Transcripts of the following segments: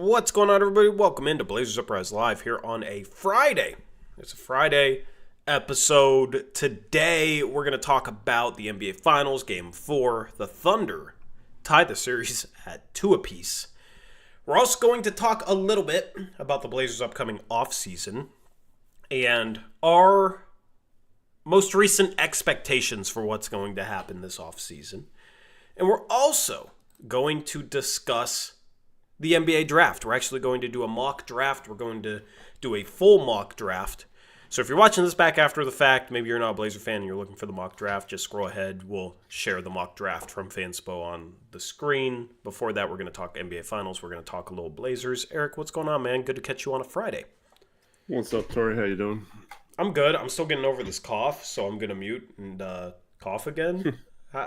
What's going on, everybody? Welcome into Blazers Uprise Live here on a Friday. It's a Friday episode. Today, we're going to talk about the NBA Finals, Game 4. The Thunder tied the series at 2 apiece. We're also going to talk a little bit about the Blazers' upcoming offseason and our most recent expectations for what's going to happen this offseason. And we're also going to discuss the NBA draft. We're actually going to do a mock draft. We're going to do a full mock draft. So if you're watching this back after the fact, maybe you're not a Blazer fan and you're looking for the mock draft, just scroll ahead. We'll share the mock draft from Fanspo on the screen. Before that, we're going to talk NBA Finals. We're going to talk a little Blazers. Eric, what's going on, man? Good to catch you on a Friday. What's up, Tori? How you doing? I'm good. I'm still getting over this cough, so I'm going to mute and cough again.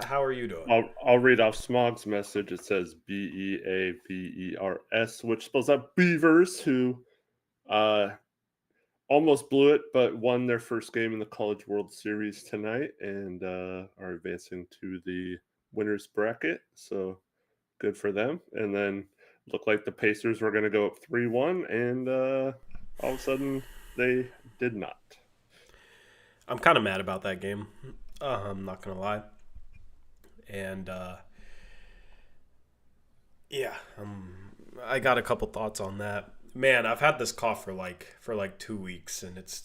How are you doing? I'll read off Smog's message. It says Beavers, which spells out Beavers, who almost blew it, but won their first game in the College World Series tonight and are advancing to the winners bracket. So good for them. And then looked like the Pacers were going to go up 3-1, and all of a sudden they did not. I'm kind of mad about that game. I'm not going to lie. And, I got a couple thoughts on that. Man, I've had this cough for like 2 weeks, and it's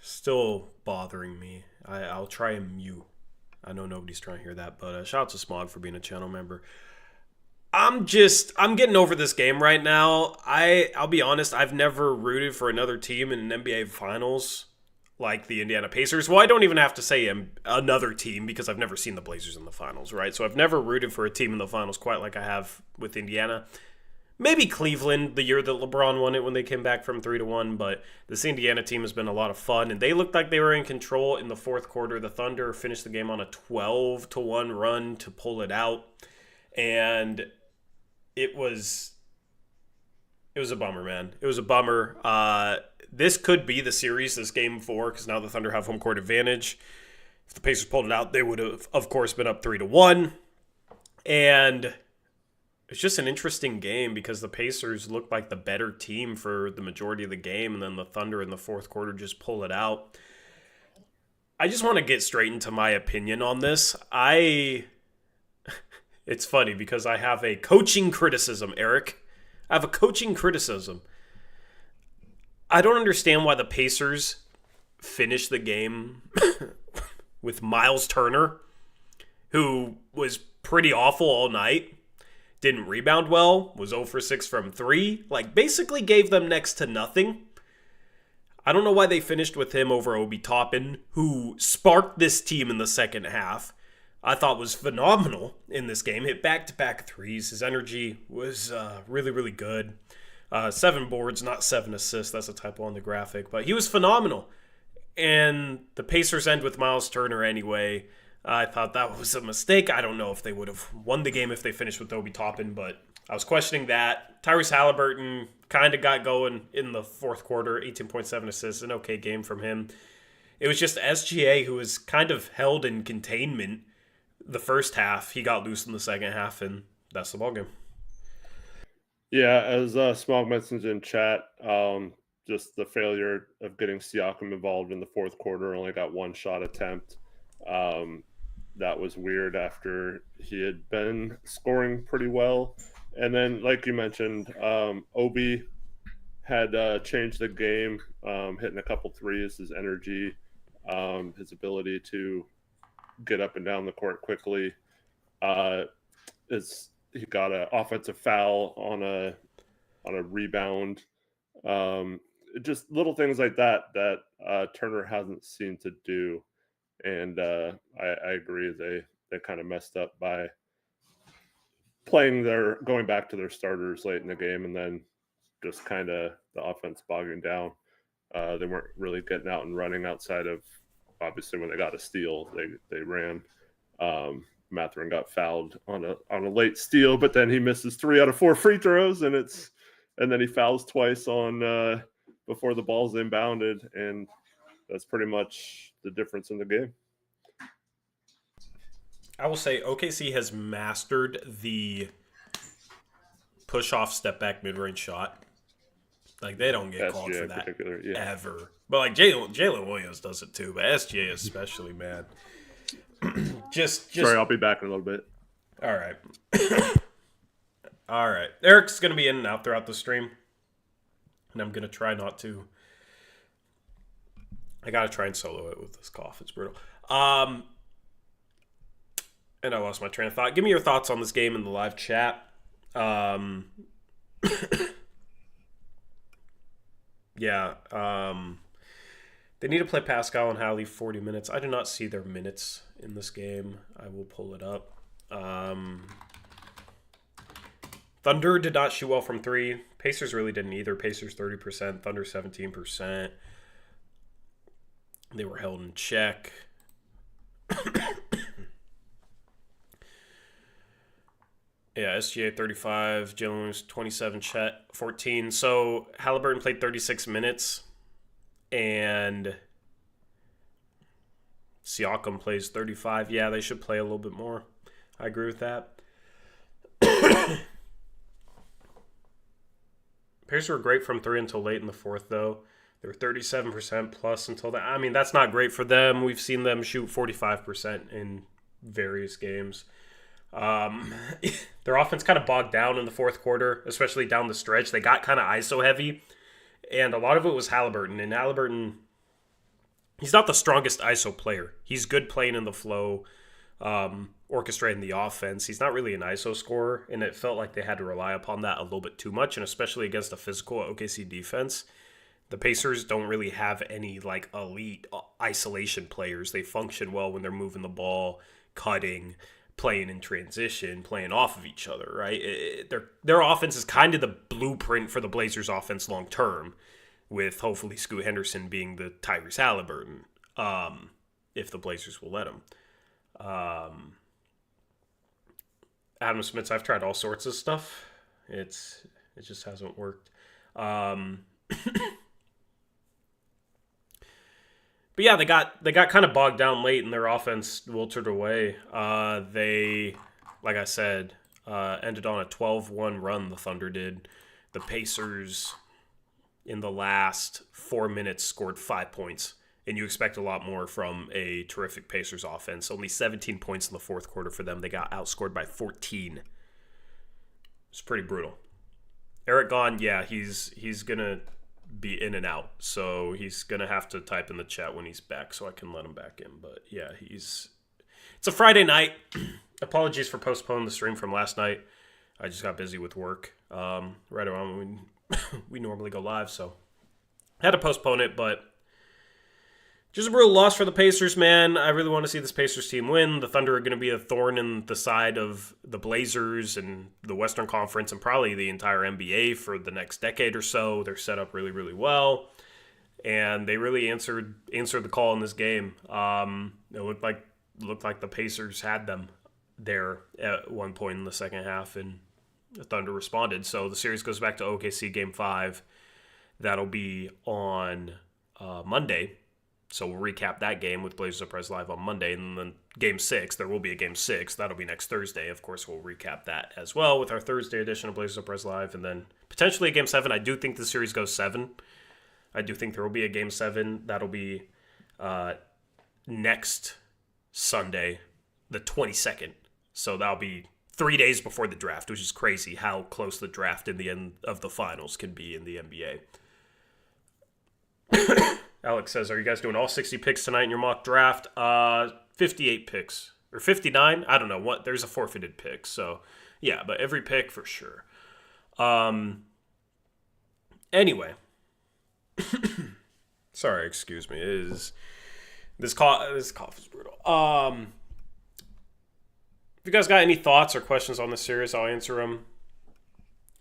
still bothering me. I'll try and mute. I know nobody's trying to hear that, but shout out to Smog for being a channel member. I'm getting over this game right now. I'll be honest, I've never rooted for another team in an NBA Finals like the Indiana Pacers. Well, I don't even have to say another team because I've never seen the Blazers in the finals, right? So I've never rooted for a team in the finals quite like I have with Indiana. Maybe Cleveland, the year that LeBron won it when they came back from 3-1, but this Indiana team has been a lot of fun, and they looked like they were in control in the fourth quarter. The Thunder finished the game on a 12-1 run to pull it out, and it was a bummer, man. It was a bummer. This could be the series, this game 4, because now the Thunder have home court advantage. If the Pacers pulled it out, they would have, of course, been up 3-1. And it's just an interesting game because the Pacers looked like the better team for the majority of the game, and then the Thunder in the fourth quarter just pull it out. I just want to get straight into my opinion on this. It's funny because I have a coaching criticism, Eric. I have a coaching criticism. I don't understand why the Pacers finished the game with Miles Turner, who was pretty awful all night, didn't rebound well, was 0 for 6 from 3, basically gave them next to nothing. I don't know why they finished with him over Obi Toppin, who sparked this team in the second half. I thought was phenomenal in this game. Hit back-to-back threes. His energy was really, really good. 7 boards, not 7 assists. That's a typo on the graphic. But he was phenomenal. And the Pacers end with Miles Turner anyway. I thought that was a mistake. I don't know if they would have won the game if they finished with Obi Toppin, but I was questioning that. Tyrese Halliburton kind of got going in the fourth quarter. 18.7 assists. An okay game from him. It was just SGA who was kind of held in containment the first half. He got loose in the second half, and that's the ballgame. Yeah, as Smog mentioned in chat, just the failure of getting Siakam involved in the fourth quarter, only got one shot attempt. That was weird after he had been scoring pretty well. And then, like you mentioned, Obi had changed the game, hitting a couple threes, his energy, his ability to get up and down the court quickly. He got an offensive foul on a rebound. Just little things like that Turner hasn't seemed to do, and I agree they kind of messed up by going back to their starters late in the game, and then just kind of the offense bogging down. They weren't really getting out and running outside of obviously when they got a steal. They ran. Mathurin got fouled on a late steal, but then he misses 3 out of 4 free throws, and then he fouls twice on before the ball's inbounded, and that's pretty much the difference in the game. I will say OKC has mastered the push off, step back, mid range shot. Like, they don't get called for that ever. But like Jalen Williams does it too, but SGA especially, man. just Sorry, I'll be back in a little bit. All right. All right. Eric's gonna be in and out throughout the stream, and I'm gonna try not to. I gotta try and solo it with this cough. It's brutal. And I lost my train of thought. Give me your thoughts on this game in the live chat. Yeah. They need to play Pascal and Halley 40 minutes. I do not see their minutes in this game. I will pull it up. Thunder did not shoot well from three. Pacers really didn't either. Pacers 30%, Thunder 17%. They were held in check. Yeah, SGA 35, Jalen Williams 27, Chet 14. So Halliburton played 36 minutes, and Siakam plays 35. Yeah, they should play a little bit more. I agree with that. Pacers were great from three until late in the fourth, though. They were 37% plus until that. I mean, that's not great for them. We've seen them shoot 45% in various games. Their offense kind of bogged down in the fourth quarter, especially down the stretch. They got kind of ISO heavy, and a lot of it was Halliburton. And Halliburton, he's not the strongest ISO player. He's good playing in the flow, orchestrating the offense. He's not really an ISO scorer, and it felt like they had to rely upon that a little bit too much, and especially against a physical OKC defense. The Pacers don't really have any like elite isolation players. They function well when they're moving the ball, cutting, playing in transition, playing off of each other, right? Their offense is kind of the blueprint for the Blazers' offense long term, with hopefully Scoot Henderson being the Tyrese Halliburton, if the Blazers will let him. Adam Smith, I've tried all sorts of stuff. It just hasn't worked. But yeah, they got kind of bogged down late, and their offense wilted away. They, like I said, ended on a 12-1 run, the Thunder did. The Pacers, in the last 4 minutes, scored 5 points. And you expect a lot more from a terrific Pacers offense. Only 17 points in the fourth quarter for them. They got outscored by 14. It's pretty brutal. Eric gone, yeah, he's going to be in and out, so he's gonna have to type in the chat when he's back so I can let him back in. But yeah, it's a Friday night. Apologies for postponing the stream from last night. I just got busy with work right around when we normally go live, so I had to postpone it. But just a real loss for the Pacers, man. I really want to see this Pacers team win. The Thunder are going to be a thorn in the side of the Blazers and the Western Conference and probably the entire NBA for the next decade or so. They're set up really, really well, and they really answered the call in this game. It looked like the Pacers had them there at one point in the second half, and the Thunder responded. So the series goes back to OKC Game 5. That'll be on Monday. So we'll recap that game with Blazers Uprise Live on Monday. And then Game 6, there will be a Game 6. That'll be next Thursday. Of course, we'll recap that as well with our Thursday edition of Blazers Uprise Live. And then potentially a Game 7. I do think the series goes 7. I do think there will be a Game 7. That'll be next Sunday, the 22nd. So that'll be 3 days before the draft, which is crazy how close the draft in the end of the finals can be in the NBA. Alex says, are you guys doing all 60 picks tonight in your mock draft? 58 picks. Or 59? I don't know. What. There's a forfeited pick. So, yeah, but every pick for sure. Anyway. Sorry, excuse me. This cough is brutal. If you guys got any thoughts or questions on this series, I'll answer them.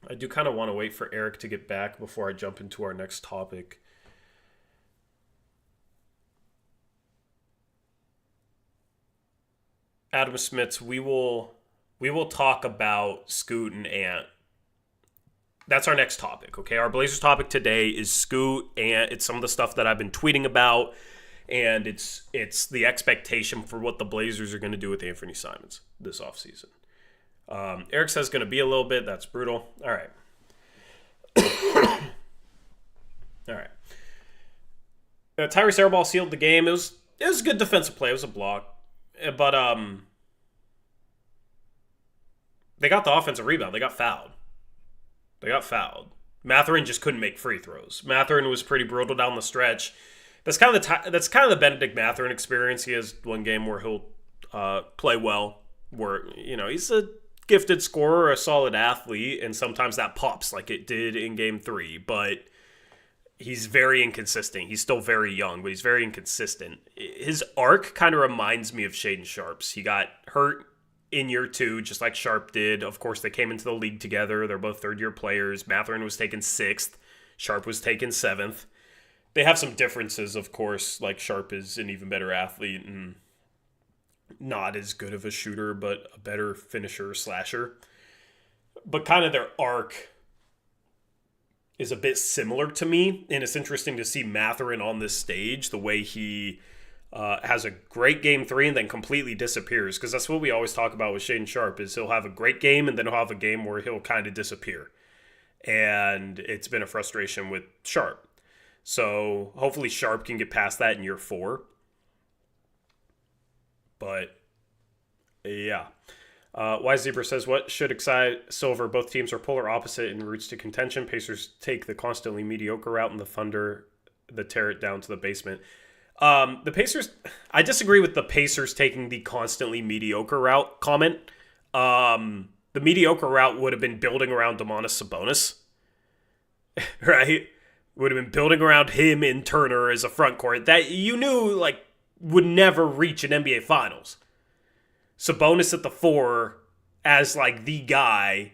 I do kind of want to wait for Eric to get back before I jump into our next topic. Adam Smith's, we will talk about Scoot and Ant. That's our next topic, okay? Our Blazers topic today is Scoot, and it's some of the stuff that I've been tweeting about, and it's the expectation for what the Blazers are going to do with Anthony Simons this offseason. Eric says going to be a little bit. That's brutal. All right. All right. Tyrese Airball sealed the game. It was a good defensive play. It was a block. But they got the offensive rebound. They got fouled. Mathurin just couldn't make free throws. Mathurin was pretty brutal down the stretch. That's kind of the Benedict Mathurin experience. He has one game where he'll play well, where he's a gifted scorer, a solid athlete, and sometimes that pops like it did in Game 3. But he's very inconsistent. He's still very young, but he's very inconsistent. His arc kind of reminds me of Shaedon Sharp's. He got hurt in year 2, just like Sharp did. Of course, they came into the league together. They're both third-year players. Mathurin was taken 6th. Sharp was taken 7th. They have some differences, of course. Like, Sharp is an even better athlete and not as good of a shooter, but a better finisher, slasher. But kind of their arc is a bit similar to me, and it's interesting to see Mathurin on this stage, the way he has a great Game 3 and then completely disappears, because that's what we always talk about with Shaedon Sharp, is he'll have a great game and then he'll have a game where he'll kind of disappear. And it's been a frustration with Sharp. So hopefully Sharp can get past that in year 4. But yeah. Wise Zebra says, what should excite Silver? Both teams are polar opposite in routes to contention. Pacers take the constantly mediocre route and the Thunder tear it down to the basement. The Pacers, I disagree with the Pacers taking the constantly mediocre route comment. The mediocre route would have been building around Domantas Sabonis, right? Would have been building around him and Turner as a front court that you knew would never reach an NBA Finals. Sabonis at the 4 as the guy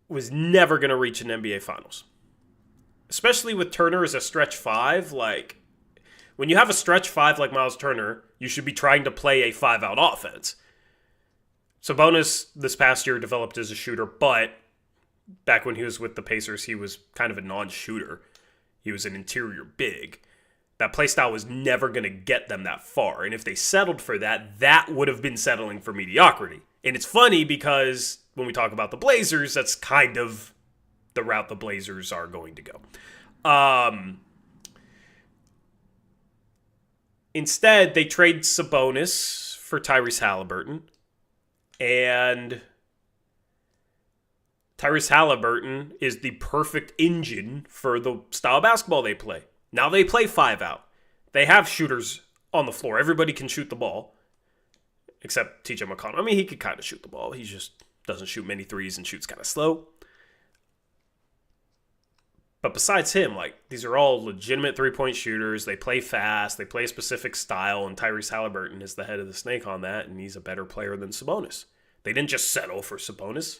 was never going to reach an NBA Finals. Especially with Turner as a stretch 5, when you have a stretch 5 like Miles Turner, you should be trying to play a 5-out offense. Sabonis this past year developed as a shooter, but back when he was with the Pacers, he was kind of a non-shooter. He was an interior big. That playstyle was never going to get them that far. And if they settled for that, that would have been settling for mediocrity. And it's funny because when we talk about the Blazers, that's kind of the route the Blazers are going to go. Instead, they trade Sabonis for Tyrese Halliburton. And Tyrese Halliburton is the perfect engine for the style of basketball they play. Now they play 5-out. They have shooters on the floor. Everybody can shoot the ball. Except TJ McConnell. I mean, he could kind of shoot the ball. He just doesn't shoot many threes and shoots kind of slow. But besides him, these are all legitimate three-point shooters. They play fast. They play a specific style, and Tyrese Halliburton is the head of the snake on that, and he's a better player than Sabonis. They didn't just settle for Sabonis.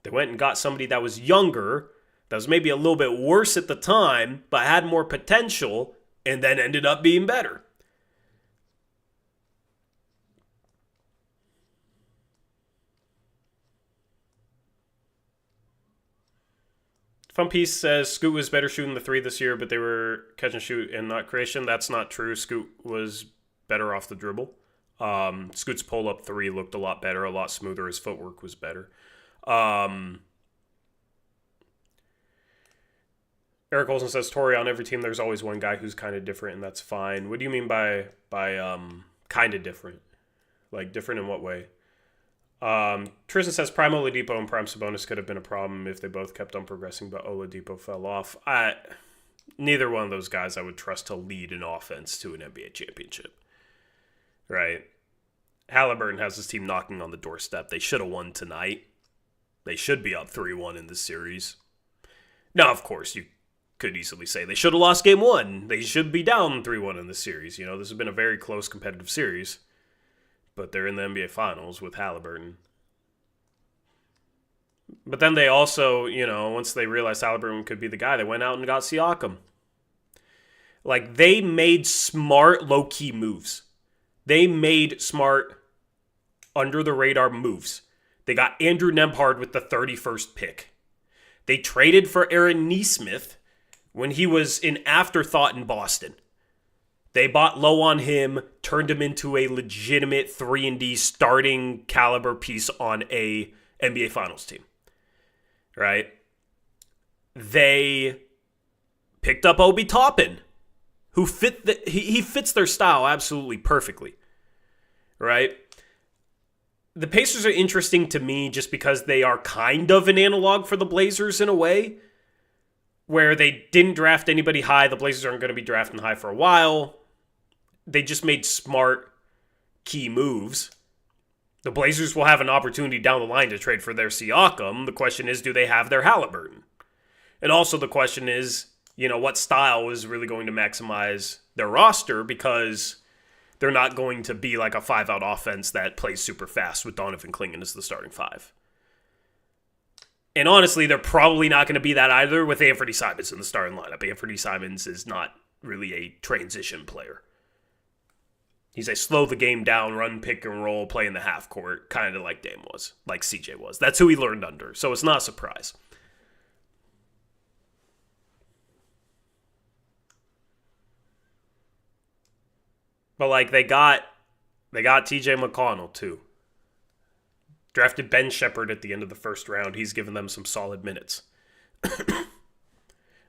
They went and got somebody that was younger, that was maybe a little bit worse at the time, but had more potential, and then ended up being better. Fun Piece says Scoot was better shooting the 3 this year, but they were catch and shoot and not creation. That's not true. Scoot was better off the dribble. Scoot's pull-up 3 looked a lot better, a lot smoother. His footwork was better. Eric Olsen says, Tori, on every team there's always one guy who's kind of different, and that's fine. What do you mean by kind of different? Different in what way? Tristan says Prime Oladipo and Prime Sabonis could have been a problem if they both kept on progressing, but Oladipo fell off. Neither one of those guys I would trust to lead an offense to an NBA championship. Right? Halliburton has his team knocking on the doorstep. They should have won tonight. They should be up 3-1 in this series. Now, of course, you could easily say they should have lost game 1. They should be down 3-1 in this series. This has been a very close competitive series. But they're in the NBA Finals with Halliburton. But then they also, once they realized Halliburton could be the guy, they went out and got Siakam. They made smart, low-key moves. They made smart, under-the-radar moves. They got Andrew Nembhard with the 31st pick. They traded for Aaron Nesmith when he was an afterthought in Boston. They bought low on him, turned him into a legitimate 3-and-D starting caliber piece on a NBA Finals team. Right? They picked up Obi Toppin, who he fits their style absolutely perfectly. Right? The Pacers are interesting to me just because they are kind of an analog for the Blazers in a way, where they didn't draft anybody high. The Blazers aren't going to be drafting high for a while. They just made smart, key moves. The Blazers will have an opportunity down the line to trade for their Siakam. The question is, do they have their Halliburton? And also the question is, what style is really going to maximize their roster, because they're not going to be like a 5-out offense that plays super fast with Donovan Clingan as the starting 5. And honestly, they're probably not going to be that either with Anthony Simons in the starting lineup. Anthony Simons is not really a transition player. He's a slow the game down, run, pick and roll, play in the half court, kind of like Dame was, like CJ was. That's who he learned under, so it's not a surprise. But they got TJ McConnell too. Drafted Ben Shepherd at the end of the first round. He's given them some solid minutes. I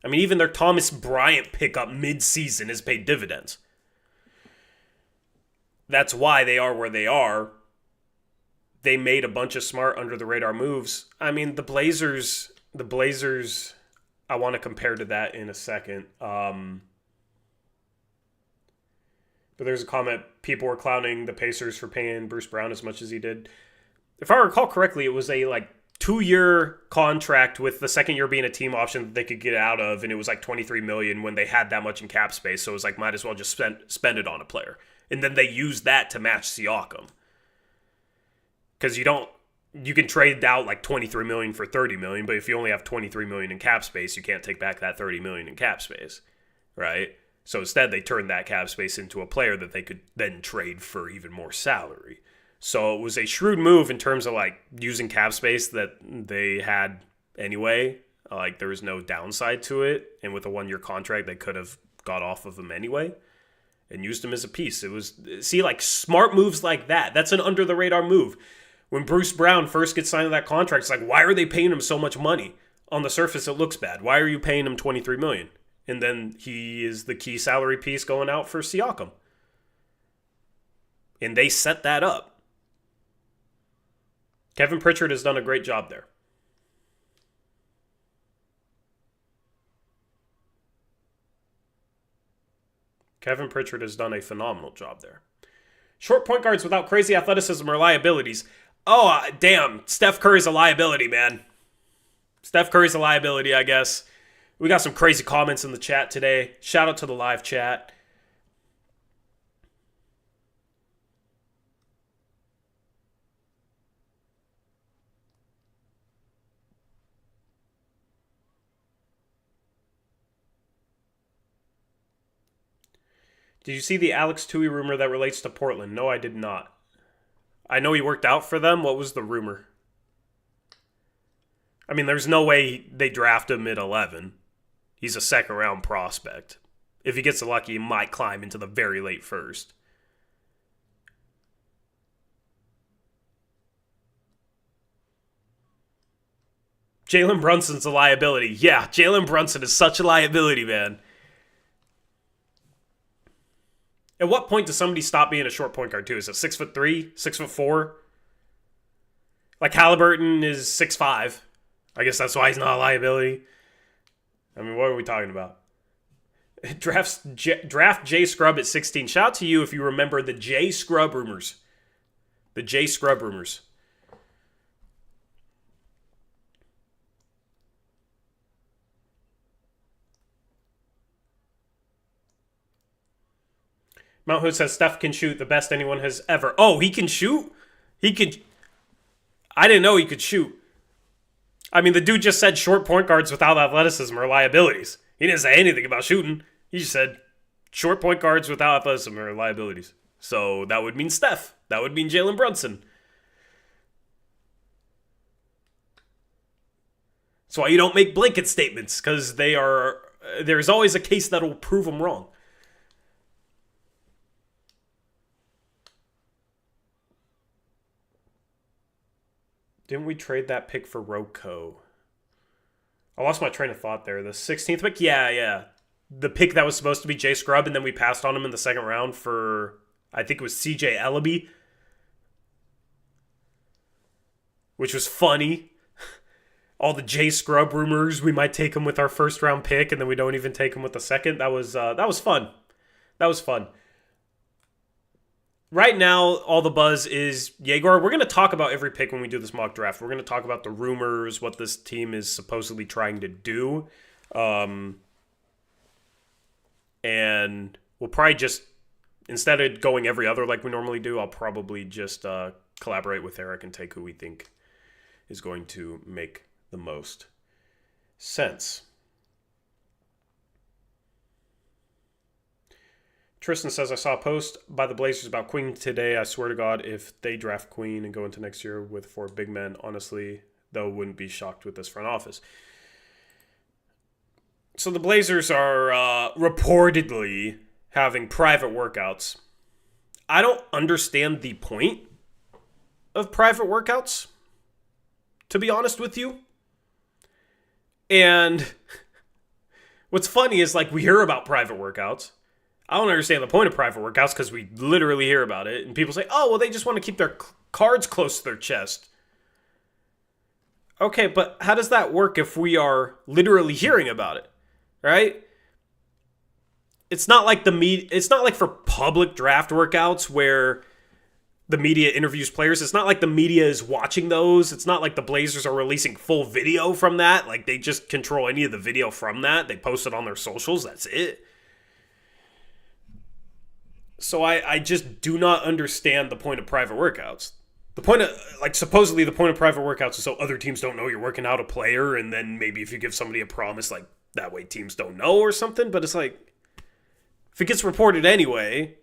mean, even their Thomas Bryant pickup mid-season has paid dividends. That's why they are where they are. They made a bunch of smart under-the-radar moves. I mean, the Blazers, I want to compare to that in a second. But there's a comment, people were clowning the Pacers for paying Bruce Brown as much as he did. If I recall correctly, it was a 2-year contract with the second year being a team option that they could get out of, and it was $23 million when they had that much in cap space, so it was might as well just spend it on a player. And then they used that to match Siakam. Because you can trade out $23 million for $30 million, but if you only have $23 million in cap space, you can't take back that $30 million in cap space, right? So instead, they turned that cap space into a player that they could then trade for even more salary. So it was a shrewd move in terms of using cap space that they had anyway. There was no downside to it, and with a 1-year contract, they could have got off of him anyway and used him as a piece. It was, smart moves like that. That's an under-the-radar move. When Bruce Brown first gets signed to that contract, it's why are they paying him so much money? On the surface, it looks bad. Why are you paying him $23 million? And then he is the key salary piece going out for Siakam. And they set that up. Kevin Pritchard has done a great job there. Kevin Pritchard has done a phenomenal job there. Short point guards without crazy athleticism or liabilities. Oh, damn. Steph Curry's a liability, man. Steph Curry's a liability, I guess. We got some crazy comments in the chat today. Shout out to the live chat. Did you see the Alex Tui rumor that relates to Portland? No, I did not. I know he worked out for them. What was the rumor? I mean, there's no way they draft him at 11. He's a second-round prospect. If he gets lucky, he might climb into the very late first. Jalen Brunson's a liability. Yeah, Jalen Brunson is such a liability, man. At what point does somebody stop being a short point guard too? Is it 6'3", 6'4"? Halliburton is 6'5". I guess that's why he's not a liability. I mean, what are we talking about? Draft J Scrub at 16. Shout out to you if you remember the J Scrub rumors. The J Scrub rumors. Mount Hood says Steph can shoot the best anyone has ever. Oh, he can shoot? He can. I didn't know he could shoot. I mean, the dude just said short point guards without athleticism are liabilities. He didn't say anything about shooting. He just said short point guards without athleticism are liabilities. So that would mean Steph. That would mean Jalen Brunson. That's why you don't make blanket statements, because there's always a case that'll prove them wrong. Didn't we trade that pick for Roko? I lost my train of thought there. The 16th pick? Yeah. The pick that was supposed to be Jay Scrubb, and then we passed on him in the second round for, I think it was CJ Ellaby, which was funny. All the Jay Scrubb rumors, we might take him with our first round pick, and then we don't even take him with the second. That was fun. That was fun. Right now, all the buzz is Yegor. We're going to talk about every pick when we do this mock draft. We're going to talk about the rumors, what this team is supposedly trying to do. And we'll probably just, instead of going every other like we normally do, I'll probably just collaborate with Eric and take who we think is going to make the most sense. Tristan says, I saw a post by the Blazers about Queen today. I swear to God, if they draft Queen and go into next year with 4 big men, honestly, though, wouldn't be shocked with this front office. So the Blazers are reportedly having private workouts. I don't understand the point of private workouts, to be honest with you. And what's funny is, like, we hear about private workouts. I don't understand the point of private workouts because we literally hear about it. And people say, oh, well, they just want to keep their cards close to their chest. Okay, but how does that work if we are literally hearing about it, right? It's not like it's not like for public draft workouts where the media interviews players. It's not like the media is watching those. It's not like the Blazers are releasing full video from that. Like, they just control any of the video from that. They post it on their socials. That's it. So I just do not understand the point of private workouts. The point of, like, supposedly the point of private workouts is so other teams don't know you're working out a player, and then maybe if you give somebody a promise, like, that way teams don't know or something. But it's like, if it gets reported anyway,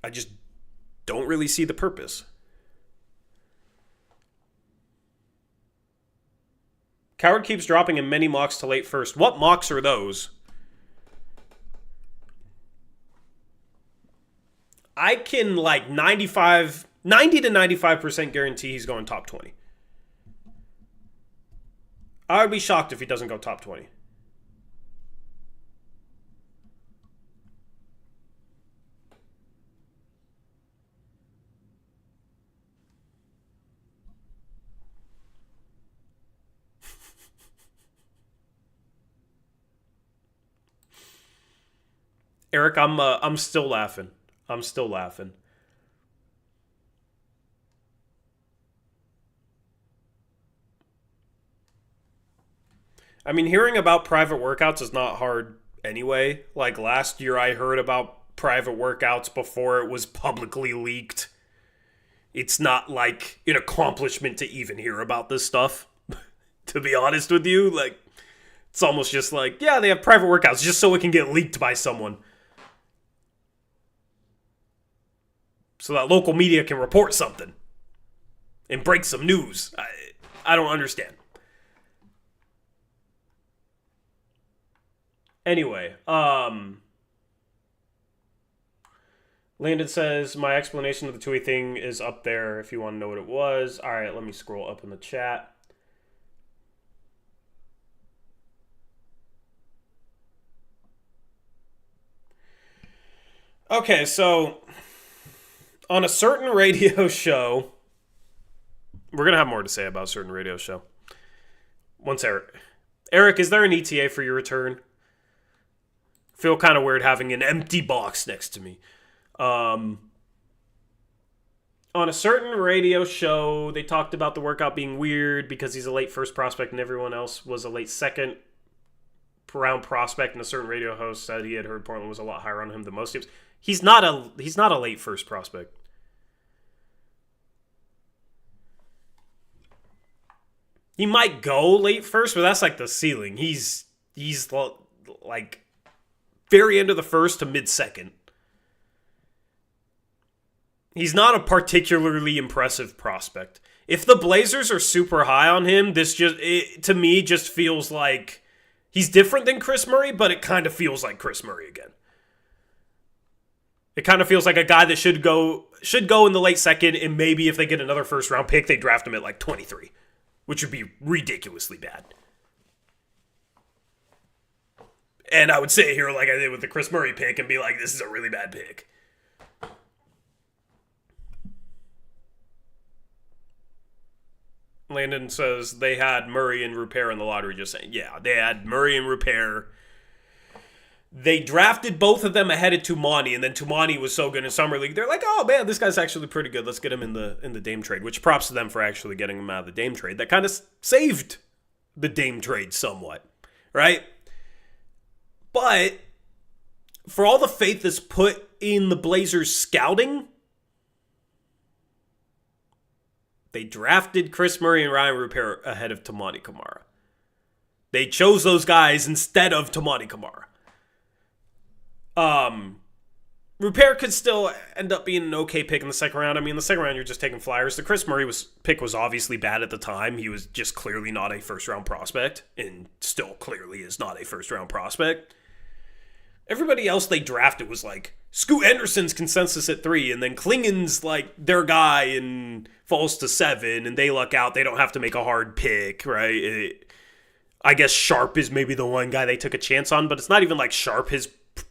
I just don't really see the purpose. Coward keeps dropping in many mocks to late first. What mocks are those? I can, like, 90 to 95% guarantee he's going top 20. I would be shocked if he doesn't go top 20. Eric, I'm still laughing. I'm still laughing. I mean, hearing about private workouts is not hard anyway. Like, last year I heard about private workouts before it was publicly leaked. It's not like an accomplishment to even hear about this stuff, to be honest with you. Like, it's almost just like, yeah, they have private workouts just so it can get leaked by someone. So that local media can report something and break some news. I don't understand. Anyway, Landon says, my explanation of the two-way thing is up there if you want to know what it was. All right, let me scroll up in the chat. Okay, so on a certain radio show, we're going to have more to say about a certain radio show. Once Eric, is there an ETA for your return? Feel kind of weird having an empty box next to me. On a certain radio show, they talked about the workout being weird because he's a late first prospect and everyone else was a late second round prospect, and a certain radio host said he had heard Portland was a lot higher on him than most teams. He's not a late first prospect. He might go late first, but that's like the ceiling. He's like very end of the first to mid second. He's not a particularly impressive prospect. If the Blazers are super high on him, to me just feels like he's different than Chris Murray, but it kind of feels like Chris Murray again. It kind of feels like a guy that should go in the late second, and maybe if they get another first round pick, they draft him at like 23, which would be ridiculously bad. And I would sit here like I did with the Chris Murray pick and be like, this is a really bad pick. Landon says they had Murray and Rupert in the lottery. Just saying, yeah, they had Murray and Rupert. They drafted both of them ahead of Tumani, and then Tumani was so good in Summer League. They're like, oh man, this guy's actually pretty good. Let's get him in the Dame trade, which props to them for actually getting him out of the Dame trade. That kind of saved the Dame trade somewhat, right? But for all the faith that's put in the Blazers scouting, they drafted Chris Murray and Ryan Rupert ahead of Toumani Camara. They chose those guys instead of Toumani Camara. Rupert could still end up being an okay pick in the second round. I mean, in the second round, you're just taking flyers. The Chris Murray pick was obviously bad at the time. He was just clearly not a first-round prospect, and still clearly is not a first-round prospect. Everybody else they drafted was like Scoot Henderson's consensus at 3, and then Klingen's like their guy and falls to 7, and they luck out. They don't have to make a hard pick, right? I guess Sharp is maybe the one guy they took a chance on, but it's not even like Sharp has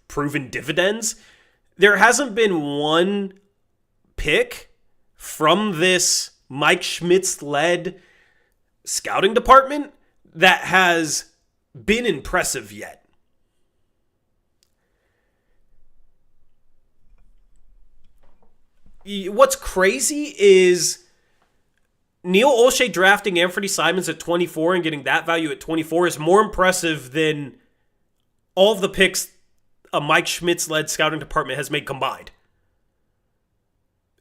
proven dividends. There hasn't been one pick from this Mike Schmitz-led scouting department that has been impressive yet. What's crazy is Neil Olshey drafting Anthony Simons at 24 and getting that value at 24 is more impressive than all of the picks a Mike Schmitz-led scouting department has made combined.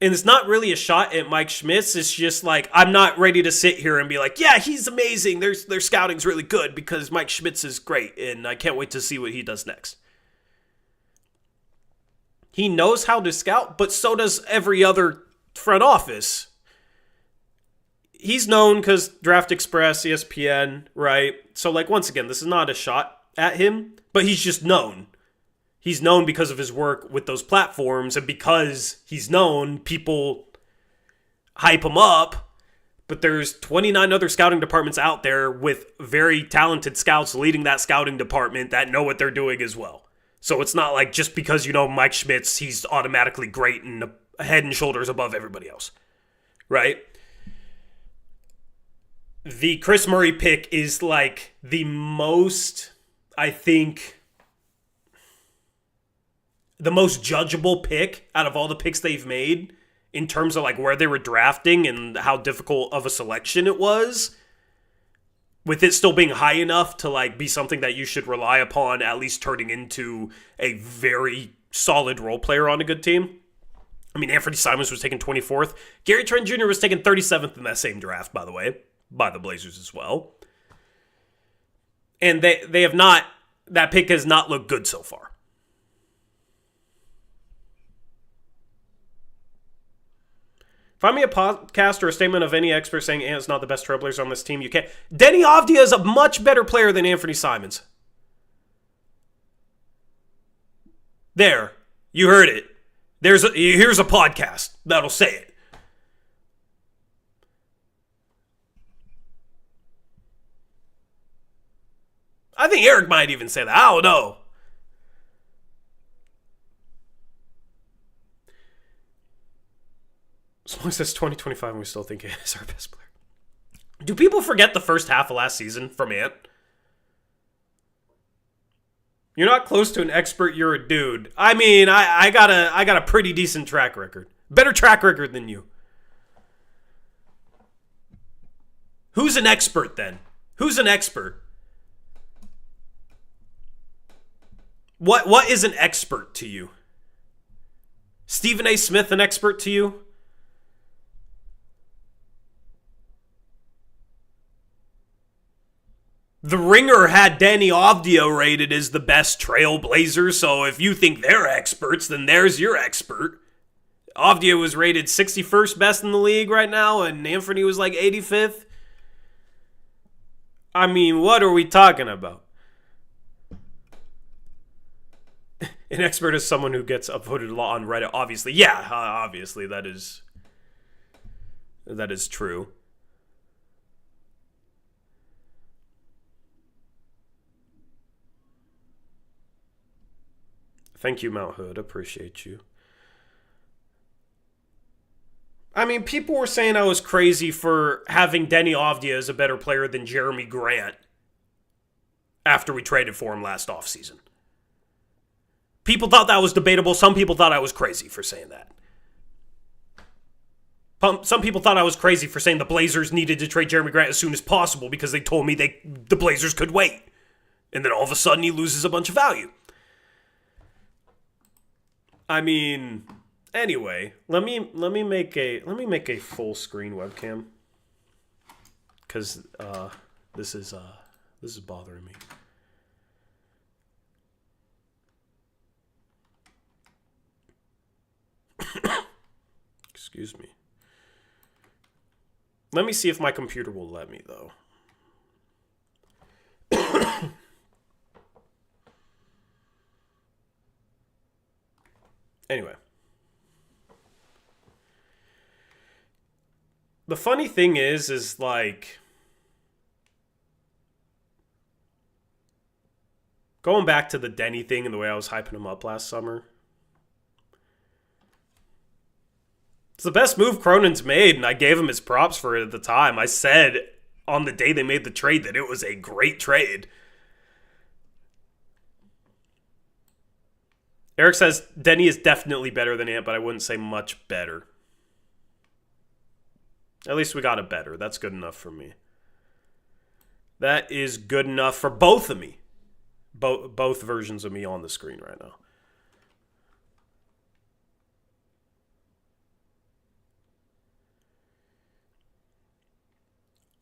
And it's not really a shot at Mike Schmitz. It's just like, I'm not ready to sit here and be like, yeah, he's amazing. Their scouting's really good because Mike Schmitz is great, and I can't wait to see what he does next. He knows how to scout, but so does every other front office. He's known because Draft Express, ESPN, right? So, like, once again, this is not a shot at him, but he's just known. He's known because of his work with those platforms, and because he's known, people hype him up. But there's 29 other scouting departments out there with very talented scouts leading that scouting department that know what they're doing as well. So it's not like just because you know Mike Schmitz, he's automatically great and head and shoulders above everybody else, right? The Chris Murray pick is like the most, I think, the most judgeable pick out of all the picks they've made in terms of like where they were drafting and how difficult of a selection it was. With it still being high enough to like be something that you should rely upon, at least turning into a very solid role player on a good team. I mean, Anthony Simons was taken 24th. Gary Trent Jr. was taken 37th in that same draft, by the way, by the Blazers as well. And they have not, that pick has not looked good so far. Find me a podcast or a statement of any expert saying Ant's not the best trailblazer on this team. You can't. Denny Avdia is a much better player than Anthony Simons. There. You heard it. Here's a podcast that'll say it. I think Eric might even say that. I don't know. As long as it's 2025 and we still think he's our best player. Do people forget the first half of last season from Ant? You're not close to an expert, you're a dude. I mean, I got a pretty decent track record. Better track record than you. Who's an expert then? Who's an expert? What is an expert to you? Stephen A. Smith an expert to you? The Ringer had Danny Avdia rated as the best trailblazer, so if you think they're experts, then there's your expert. Avdia was rated 61st best in the league right now, and Anthony was like 85th. I mean, what are we talking about? An expert is someone who gets upvoted a lot on Reddit. Obviously, yeah, obviously that is true. Thank you, Mount Hood. Appreciate you. I mean, people were saying I was crazy for having Denny Avdia as a better player than Jeremy Grant after we traded for him last offseason. People thought that was debatable. Some people thought I was crazy for saying that. Some people thought I was crazy for saying the Blazers needed to trade Jeremy Grant as soon as possible because they told me the Blazers could wait. And then all of a sudden he loses a bunch of value. I mean, anyway, let me make a full screen webcam cuz this is bothering me. Excuse me. Let me see if my computer will let me, though. Anyway. The funny thing is like, going back to the Denny thing and the way I was hyping him up last summer. It's the best move Cronin's made, and I gave him his props for it at the time. I said on the day they made the trade that it was a great trade. Eric says Denny is definitely better than Ant, but I wouldn't say much better. At least we got it better. That's good enough for me. That is good enough for both of me. Both versions of me on the screen right now.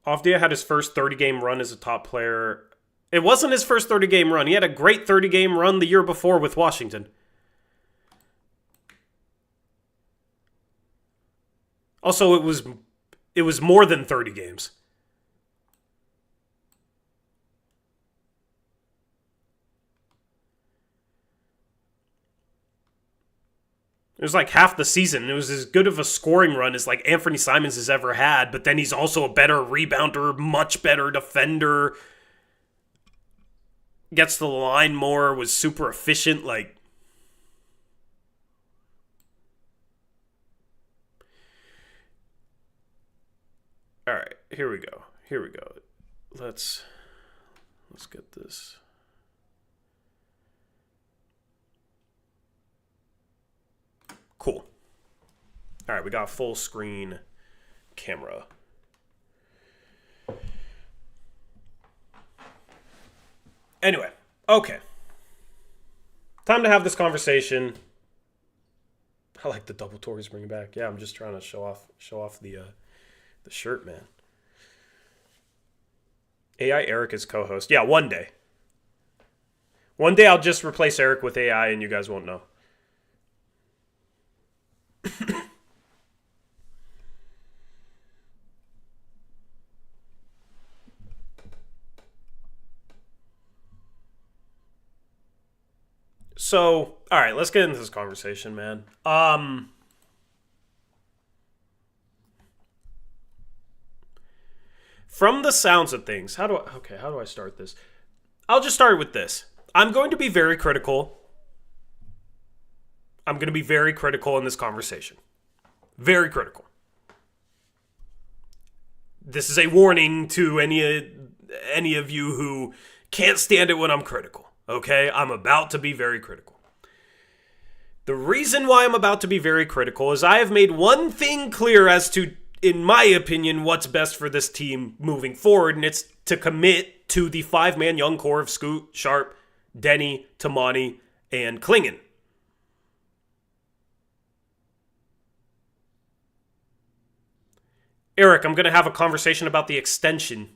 Avdia had his first 30-game run as a top player. It wasn't his first 30-game run. He had a great 30-game run the year before with Washington. Also, it was more than 30 games. It was like half the season. It was as good of a scoring run as like Anthony Simons has ever had, but then he's also a better rebounder, much better defender, gets to the line more, was super efficient. Like, all right, here we go. Let's get this. Cool. All right, we got a full screen camera. Anyway, okay. Time to have this conversation. I like the double Tories bringing back. Yeah, I'm just trying to show off the shirt, man. AI Eric is co-host. Yeah, one day. One day I'll just replace Eric with AI and you guys won't know. So, all right, let's get into this conversation, man. From the sounds of things, how do I start this? I'll just start with this. I'm going to be very critical. I'm going to be very critical in this conversation. Very critical. This is a warning to any of you who can't stand it when I'm critical. Okay? I'm about to be very critical. The reason why I'm about to be very critical is I have made one thing clear as to, in my opinion, what's best for this team moving forward, and it's to commit to the 5-man young core of Scoot, Sharp, Denny, Tamani, and Klingon. Eric, I'm going to have a conversation about the extension.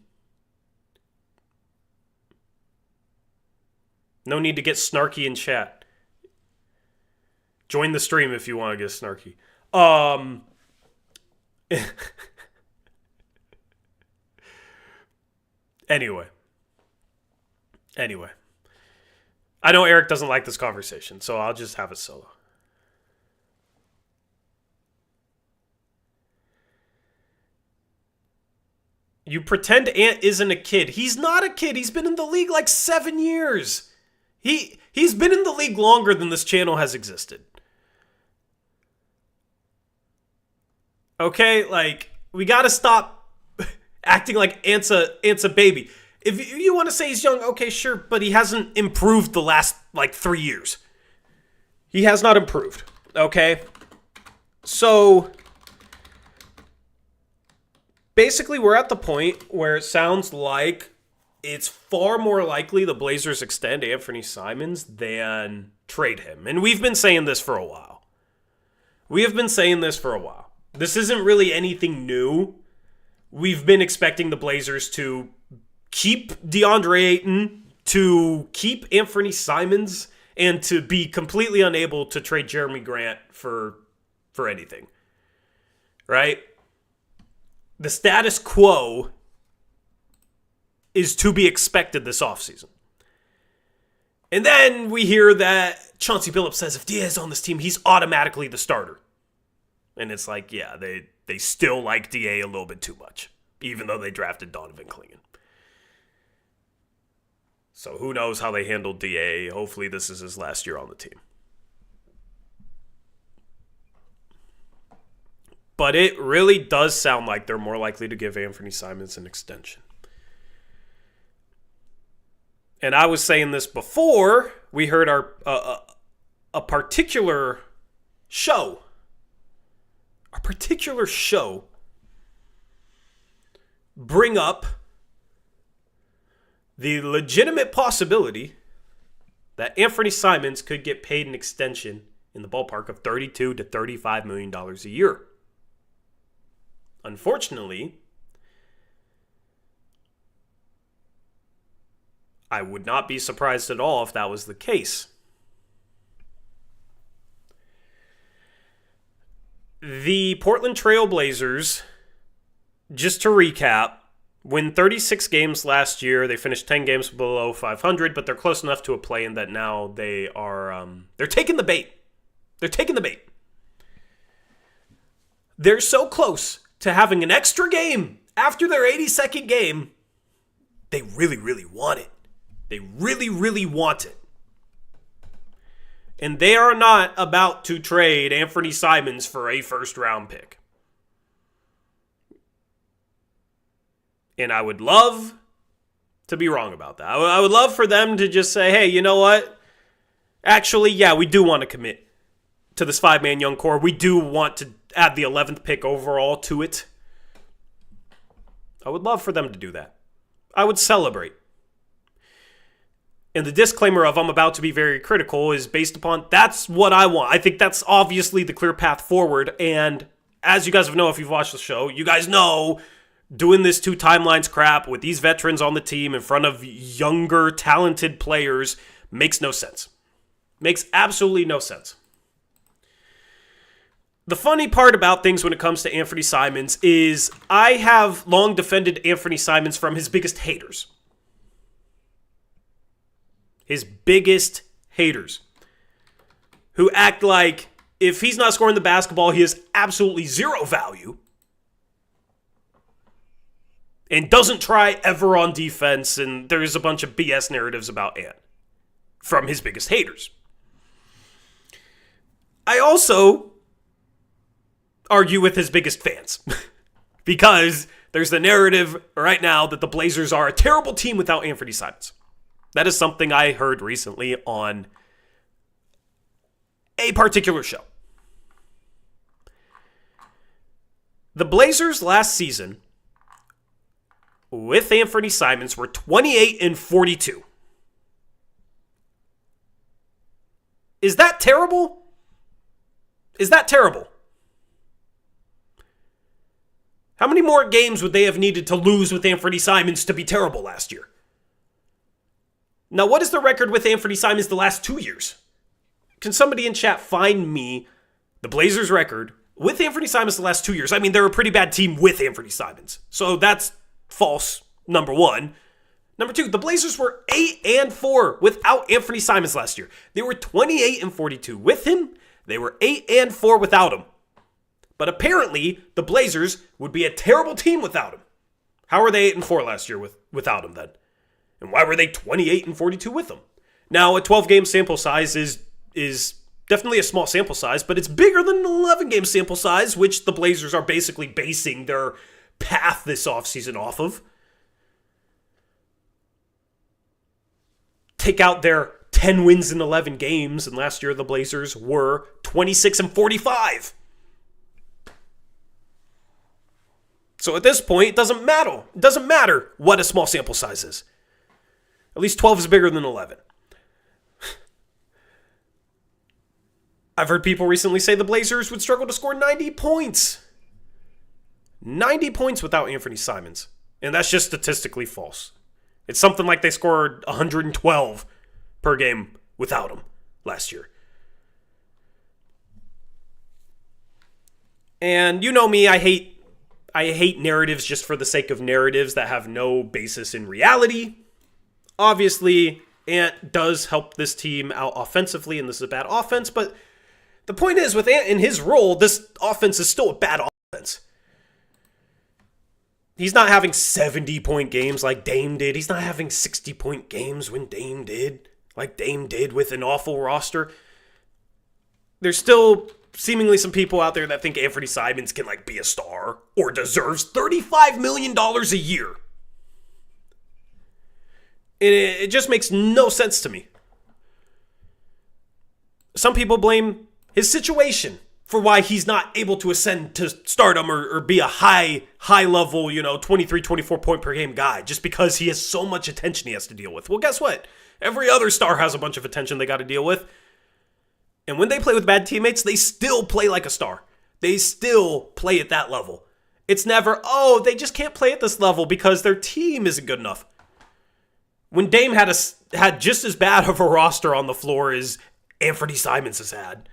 No need to get snarky in chat. Join the stream if you want to get snarky. Anyway. I know Eric doesn't like this conversation, so I'll just have it solo. You pretend Ant isn't a kid. He's not a kid. He's been in the league like 7 years. He's been in the league longer than this channel has existed. Okay, like, we gotta stop acting like Ant's a baby. If you want to say he's young, okay, sure, but he hasn't improved the last, 3 years. He has not improved, okay? So, basically, we're at the point where it sounds like it's far more likely the Blazers extend Anthony Simons than trade him. And we've been saying this for a while. This isn't really anything new. We've been expecting the Blazers to keep DeAndre Ayton, to keep Anthony Simons, and to be completely unable to trade Jeremy Grant for anything. Right? The status quo is to be expected this offseason. And then we hear that Chauncey Billups says if Diaz is on this team, he's automatically the starter. And it's like, yeah, they still like DA a little bit too much, even though they drafted Donovan Clingan. So who knows how they handled DA. Hopefully this is his last year on the team. But it really does sound like they're more likely to give Anthony Simons an extension. And I was saying this before we heard a particular show. A particular show bring up the legitimate possibility that Anthony Simons could get paid an extension in the ballpark of $32 to $35 million a year. Unfortunately, I would not be surprised at all if that was the case. The Portland Trail Blazers, just to recap, win 36 games last year. They finished 10 games below 500, but they're close enough to a play-in that now they are they're taking the bait. They're so close to having an extra game after their 82nd game. They really, really want it. They really, really want it. And they are not about to trade Anthony Simons for a first-round pick. And I would love to be wrong about that. I would love for them to just say, hey, you know what? Actually, yeah, we do want to commit to this five-man young core. We do want to add the 11th pick overall to it. I would love for them to do that. I would celebrate. And the disclaimer of I'm about to be very critical is based upon that's what I want. I think that's obviously the clear path forward. And as you guys know, if you've watched the show, you guys know doing this two timelines crap with these veterans on the team in front of younger, talented players makes no sense. Makes absolutely no sense. The funny part about things when it comes to Anthony Simons is I have long defended Anthony Simons from his biggest haters. His biggest haters. Who act like if he's not scoring the basketball, he has absolutely zero value. And doesn't try ever on defense, and there's a bunch of BS narratives about Ant from his biggest haters. I also argue with his biggest fans because there's the narrative right now that the Blazers are a terrible team without Anthony Simons. That is something I heard recently on a particular show. The Blazers last season with Anthony Simons were 28-42. Is that terrible? Is that terrible? How many more games would they have needed to lose with Anthony Simons to be terrible last year? Now, what is the record with Anthony Simons the last 2 years? Can somebody in chat find me the Blazers record with Anthony Simons the last 2 years? I mean, they're a pretty bad team with Anthony Simons. So that's false, number one. Number two, the Blazers were 8-4 without Anthony Simons last year. They were 28-42 with him. They were 8-4 without him. But apparently, the Blazers would be a terrible team without him. How were they 8-4 last year without him then? And why were they 28-42 with him? Now, a 12-game sample size is definitely a small sample size, but it's bigger than an 11-game sample size, which the Blazers are basically basing their path this offseason off of. Take out their 10 wins in 11 games, and last year the Blazers were 26-45. So at this point, it doesn't matter. It doesn't matter what a small sample size is. At least 12 is bigger than 11. I've heard people recently say the Blazers would struggle to score 90 points. 90 points without Anthony Simons. And that's just statistically false. It's something like they scored 112 per game without him last year. And you know me, I hate narratives just for the sake of narratives that have no basis in reality. Obviously, Ant does help this team out offensively, and this is a bad offense, but the point is, with Ant in his role, this offense is still a bad offense. He's not having 70-point games like Dame did. He's not having 60-point games when Dame did, like Dame did with an awful roster. There's still seemingly some people out there that think Anthony Simons can be a star or deserves $35 million a year. And it just makes no sense to me. Some people blame his situation for why he's not able to ascend to stardom or be a high level, 23, 24 point per game guy just because he has so much attention he has to deal with. Well, guess what? Every other star has a bunch of attention they got to deal with. And when they play with bad teammates, they still play like a star. They still play at that level. It's never, they just can't play at this level because their team isn't good enough. When Dame had just as bad of a roster on the floor as Anthony Simons has had,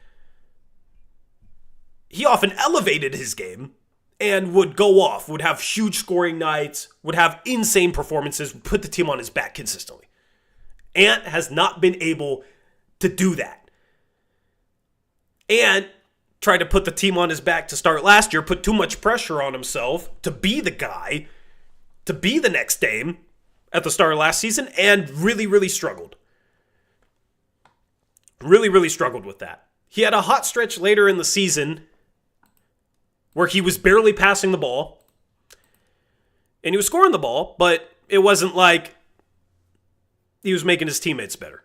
he often elevated his game and would go off, would have huge scoring nights, would have insane performances, would put the team on his back consistently. Ant has not been able to do that. Ant tried to put the team on his back to start last year, put too much pressure on himself to be the guy, to be the next Dame at the start of last season, and really, really struggled. Really, really struggled with that. He had a hot stretch later in the season where he was barely passing the ball, and he was scoring the ball, but it wasn't like he was making his teammates better.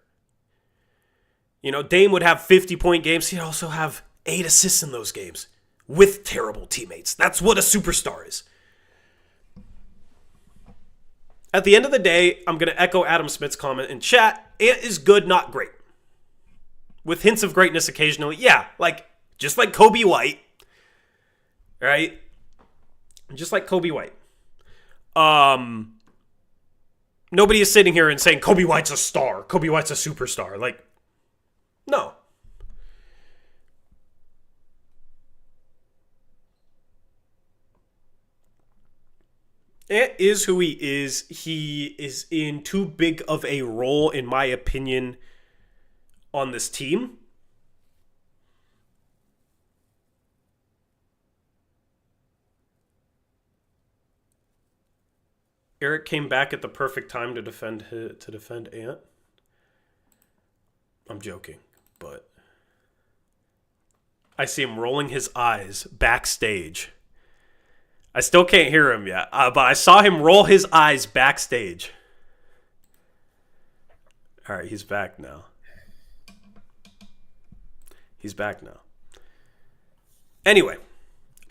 Dame would have 50-point games. He'd also have 8 assists in those games with terrible teammates. That's what a superstar is. At the end of the day, I'm going to echo Adam Smith's comment in chat. Ant is good, not great. With hints of greatness occasionally. Yeah, just like Kobe White. Right? Just like Kobe White. Nobody is sitting here and saying Kobe White's a star. Kobe White's a superstar. No. Ant is who he is. He is in too big of a role, in my opinion, on this team. Eric came back at the perfect time to defend Ant. I'm joking, but I see him rolling his eyes backstage. I still can't hear him yet, but I saw him roll his eyes backstage. All right, he's back now. He's back now. Anyway,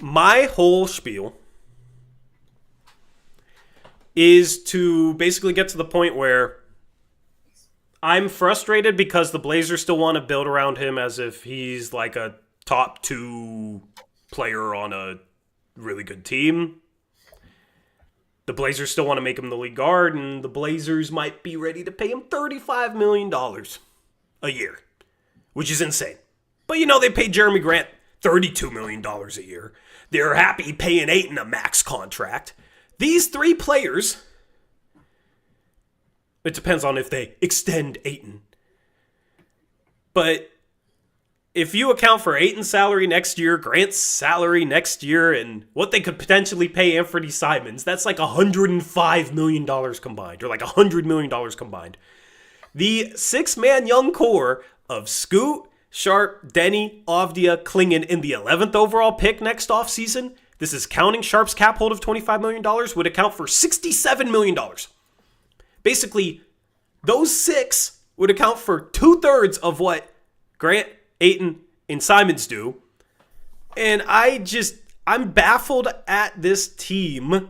my whole spiel is to basically get to the point where I'm frustrated because the Blazers still want to build around him as if he's like a top 2 player on a really good team. The Blazers still want to make him the lead guard, and the Blazers might be ready to pay him $35 million a year, which is insane. But they paid Jeremy Grant $32 million a year. They're happy paying Ayton a max contract. These 3 players It depends on if they extend Ayton. But if you account for Ayton's salary next year, Grant's salary next year, and what they could potentially pay Anthony Simons, that's like $105 million combined, or like $100 million combined. The six-man young core of Scoot, Sharp, Denny, Avdia, Klingon in the 11th overall pick next offseason, this is counting Sharp's cap hold of $25 million, would account for $67 million. Basically, those six would account for 2/3 of what Grant, Ayton, and Simons do. And I'm baffled at this team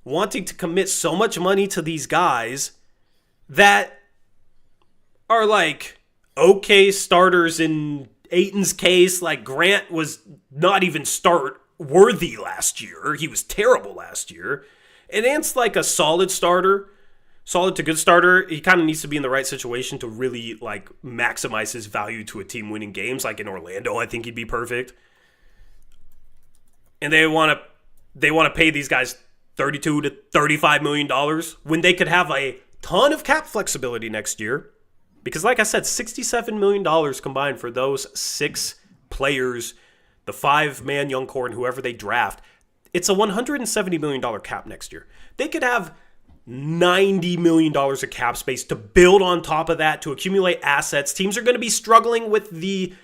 wanting to commit so much money to these guys that are like okay starters. In Ayton's case, like Grant was not even start worthy last year. He was terrible last year. And Ant's like a solid starter. Solid to good starter. He kind of needs to be in the right situation to really like maximize his value to a team winning games. Like in Orlando, I think he'd be perfect. And they want to pay these guys $32 to $35 million when they could have a ton of cap flexibility next year. Because like I said, $67 million combined for those six players, the 5-man young core and whoever they draft. It's a $170 million cap next year. They could have $90 million of cap space to build on top of that, to accumulate assets. Teams are going to be struggling with the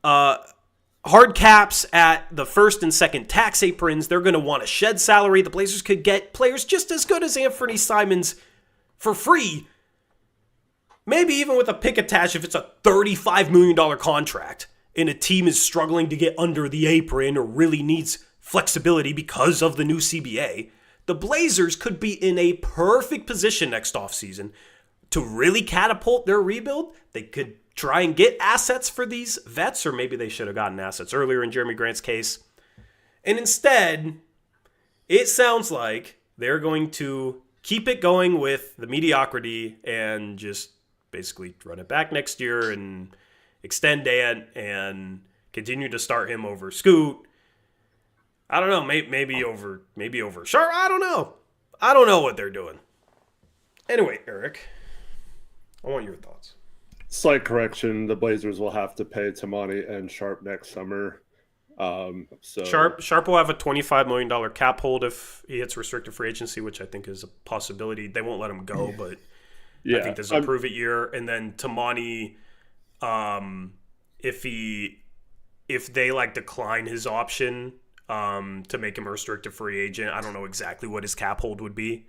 hard caps at the first and second tax aprons. They're going to want to shed salary. The Blazers could get players just as good as Anthony Simons for free. Maybe even with a pick attached if it's a $35 million contract and a team is struggling to get under the apron or really needs flexibility because of the new CBA. The Blazers could be in a perfect position next offseason to really catapult their rebuild. They could try and get assets for these vets, or maybe they should have gotten assets earlier in Jeremy Grant's case. And instead, it sounds like they're going to keep it going with the mediocrity and just basically run it back next year and extend Ant and continue to start him over Scoot. I don't know, maybe over Sharp. I don't know what they're doing. Anyway, Eric, I want your thoughts. Slight correction: the Blazers will have to pay Tamani and Sharp next summer. So Sharp will have a $25 million cap hold if he hits restricted free agency, which I think is a possibility. They won't let him go, but yeah, I think this is a prove it year. And then Tamani, if they like decline his option to make him a restricted free agent, I don't know exactly what his cap hold would be,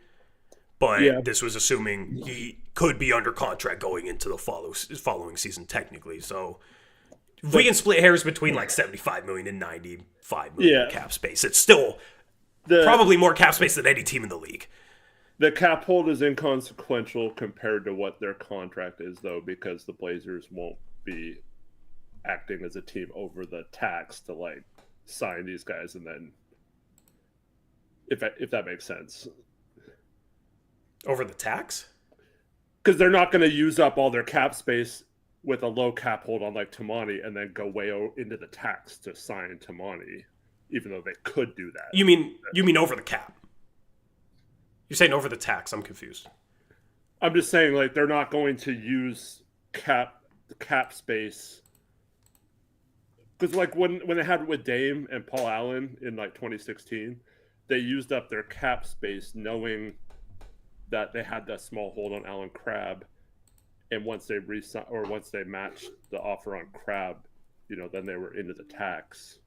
but this was assuming he could be under contract going into the following season technically. So if we can split hairs between like $75 million and $95 million cap space, it's still probably more cap space than any team in the league. The cap hold is inconsequential compared to what their contract is, though, because the Blazers won't be acting as a team over the tax to like sign these guys, and then if that makes sense, over the tax, because they're not going to use up all their cap space with a low cap hold on like Tamani and then go way into the tax to sign Tamani, even though they could do that. You mean over the cap? You're saying over the tax? I'm confused. I'm just saying, like, they're not going to use cap space. Because, like, when they had it with Dame and Paul Allen in, like, 2016, they used up their cap space knowing that they had that small hold on Allen Crabbe. And once they matched the offer on Crabbe, then they were into the tax.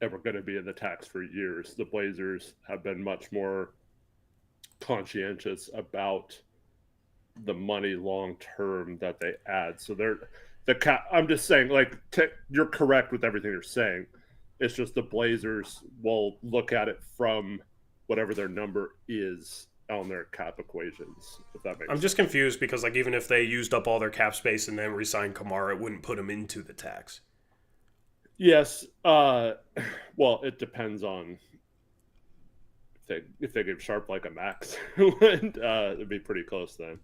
And we're going to be in the tax for years. The Blazers have been much more conscientious about the money long term that they add. So I'm just saying, like, you're correct with everything you're saying. It's just the Blazers will look at it from whatever their number is on their cap equations, if that makes sense. I'm just confused because, like, even if they used up all their cap space and then re-signed Kamara, it wouldn't put them into the tax. Yes. Well, it depends on if they give Sharp like a max. It'd be pretty close then.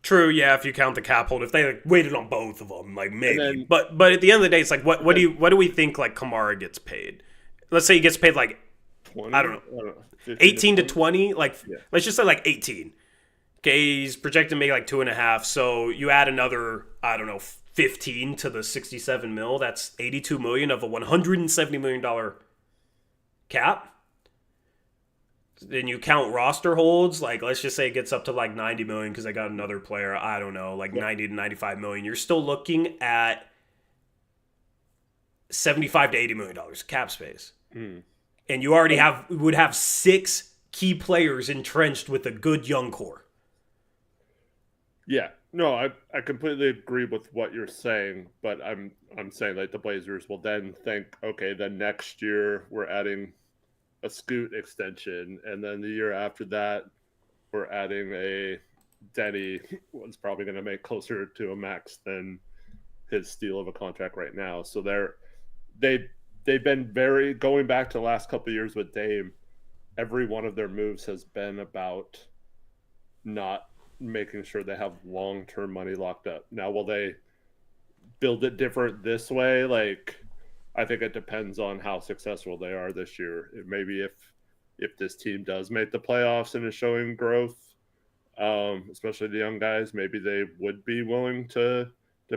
True, yeah. If you count the cap hold, if they like waited on both of them, like maybe. But at the end of the day, it's like what do we think like Kamara gets paid? Let's say he gets paid like 20? I don't know. 15 18 to 20, like Yeah. let's just say like 18. Okay, he's projected to make like 2.5. So you add another, I don't know, 15 to the 67 mil. That's 82 million of a $170 million cap. Then you count roster holds, like let's just say it gets up to like 90 million because I got another player, I don't know, like 90 to 95 million. You're still looking at 75 to 80 million dollars cap space. And you already would have 6 key players entrenched with a good young core. Yeah. No, I completely agree with what you're saying, but I'm saying like the Blazers will then think, okay, then next year we're adding a Scoot extension, and then the year after that we're adding a Denny, who's probably going to make closer to a max than his steal of a contract right now. So they've been very, going back to the last couple of years with Dame, every one of their moves has been about not making sure they have long-term money locked up. Now, will they build it different this way? Like, I think it depends on how successful they are this year. Maybe if this team does make the playoffs and is showing growth, especially the young guys, maybe they would be willing to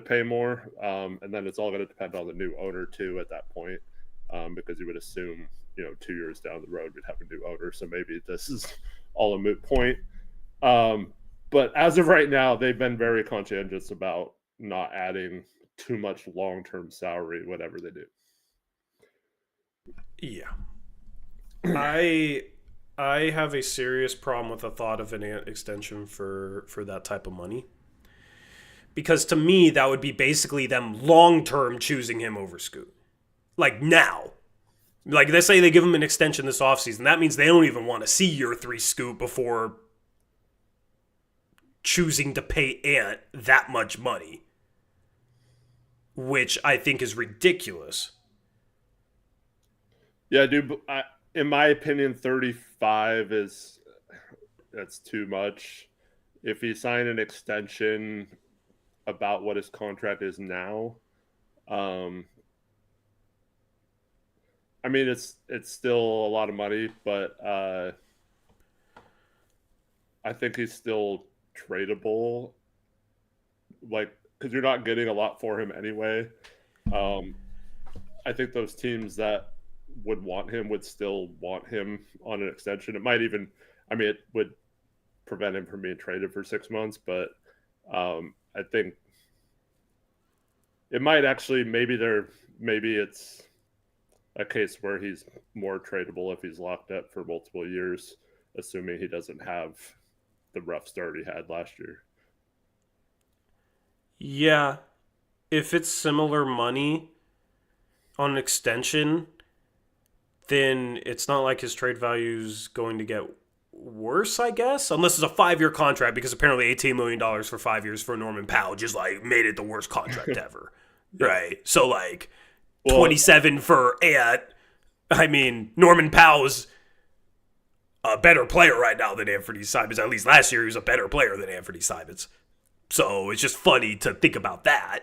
pay more. And then it's all going to depend on the new owner too at that point, because you would assume 2 years down the road we'd have a new owner. So maybe this is all a moot point. But as of right now, they've been very conscientious about not adding too much long-term salary, whatever they do. Yeah. I have a serious problem with the thought of an extension for that type of money. Because to me, that would be basically them long-term choosing him over Scoot. Like now. Like they say they give him an extension this offseason. That means they don't even want to see year 3 Scoot before choosing to pay Ant that much money. Which I think is ridiculous. Yeah, dude. In my opinion, 35 that's too much. If he signed an extension about what his contract is now, I mean it's still a lot of money, but I think he's still tradable. Like, because you're not getting a lot for him anyway. I think those teams that would want him would still want him on an extension. It might even, it would prevent him from being traded for 6 months, but I think it might actually, maybe it's a case where he's more tradable if he's locked up for multiple years, assuming he doesn't have the rough start he had last year. Yeah. If it's similar money on an extension, then it's not like his trade value's going to get worse, I guess. Unless it's a 5-year contract, because apparently $18 million for 5 years for Norman Powell just like made it the worst contract ever. Yeah. Right? So like 27 for Ant. I mean, Norman Powell's a better player right now than Anthony Simons. At least last year he was a better player than Anthony Simons. So it's just funny to think about that,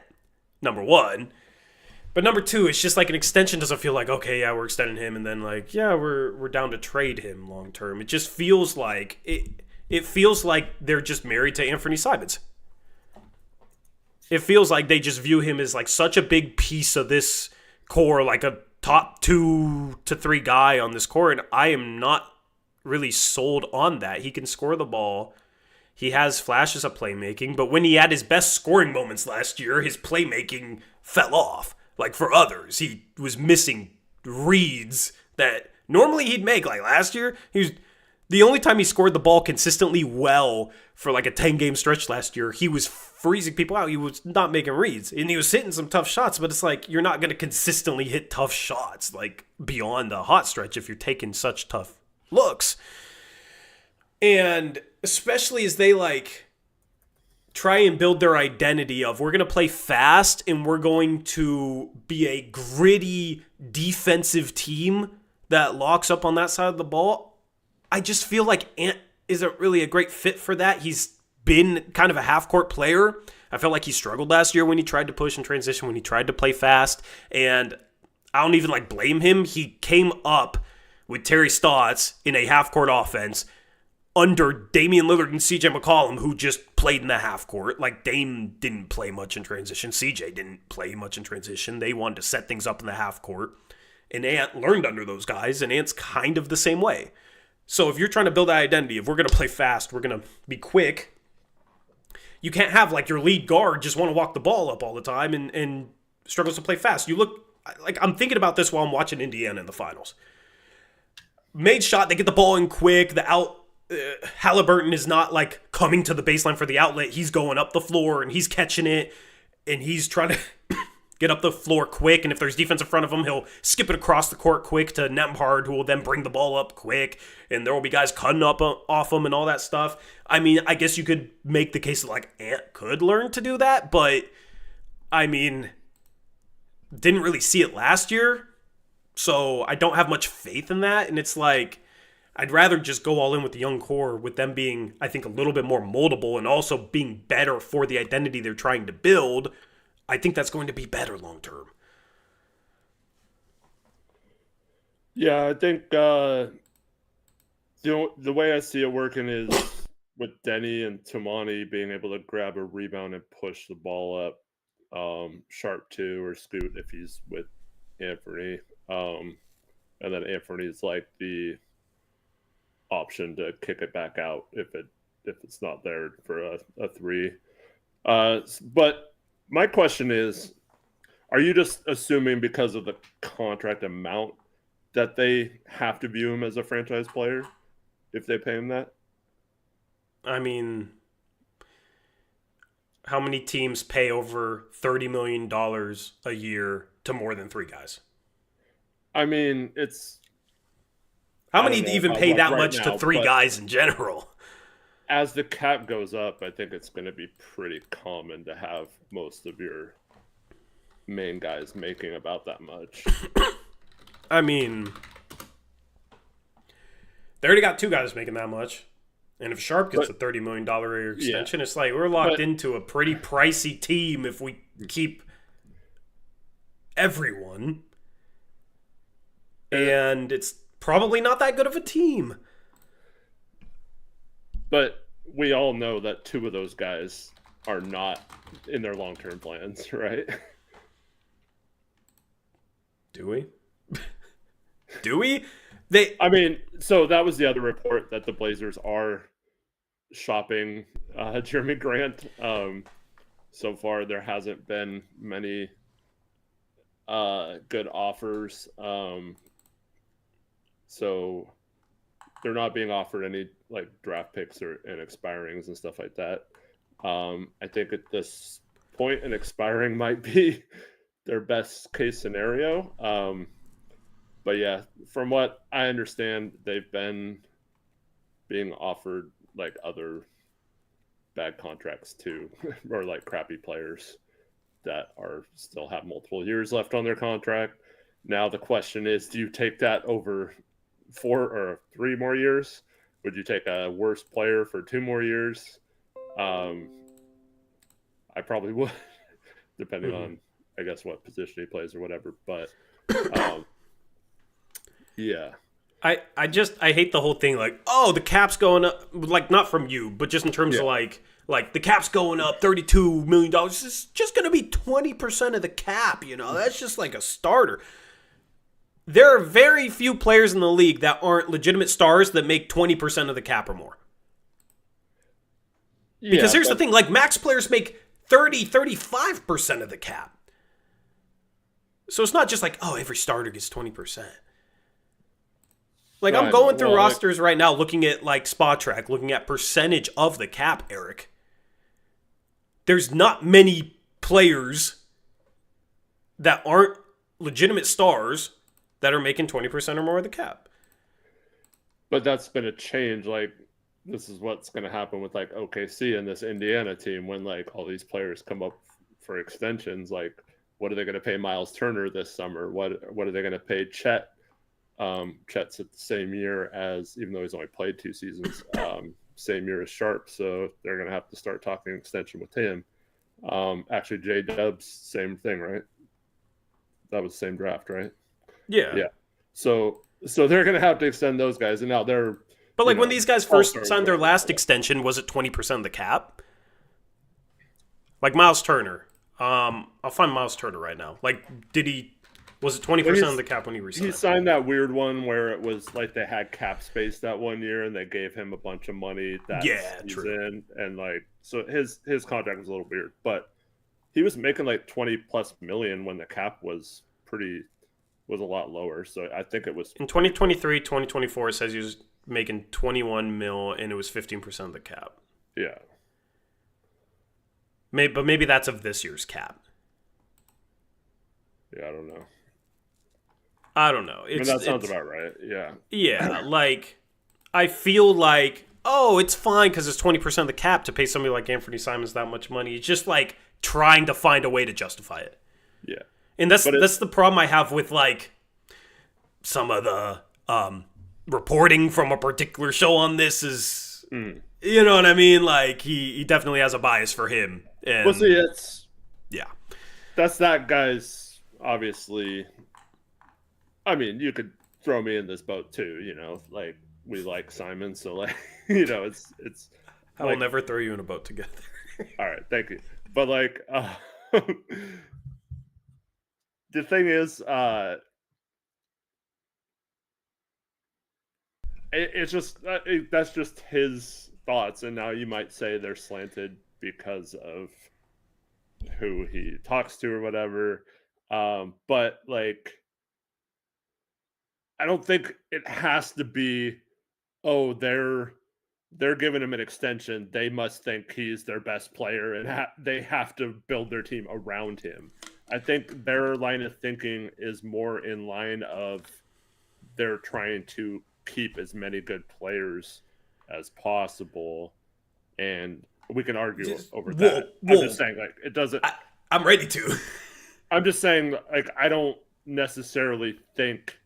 number one. But number two, it's just like an extension doesn't feel like, okay, yeah, we're extending him, and then like, yeah, we're down to trade him long term. It just feels like it feels like they're just married to Anthony Simons. It feels like they just view him as like such a big piece of this core, like a top 2 to 3 guy on this core, and I am not really sold on that. He can score the ball. He has flashes of playmaking, but when he had his best scoring moments last year, his playmaking fell off. Like for others, he was missing reads that normally he'd make. Like last year, the only time he scored the ball consistently well for like a 10-game stretch last year, he was freezing people out. He was not making reads, and he was hitting some tough shots, but it's like you're not going to consistently hit tough shots like beyond the hot stretch if you're taking such tough looks. And especially as they like try and build their identity of we're going to play fast and we're going to be a gritty defensive team that locks up on that side of the ball, I just feel like Ant isn't really a great fit for that. He's been kind of a half-court player. I felt like he struggled last year when he tried to push and transition, when he tried to play fast, and I don't even like blame him. He came up with Terry Stotts in a half-court offense under Damian Lillard and CJ McCollum, who just played in the half court. Like, Dame didn't play much in transition. CJ didn't play much in transition. They wanted to set things up in the half court. And Ant learned under those guys, and Ant's kind of the same way. So if you're trying to build that identity, if we're going to play fast, we're going to be quick, you can't have, like, your lead guard just want to walk the ball up all the time and struggles to play fast. You look, like, I'm thinking about this while I'm watching Indiana in the finals. Made shot, they get the ball in quick, Halliburton is not like coming to the baseline for the outlet. He's going up the floor and he's catching it and he's trying to get up the floor quick. And if there's defense in front of him, he'll skip it across the court quick to Nembhard, who will then bring the ball up quick. And there will be guys cutting up off him and all that stuff. I mean, I guess you could make the case that like Ant could learn to do that, but I mean, didn't really see it last year. So I don't have much faith in that. And it's like, I'd rather just go all in with the young core, with them being, I think, a little bit more moldable and also being better for the identity they're trying to build. I think that's going to be better long term. Yeah, I think the way I see it working is with Denny and Tomani being able to grab a rebound and push the ball up, Sharp too, or Scoot if he's with Anthony. And then Anthony's like the option to kick it back out if it's not there for a three. But my question is, are you just assuming because of the contract amount that they have to view him as a franchise player if they pay him that? I mean, how many teams pay over $30 million a year to more than three guys? I mean, it's... How many even pay that much to three guys in general? As the cap goes up, I think it's going to be pretty common to have most of your main guys making about that much. I mean, they already got two guys making that much. And if Sharp gets a $30 million a year extension, it's like we're locked into a pretty pricey team if we keep everyone. And it's probably not that good of a team. But we all know that two of those guys are not in their long-term plans, right? Do we? Do we? I mean, so that was the other report that the Blazers are shopping Jeremy Grant. So far, there hasn't been many good offers. So they're not being offered any like draft picks and expirings and stuff like that. I think at this point, an expiring might be their best case scenario. But yeah, from what I understand, they've been being offered like other bad contracts too, or like crappy players that are still have multiple years left on their contract. Now the question is, do you take that over 4 or 3 more years? Would you take a worse player for 2 more years? I probably would, depending on, I guess, what position he plays or whatever. But yeah. I hate the whole thing, like, oh, the cap's going up, like, not from you, but just in terms of like the cap's going up $32 million. It's just going to be 20% of the cap, you know? That's just like a starter. There are very few players in the league that aren't legitimate stars that make 20% of the cap or more. Because here's the thing, like, max players make 35% of the cap. So it's not just like, oh, every starter gets 20%. Like, I'm going through rosters right now, looking at, like, Spot Track, looking at percentage of the cap, Eric. There's not many players that aren't legitimate stars that are making 20% or more of the cap. But that's been a change. Like, this is what's going to happen with, like, OKC and this Indiana team when, like, all these players come up for extensions. Like, what are they going to pay Miles Turner this summer? What are they going to pay Chet? Chet's at the same year as, even though he's only played 2 seasons, same year as Sharp, so they're going to have to start talking extension with him. Actually, J-Dubs, same thing, right? That was the same draft, right? Yeah. So So they're gonna have to extend those guys, and now they're, But like when these guys first all-stars, signed their whatever. last extension, was it 20% of the cap? Like Miles Turner. I'll find Miles Turner right now. Like, did he? Was it Well, 20% of the cap when he he resigned? signed that weird one where it was like they had cap space that one year, and they gave him a bunch of money that Yeah, true. season, and like so his contract was a little weird, but he was making like 20 plus million when the cap was a lot lower. So I think it was In 2023, 2024, it says he was making 21 mil and it was 15% of the cap. yeah. But maybe that's of this year's cap. Yeah, I don't know. I don't know. I mean, that sounds about right. Yeah. Yeah, like I feel like it's fine because it's 20% of the cap to pay somebody like Anthony Simons that much money. It's just like trying to find a way to justify it. Yeah. And that's the problem I have with like some of the reporting from a particular show on this is you know what I mean? Like he definitely has a bias for him. And Well, see, yeah. that's that guy's obviously. I mean, you could throw me in this boat too. Like we like Simon, so like it's I will like, never throw you in a boat together. all right, thank you. But like, the thing is, it's just that's just his thoughts, and now you might say they're slanted because of who he talks to or whatever. But like, I don't think it has to be. Oh, they're giving him an extension. They must think he's their best player, and they have to build their team around him. I think their line of thinking is more in line of they're trying to keep as many good players as possible, and we can argue over that. I'm just saying, like, it doesn't. I'm ready to. I'm just saying, like, I don't necessarily think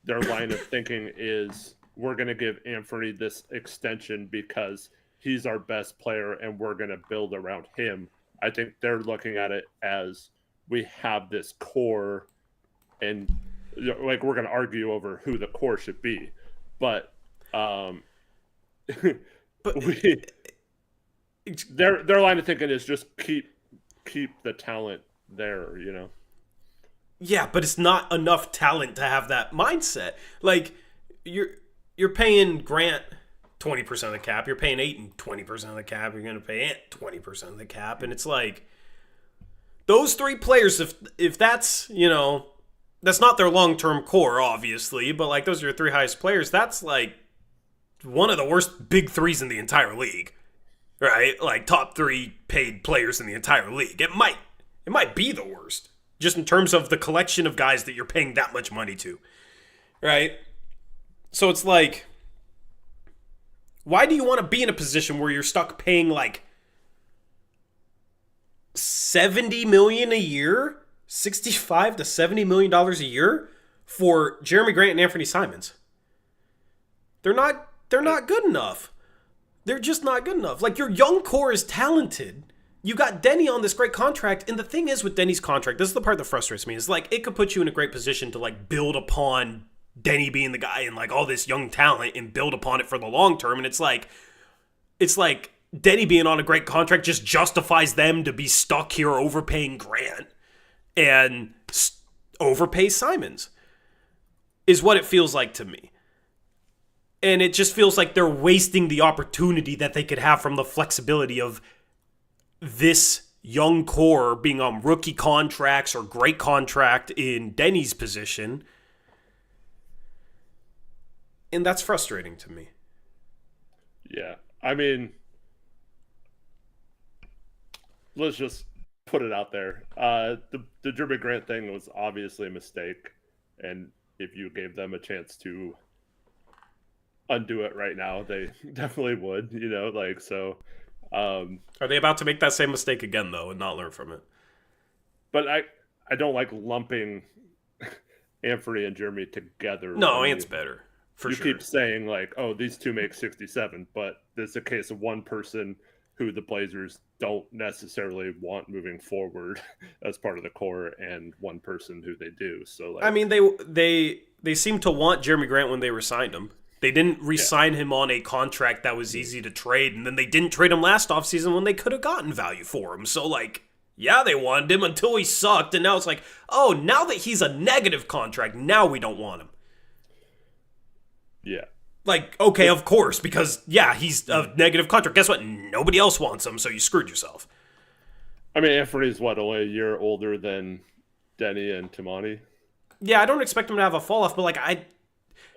their line of thinking is we're going to give Anthony this extension because he's our best player and we're going to build around him. I think they're looking at it as we have this core, and like we're going to argue over who the core should be, but But their line of thinking is just keep the talent there. yeah, but it's not enough talent to have that mindset. Like you're paying Grant 20% of the cap. You're paying Ayton 20% of the cap. You're going to pay Ant 20% of the cap, and it's like those three players. If that's that's not their long-term core, obviously, but like those are your three highest players. That's like one of the worst big threes in the entire league, right? Like top three paid players in the entire league. It might be the worst, just in terms of the collection of guys that you're paying that much money to, right? So it's like, why do you want to be in a position where you're stuck paying like $70 million a year, $65 to $70 million a year for Jeremy Grant and Anthony Simons? They're not good enough. They're just not good enough. Like, your young core is talented. You got Denny on this great contract, and the thing is with Denny's contract, this is the part that frustrates me, is like it could put you in a great position to like build upon Denny being the guy and like all this young talent and build upon it for the long term. And it's like Denny being on a great contract just justifies them to be stuck here overpaying Grant and overpay Simons, is what it feels like to me. And it just feels like they're wasting the opportunity that they could have from the flexibility of this young core being on rookie contracts or great contract in Denny's position. And that's frustrating to me. Yeah. I mean, let's just put it out there. The Jeremy Grant thing was obviously a mistake. And if you gave them a chance to undo it right now, they definitely would, so. Are they about to make that same mistake again, though, and not learn from it? But I don't like lumping Anthony and Jeremy together. No, Ant's better. For you sure. keep saying like, oh, these two make 67, but there's a case of one person who the Blazers don't necessarily want moving forward as part of the core, and one person who they do. So I like, mean, they seem to want Jeremy Grant when they re-signed him. They didn't re-sign him on a contract that was easy to trade, and then they didn't trade him last offseason when they could have gotten value for him. So, like, yeah, they wanted him until he sucked, and now it's like, oh, now that he's a negative contract, now we don't want him. yeah. Like, okay, of course, because, yeah, he's a negative contract. Guess what? Nobody else wants him, so you screwed yourself. I mean, Anthony's what, only a year older than Denny and Tamani? Yeah, I don't expect him to have a fall-off, but, like,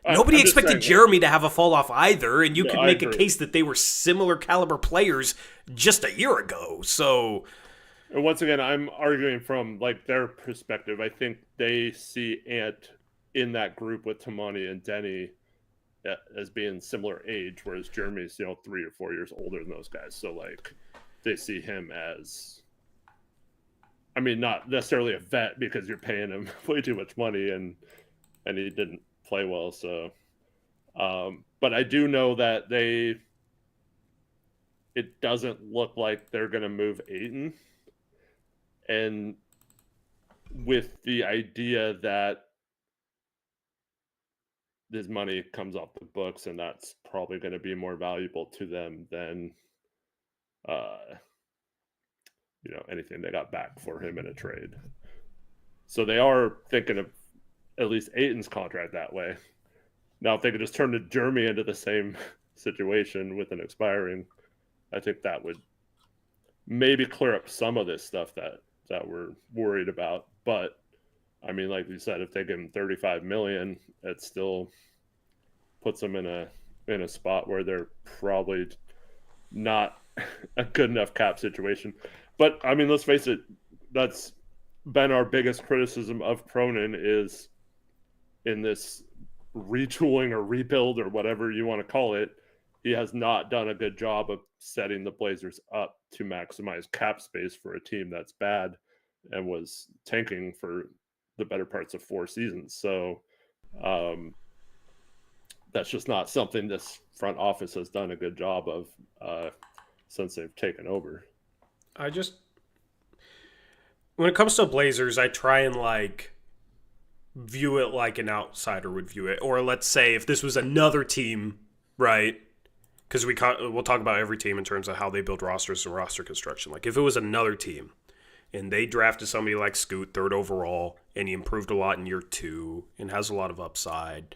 nobody expected saying, Jeremy to have a fall-off either, and you No, could I make a agree. case that they were similar caliber players just a year ago, so... And once again, I'm arguing from like their perspective. I think they see Ant in that group with Tamani and Denny as being similar age, whereas Jeremy's 3 or 4 years older than those guys. So like they see him as, I mean, not necessarily a vet because you're paying him way too much money and he didn't play well. So, but I do know that it doesn't look like they're going to move Ayton. And with the idea that this money comes off the books, and that's probably going to be more valuable to them than, anything they got back for him in a trade. So they are thinking of at least Ayton's contract that way. Now, if they could just turn Jeremy into the same situation with an expiring, I think that would maybe clear up some of this stuff that we're worried about. But I mean, like you said, if they give him $35 million, it still puts them in a spot where they're probably not a good enough cap situation. But I mean, let's face it, that's been our biggest criticism of Cronin, is in this retooling or rebuild or whatever you want to call it, he has not done a good job of setting the Blazers up to maximize cap space for a team that's bad and was tanking for the better parts of 4 seasons. So that's just not something this front office has done a good job of since they've taken over. When it comes to Blazers, I try and like view it like an outsider would view it. Or let's say if this was another team, right? Because we'll talk about every team in terms of how they build rosters and roster construction. Like if it was another team and they drafted somebody like Scoot 3rd overall and he improved a lot in year 2 and has a lot of upside,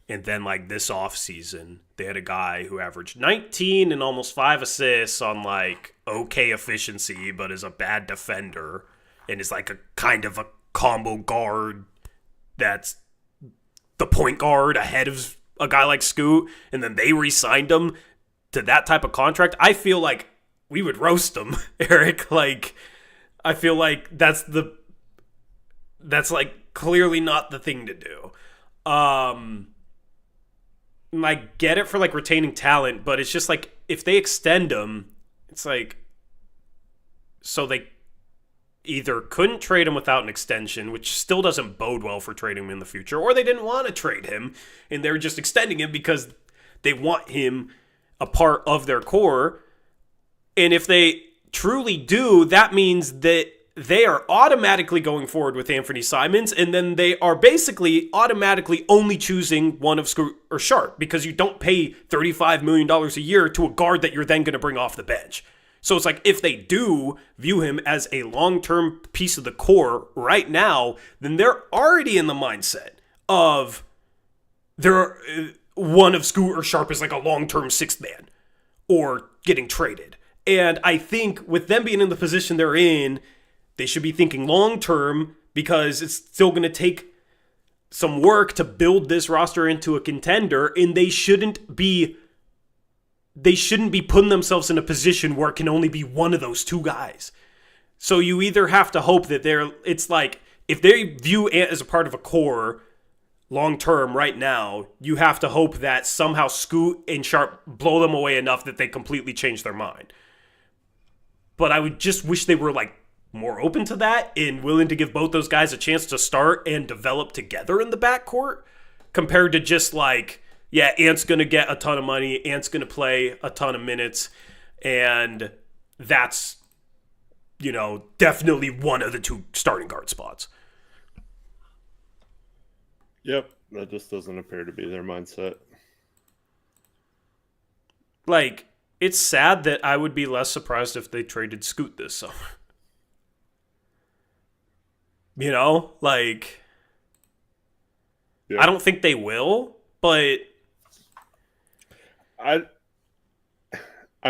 and then like this offseason they had a guy who averaged 19 and almost 5 assists on like okay efficiency but is a bad defender and is like a kind of a combo guard that's the point guard ahead of a guy like Scoot, and then they re-signed him to that type of contract, I feel like we would roast him, Eric. Like, I feel like that's like clearly not the thing to do. I get it for like retaining talent, but it's just like if they extend him, it's like, so they either couldn't trade him without an extension, which still doesn't bode well for trading him in the future, or they didn't want to trade him and they're just extending him because they want him a part of their core. And if they truly do, that means that they are automatically going forward with Anthony Simons, and then they are basically automatically only choosing one of Scoot or Sharp because you don't pay $35 million a year to a guard that you're then going to bring off the bench. So it's like if they do view him as a long-term piece of the core right now, then they're already in the mindset of one of Scoot or Sharp is like a long-term 6th man or getting traded. And I think with them being in the position they're in, they should be thinking long-term because it's still going to take some work to build this roster into a contender, and they shouldn't be putting themselves in a position where it can only be one of those two guys. So you either have to hope that it's like, if they view Ant as a part of a core long-term right now, you have to hope that somehow Scoot and Sharp blow them away enough that they completely change their mind. But I would just wish they were like more open to that and willing to give both those guys a chance to start and develop together in the backcourt compared to just like, yeah, Ant's going to get a ton of money, Ant's going to play a ton of minutes, and that's, definitely one of the two starting guard spots. Yep, that just doesn't appear to be their mindset. Like, it's sad that I would be less surprised if they traded Scoot this summer. Like, Yeah. I don't think they will, but I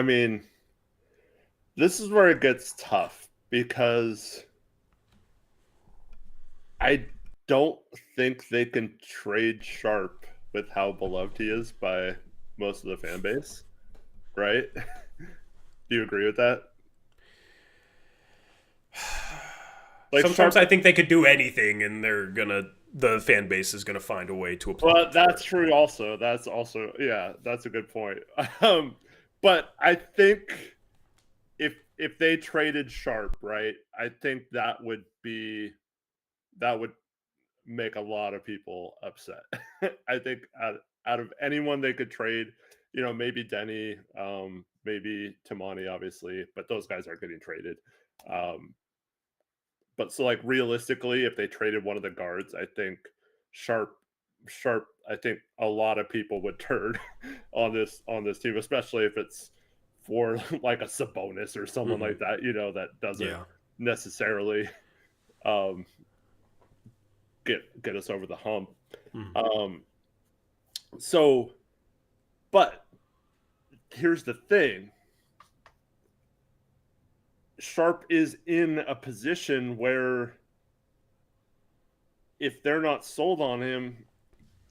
mean, this is where it gets tough because I don't think they can trade Sharp with how beloved he is by most of the fan base, right? Do you agree with that? like sometimes I think they could do anything, and the fan base is gonna find a way to apply. Well, that's true. Also, that's a good point. But I think if they traded Sharp, right, I think that would make a lot of people upset. I think out of anyone they could trade, maybe Denny, maybe Tamani, obviously, but those guys aren't getting traded. But so like realistically, if they traded one of the guards, I think Sharp, I think a lot of people would turn on this team, especially if it's for like a Sabonis or someone like that, that doesn't necessarily get us over the hump. So, but here's the thing. Sharp is in a position where if they're not sold on him,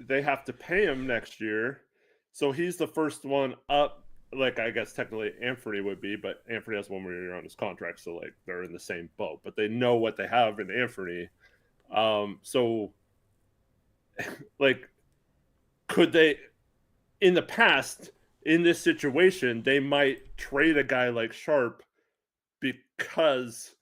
they have to pay him next year. So he's the first one up. Like, I guess technically Anthony would be, but Anthony has 1 more year on his contract. So like they're in the same boat, but they know what they have in Anthony. So like, could they, in the past, in this situation, they might trade a guy like Sharp because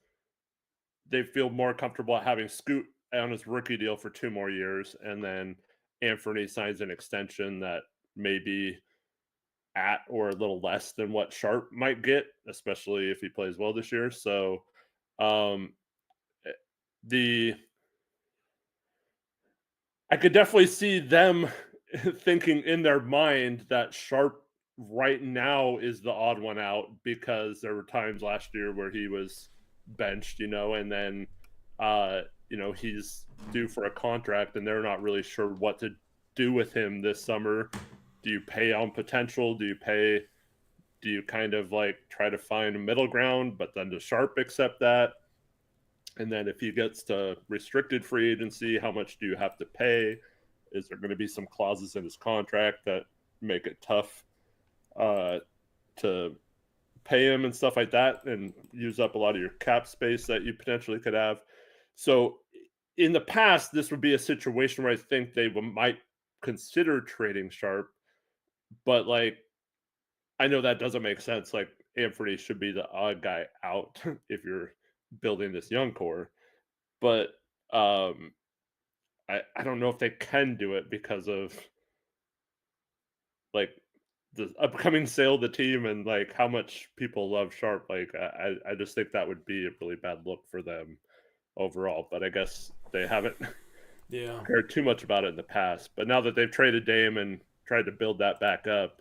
they feel more comfortable having Scoot on his rookie deal for 2 more years, and then Anthony signs an extension that may be at or a little less than what Sharp might get, especially if he plays well this year. So I could definitely see them thinking in their mind that Sharp right now is the odd one out because there were times last year where he was benched, and then he's due for a contract and they're not really sure what to do with him this summer. Do you pay on potential? Do you kind of like try to find a middle ground, but then does Sharp accept that? And then if he gets to restricted free agency, how much do you have to pay? Is there going to be some clauses in his contract that make it tough to pay him and stuff like that and use up a lot of your cap space that you potentially could have? So in the past, this would be a situation where I think they might consider trading Sharp, but like, I know that doesn't make sense. Like, Anthony should be the odd guy out if you're building this young core, but I don't know if they can do it because of like the upcoming sale of the team and like how much people love Sharp. Like, I just think that would be a really bad look for them overall. But I guess they haven't cared too much about it in the past. But now that they've traded Dame and tried to build that back up,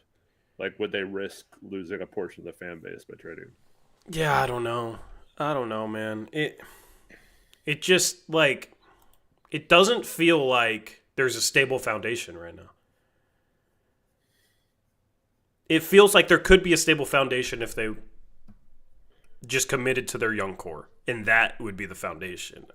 like, would they risk losing a portion of the fan base by trading? Yeah, I don't know, man. It just, like, it doesn't feel like there's a stable foundation right now. It feels like there could be a stable foundation if they just committed to their young core, and that would be the foundation.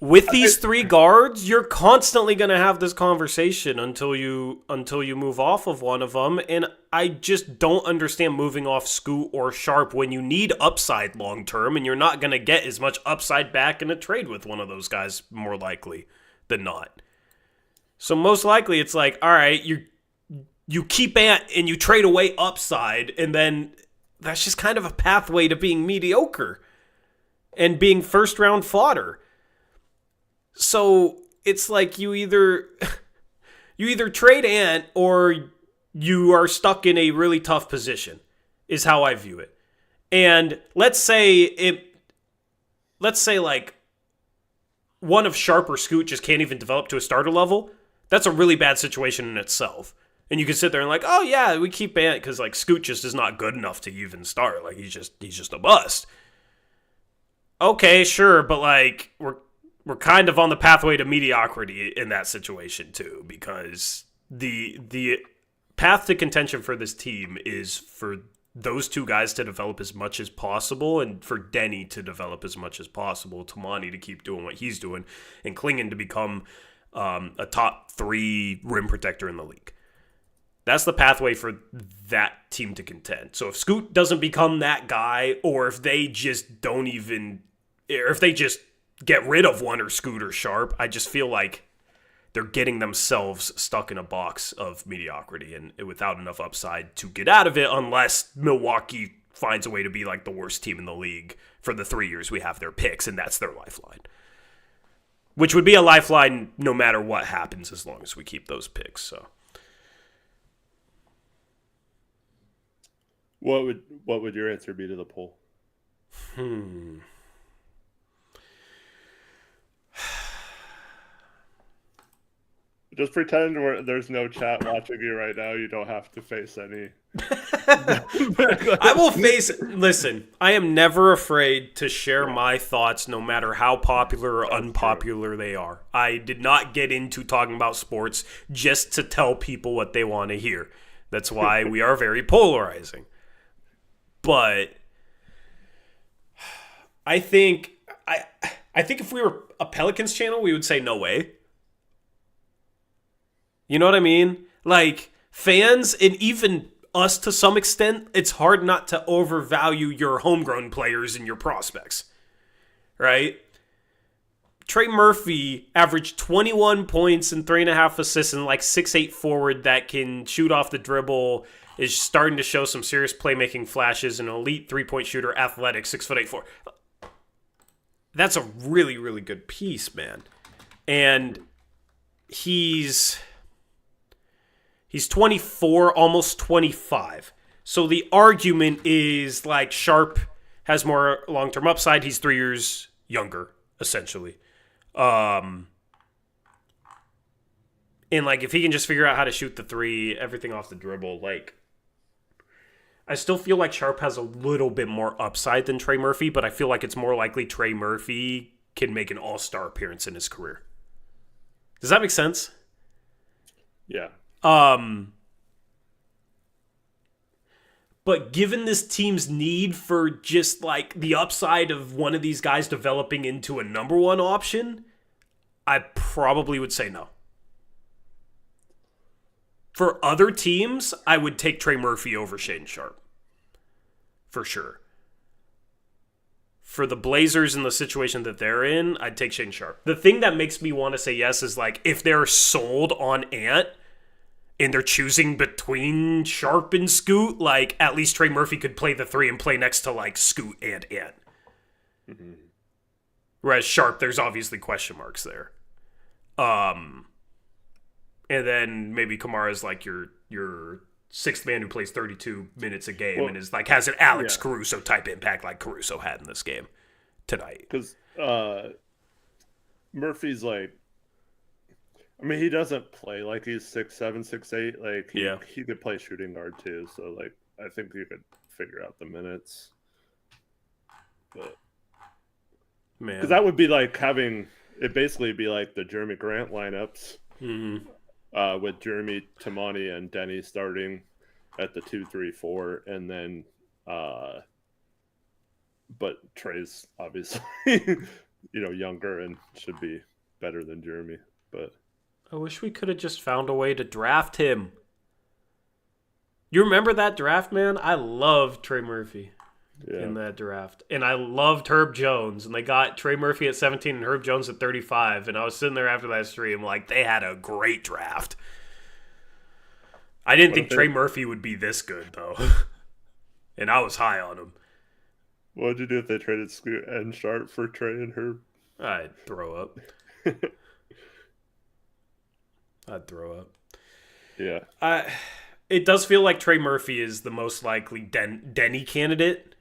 With these 3 guards, you're constantly going to have this conversation until you move off of one of them, and I just don't understand moving off Scoot or Sharp when you need upside long term, and you're not going to get as much upside back in a trade with one of those guys more likely than not. So most likely it's like, all right, you keep Ant and you trade away upside, and then that's just kind of a pathway to being mediocre and being first round fodder. So it's like you either trade Ant or you are stuck in a really tough position. is how I view it. And let's say like one of Sharp or Scoot just can't even develop to a starter level. That's a really bad situation in itself. And you can sit there and like, oh yeah, we keep Ant because like Scoot just is not good enough to even start. Like he's just a bust. Okay, sure, but like we're kind of on the pathway to mediocrity in that situation too, because the path to contention for this team is for those two guys to develop as much as possible and for Denny to develop as much as possible, Tamani to keep doing what he's doing, and Klingon to become a top 3 rim protector in the league. That's the pathway for that team to contend. So if Scoot doesn't become that guy, or if they just don't even, or if they just get rid of one or Scoot or Sharp, I just feel like they're getting themselves stuck in a box of mediocrity and without enough upside to get out of it, unless Milwaukee finds a way to be like the worst team in the league for the 3 years we have their picks, and that's their lifeline. Which would be a lifeline no matter what happens as long as we keep those picks. So what would your answer be to the poll? Just pretend there's no chat watching you right now. You don't have to face any. I will face it. Listen, I am never afraid to share my thoughts no matter how popular or unpopular they are. I did not get into talking about sports just to tell people what they want to hear. That's why we are very polarizing. But I think if we were a Pelicans channel, we would say no way. You know what I mean? Like, fans, and even us to some extent, it's hard not to overvalue your homegrown players and your prospects. Right? Trey Murphy averaged 21 points and 3.5 assists, and like 6'8" forward that can shoot off the dribble, is starting to show some serious playmaking flashes, an elite three-point shooter, athletic, 6'8", 4. That's a really, really good piece, man. And he's 24, almost 25. So the argument is like Sharp has more long-term upside. He's 3 years younger, essentially. And like if he can just figure out how to shoot the three, everything off the dribble, like I still feel like Sharp has a little bit more upside than Trey Murphy, but I feel like it's more likely Trey Murphy can make an all-star appearance in his career. Does that make sense? Yeah. But given this team's need for just like the upside of one of these guys developing into a number one option, I probably would say no. For other teams, I would take Trey Murphy over Shaedon Sharp. For sure. For the Blazers in the situation that they're in, I'd take Shaedon Sharp. The thing that makes me want to say yes is like if they're sold on Ant and they're choosing between Sharp and Scoot, like at least Trey Murphy could play the three and play next to like Scoot and Ant. Mm-hmm. Whereas Sharp, there's obviously question marks there. And then maybe Kamara's like your sixth man who plays 32 minutes a game and is like has an Alex Caruso type impact like Caruso had in this game tonight. Because Murphy's like, I mean, he doesn't play like he's 6'7", 6'8". Like he could play shooting guard too. So like I think you could figure out the minutes. But man, because that would be like having it basically be like the Jeremy Grant lineups. Mm-hmm. With Jeremy, Tamani, and Denny starting at the 2, 3, 4, and then, but Trey's obviously, younger and should be better than Jeremy. But I wish we could have just found a way to draft him. You remember that draft, man? I loved Trey Murphy in that draft. And I loved Herb Jones. And they got Trey Murphy at 17 and Herb Jones at 35. And I was sitting there after that stream like, they had a great draft. I didn't think Trey Murphy would be this good, though. And I was high on him. What would you do if they traded Scoot and Sharp for Trey and Herb? I'd throw up. I'd throw up. Yeah. it does feel like Trey Murphy is the most likely Denny candidate.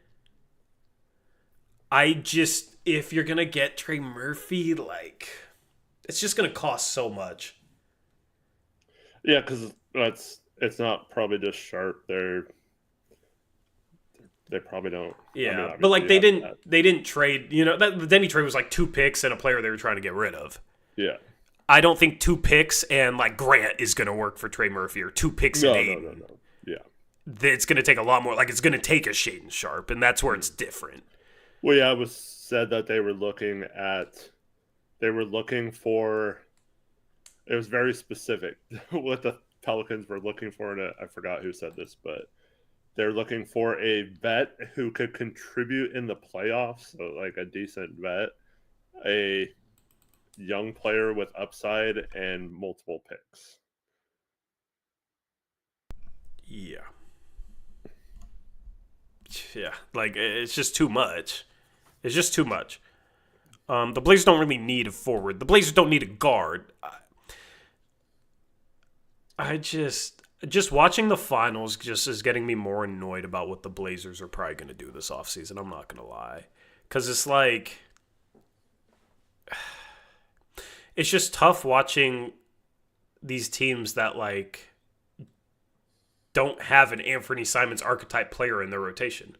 If you're going to get Trey Murphy, like, it's just going to cost so much. Yeah, because it's not probably just Sharp. They probably don't. Yeah, I mean, but like obviously they didn't trade. The Denny trade was like 2 picks and a player they were trying to get rid of. Yeah. I don't think 2 picks and like Grant is going to work for Trey Murphy, or 2 picks and 8. No. Yeah. It's going to take a lot more. Like, it's going to take a Shaden Sharp, and that's where it's different. Well, yeah, it was said that they were looking for. It was very specific what the Pelicans were looking for, and I forgot who said this, but they're looking for a vet who could contribute in the playoffs, so like a decent vet, a young player with upside, and multiple picks. Yeah. Yeah, like, it's just too much. It's just too much. The Blazers don't really need a forward. The Blazers don't need a guard. I just watching the finals just is getting me more annoyed about what the Blazers are probably going to do this offseason. I'm not going to lie. Because it's like, it's just tough watching these teams that, like, don't have an Anthony Simons archetype player in their rotation.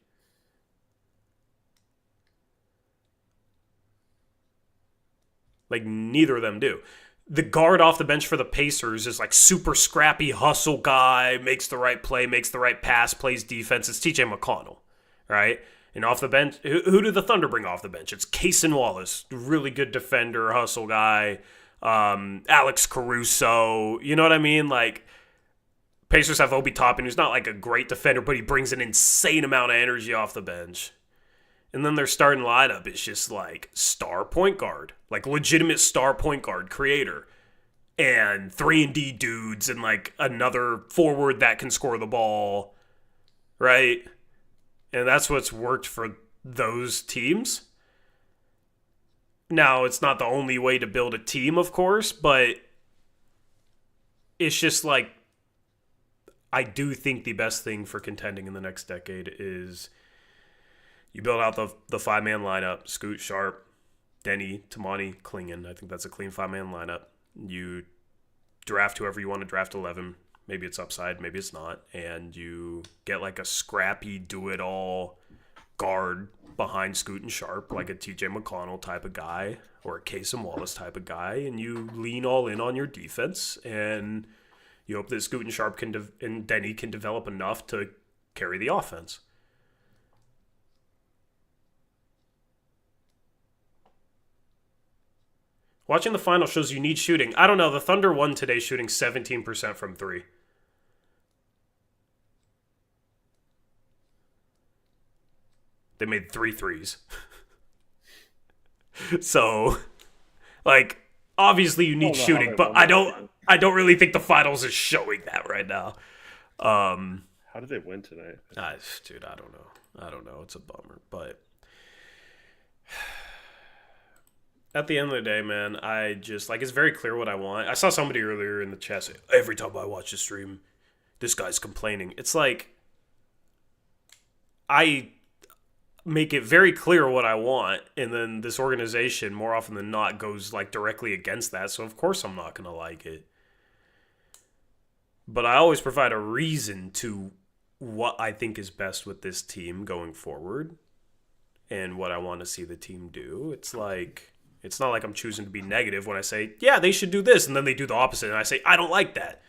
Like, neither of them do. The guard off the bench for the Pacers is like super scrappy hustle guy, makes the right play, makes the right pass, plays defense. It's TJ McConnell, right? And off the bench, who do the Thunder bring off the bench? It's Cason Wallace, really good defender, hustle guy. Alex Caruso, you know what I mean? Like, Pacers have Obi Toppin, who's not like a great defender, but he brings an insane amount of energy off the bench. And then their starting lineup is just like star point guard, like legitimate star point guard creator, and 3-and-D dudes, and like another forward that can score the ball, right? And that's what's worked for those teams. Now, it's not the only way to build a team, of course, but it's just like, I do think the best thing for contending in the next decade is you build out the 5-man lineup: Scoot, Sharp, Denny, Tamani, Klingon. I think that's a clean 5-man lineup. You draft whoever you want to draft 11. Maybe it's upside, maybe it's not. And you get like a scrappy, do-it-all guard behind Scoot and Sharp, like a TJ McConnell type of guy or a Cason Wallace type of guy. And you lean all in on your defense. And you hope that Scoot and Sharp and Denny can develop enough to carry the offense. Watching the final shows you need shooting. I don't know. The Thunder won today shooting 17% from 3. They made 3 threes. So, like, obviously you need shooting, but I don't really think the finals is showing that right now. How did they win tonight? Dude, I don't know. It's a bummer, but at the end of the day, man, I just, like, it's very clear what I want. I saw somebody earlier in the chat say, every time I watch the stream, this guy's complaining. It's like, I make it very clear what I want, and then this organization, more often than not, goes, like, directly against that, so of course I'm not going to like it. But I always provide a reason to what I think is best with this team going forward, and what I want to see the team do. It's like, it's not like I'm choosing to be negative when I say, yeah, they should do this, and then they do the opposite, and I say, I don't like that.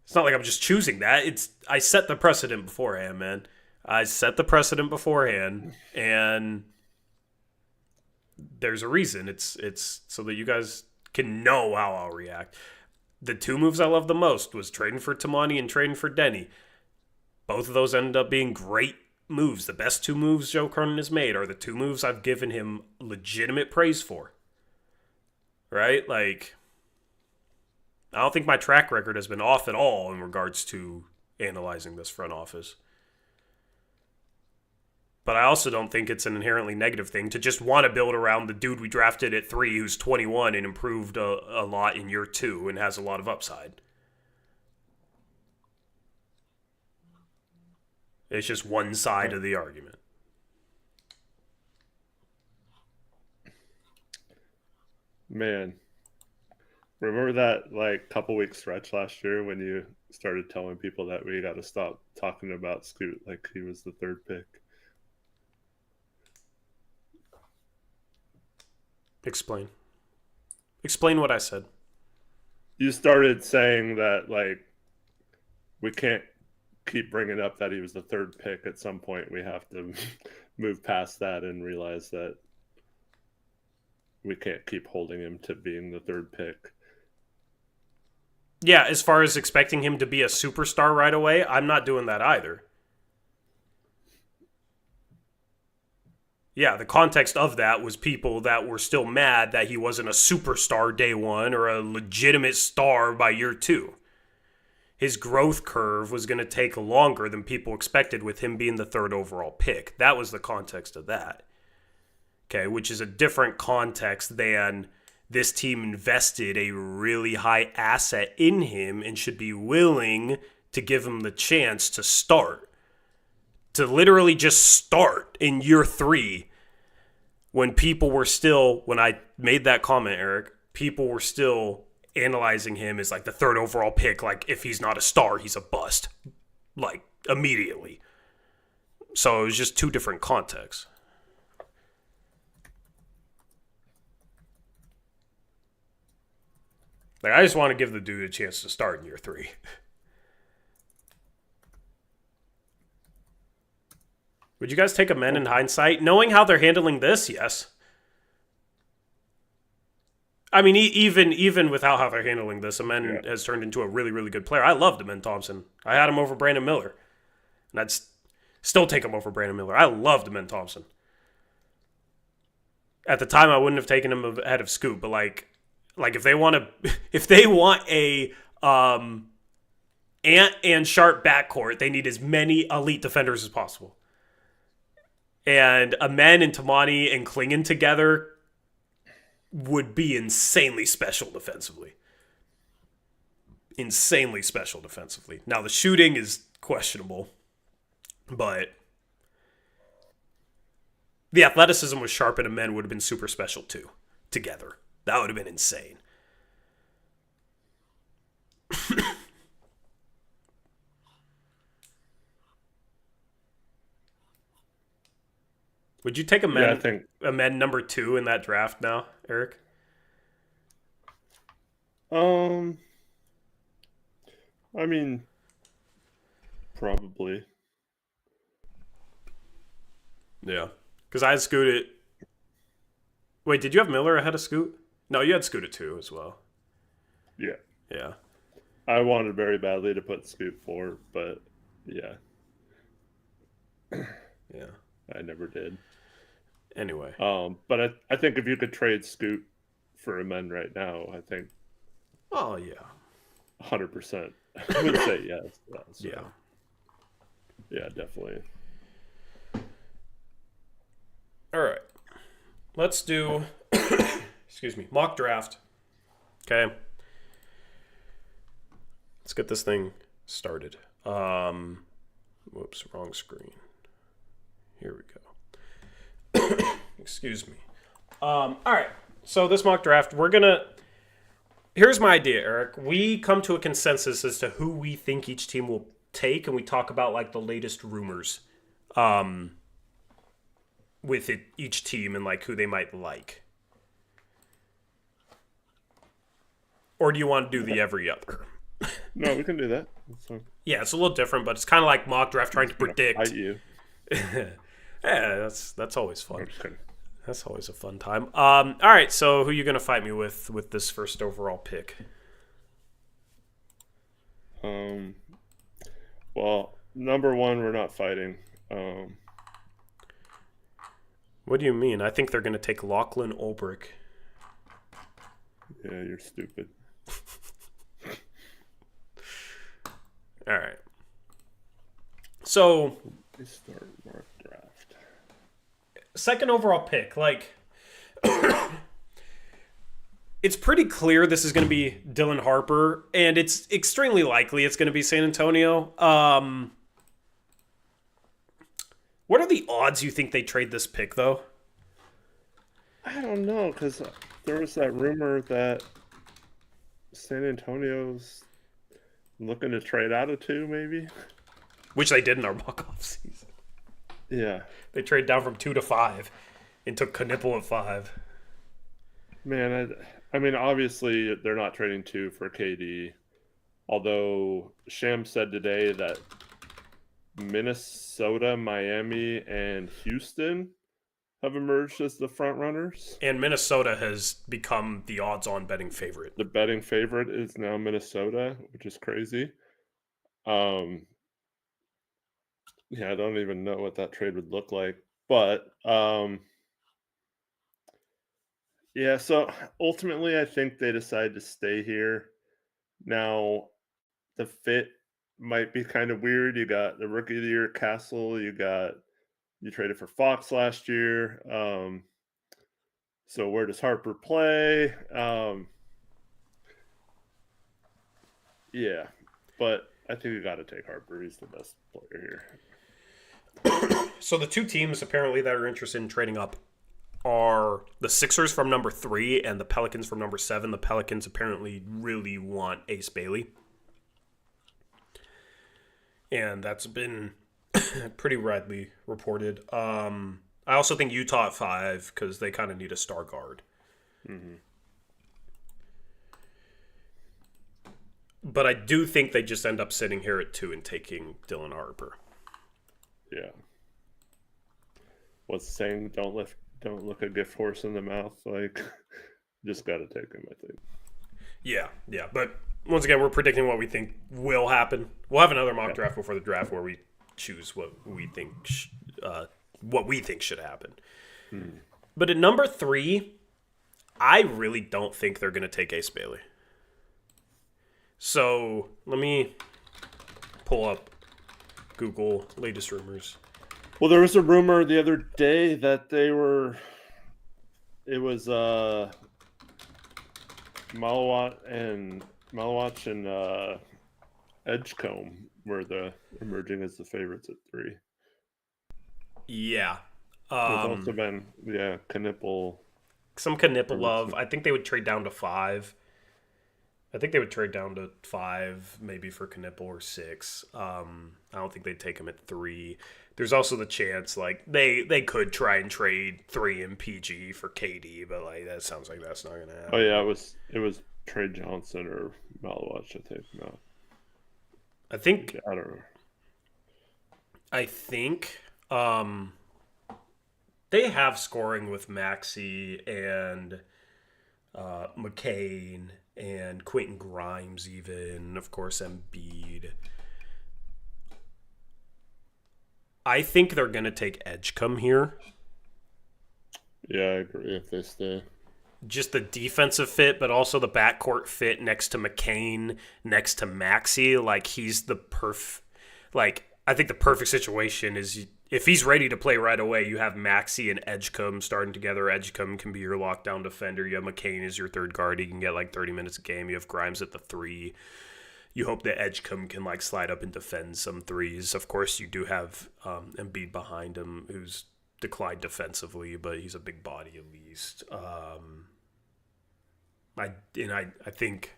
It's not like I'm just choosing that. I set the precedent beforehand, man. I set the precedent beforehand, and there's a reason. It's so that you guys can know how I'll react. The 2 moves I love the most was trading for Tamani and trading for Denny. Both of those ended up being great moves. The best 2 moves Joe Cronin has made are the 2 moves I've given him legitimate praise for. Right? Like, I don't think my track record has been off at all in regards to analyzing this front office. But I also don't think it's an inherently negative thing to just want to build around the dude we drafted at 3 who's 21 and improved a lot in year 2 and has a lot of upside. It's just one side of the argument. Man, remember that like couple week stretch last year when you started telling people that we got to stop talking about Scoot like he was the third pick? Explain. Explain what I said. You started saying that like we can't keep bringing up that he was the third pick. At some point, we have to move past that and realize that we can't keep holding him to being the third pick. Yeah, as far as expecting him to be a superstar right away, I'm not doing that either. Yeah, the context of that was people that were still mad that he wasn't a superstar day one or a legitimate star by year two. His growth curve was going to take longer than people expected with him being the third overall pick. That was the context of that. Okay, which is a different context than this team invested a really high asset in him and should be willing to give him the chance to start. To literally just start in year three when people were still, when I made that comment, Eric, people were still analyzing him as like the third overall pick. Like if he's not a star, he's a bust. Like immediately. So it was just two different contexts. Like I just want to give the dude a chance to start in year three. Would you guys take a men in hindsight? Knowing how they're handling this, yes. I mean, even without how they're handling this, Amen has turned into a really, really good player. I loved Amen Thompson. I had him over Brandon Miller. And I'd still take him over Brandon Miller. I loved Amen Thompson. At the time, I wouldn't have taken him ahead of Scoot, but like if they want a Ant and Sharp backcourt, they need as many elite defenders as possible. And Amen and Tamani and Klingon together would be insanely special defensively. Insanely special defensively. Now, the shooting is questionable, but the athleticism with Sharp and Amen would have been super special too, together. That would have been insane. Would you take Amen number 2 in that draft now, Eric? I mean, probably. Yeah. Because I had Scoot at... Wait, did you have Miller ahead of Scoot? No, you had Scoot at 2 as well. Yeah. Yeah. I wanted very badly to put Scoot 4, but yeah. Yeah. I never did. Anyway. But I think if you could trade Scoot for Amen right now, I think... Oh, yeah. 100%. I would say yes. So. Yeah. Yeah, definitely. All right. Let's do... excuse me. Mock draft. Okay. Let's get this thing started. Whoops, wrong screen. Here we go. Excuse me. All right. So this mock draft, we're going to... Here's my idea, Eric. We come to a consensus as to who we think each team will take, and we talk about like the latest rumors with each team and like who they might like. Or do you want to do the every other? No, we can do that. That's fine. Yeah, it's a little different, but it's kind of like mock draft trying to predict. Fight you. Yeah, that's always fun. That's always a fun time. All right, so who are you going to fight me with this first overall pick? Well, number one, we're not fighting. What do you mean? I think they're going to take Lachlan Ulbrich. Yeah, you're stupid. All right. So, Start mock draft. Second overall pick, like it's pretty clear this is going to be Dylan Harper, and it's extremely likely it's going to be San Antonio. What are the odds you think they trade this pick, though? I don't know, because there was that rumor that San Antonio's looking to trade out of 2, maybe. Which they did in our walk-off season. Yeah. They trade down from 2 to 5 and took Knipple at 5. Man, I mean, obviously they're not trading 2 for KD. Although Sham said today that Minnesota, Miami, and Houston have emerged as the front runners. And Minnesota has become the odds-on betting favorite. The betting favorite is now Minnesota, which is crazy. Yeah, I don't even know what that trade would look like. But yeah, so ultimately I think they decide to stay here. Now, the fit might be kind of weird. You got the rookie of the year Castle, you traded for Fox last year. So where does Harper play? Yeah, but I think you got to take Harper. He's the best player here. So the two teams apparently that are interested in trading up are the Sixers from number 3 and the Pelicans from number 7. The Pelicans apparently really want Ace Bailey. And that's been pretty widely reported. I also think Utah at 5 because they kind of need a star guard. Mm-hmm. But I do think they just end up sitting here at 2 and taking Dylan Harper. Yeah. What's the saying? Don't look a gift horse in the mouth. Like, just got to take him, I think. Yeah. But once again, we're predicting what we think will happen. We'll have another mock draft before the draft where we choose what we think should happen. But at number 3, I really don't think they're going to take Ace Bailey. So let me pull up Google latest rumors. Well, there was a rumor the other day that it was Malawat and Edgecombe were emerging as the favorites at 3. Yeah. There's also been, Knipple. Some Knipple love. I think they would trade down to 5. I think they would trade down to 5, maybe for Knipple or 6. I don't think they'd take him at 3. There's also the chance, like, they could try and trade 3 and PG for KD, but, like, that sounds like that's not going to happen. Oh, yeah, it was Trey Johnson or Malawat, I think. No. I think... I don't know. I think they have scoring with Maxey and McCain and Quentin Grimes even, of course, Embiid. I think they're going to take Edgecombe here. Yeah, I agree if they stay. Just the defensive fit, but also the backcourt fit next to McCain, next to Maxey. Like, he's the I think the perfect situation is if he's ready to play right away, you have Maxey and Edgecombe starting together. Edgecombe can be your lockdown defender. You have McCain as your third guard. He can get like 30 minutes a game. You have Grimes at the 3. You hope that Edgecombe can like slide up and defend some threes. Of course, you do have Embiid behind him, who's declined defensively, but he's a big body at least. I think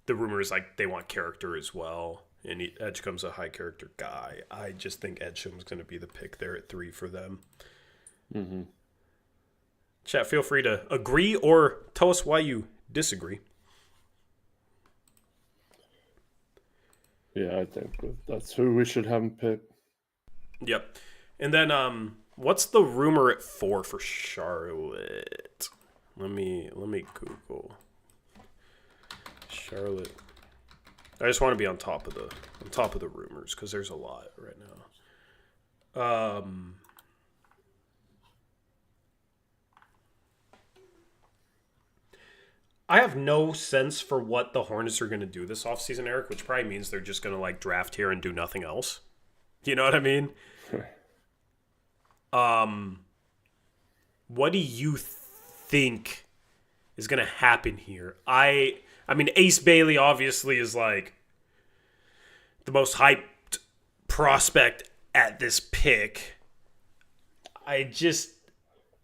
the rumor is like they want character as well, and Edgecombe's a high character guy. I just think Edgecombe's going to be the pick there at 3 for them. Mm-hmm. Chat, feel free to agree or tell us why you disagree. Yeah, I think that's who we should have him pick. Yep. And then what's the rumor at 4 for Charlotte? Let me Google Charlotte. I just want to be on top of the rumors because there's a lot right now. I have no sense for what the Hornets are going to do this offseason, Eric, which probably means they're just going to like draft here and do nothing else. You know what I mean? What do you think is going to happen here? I mean, Ace Bailey obviously is like the most hyped prospect at this pick.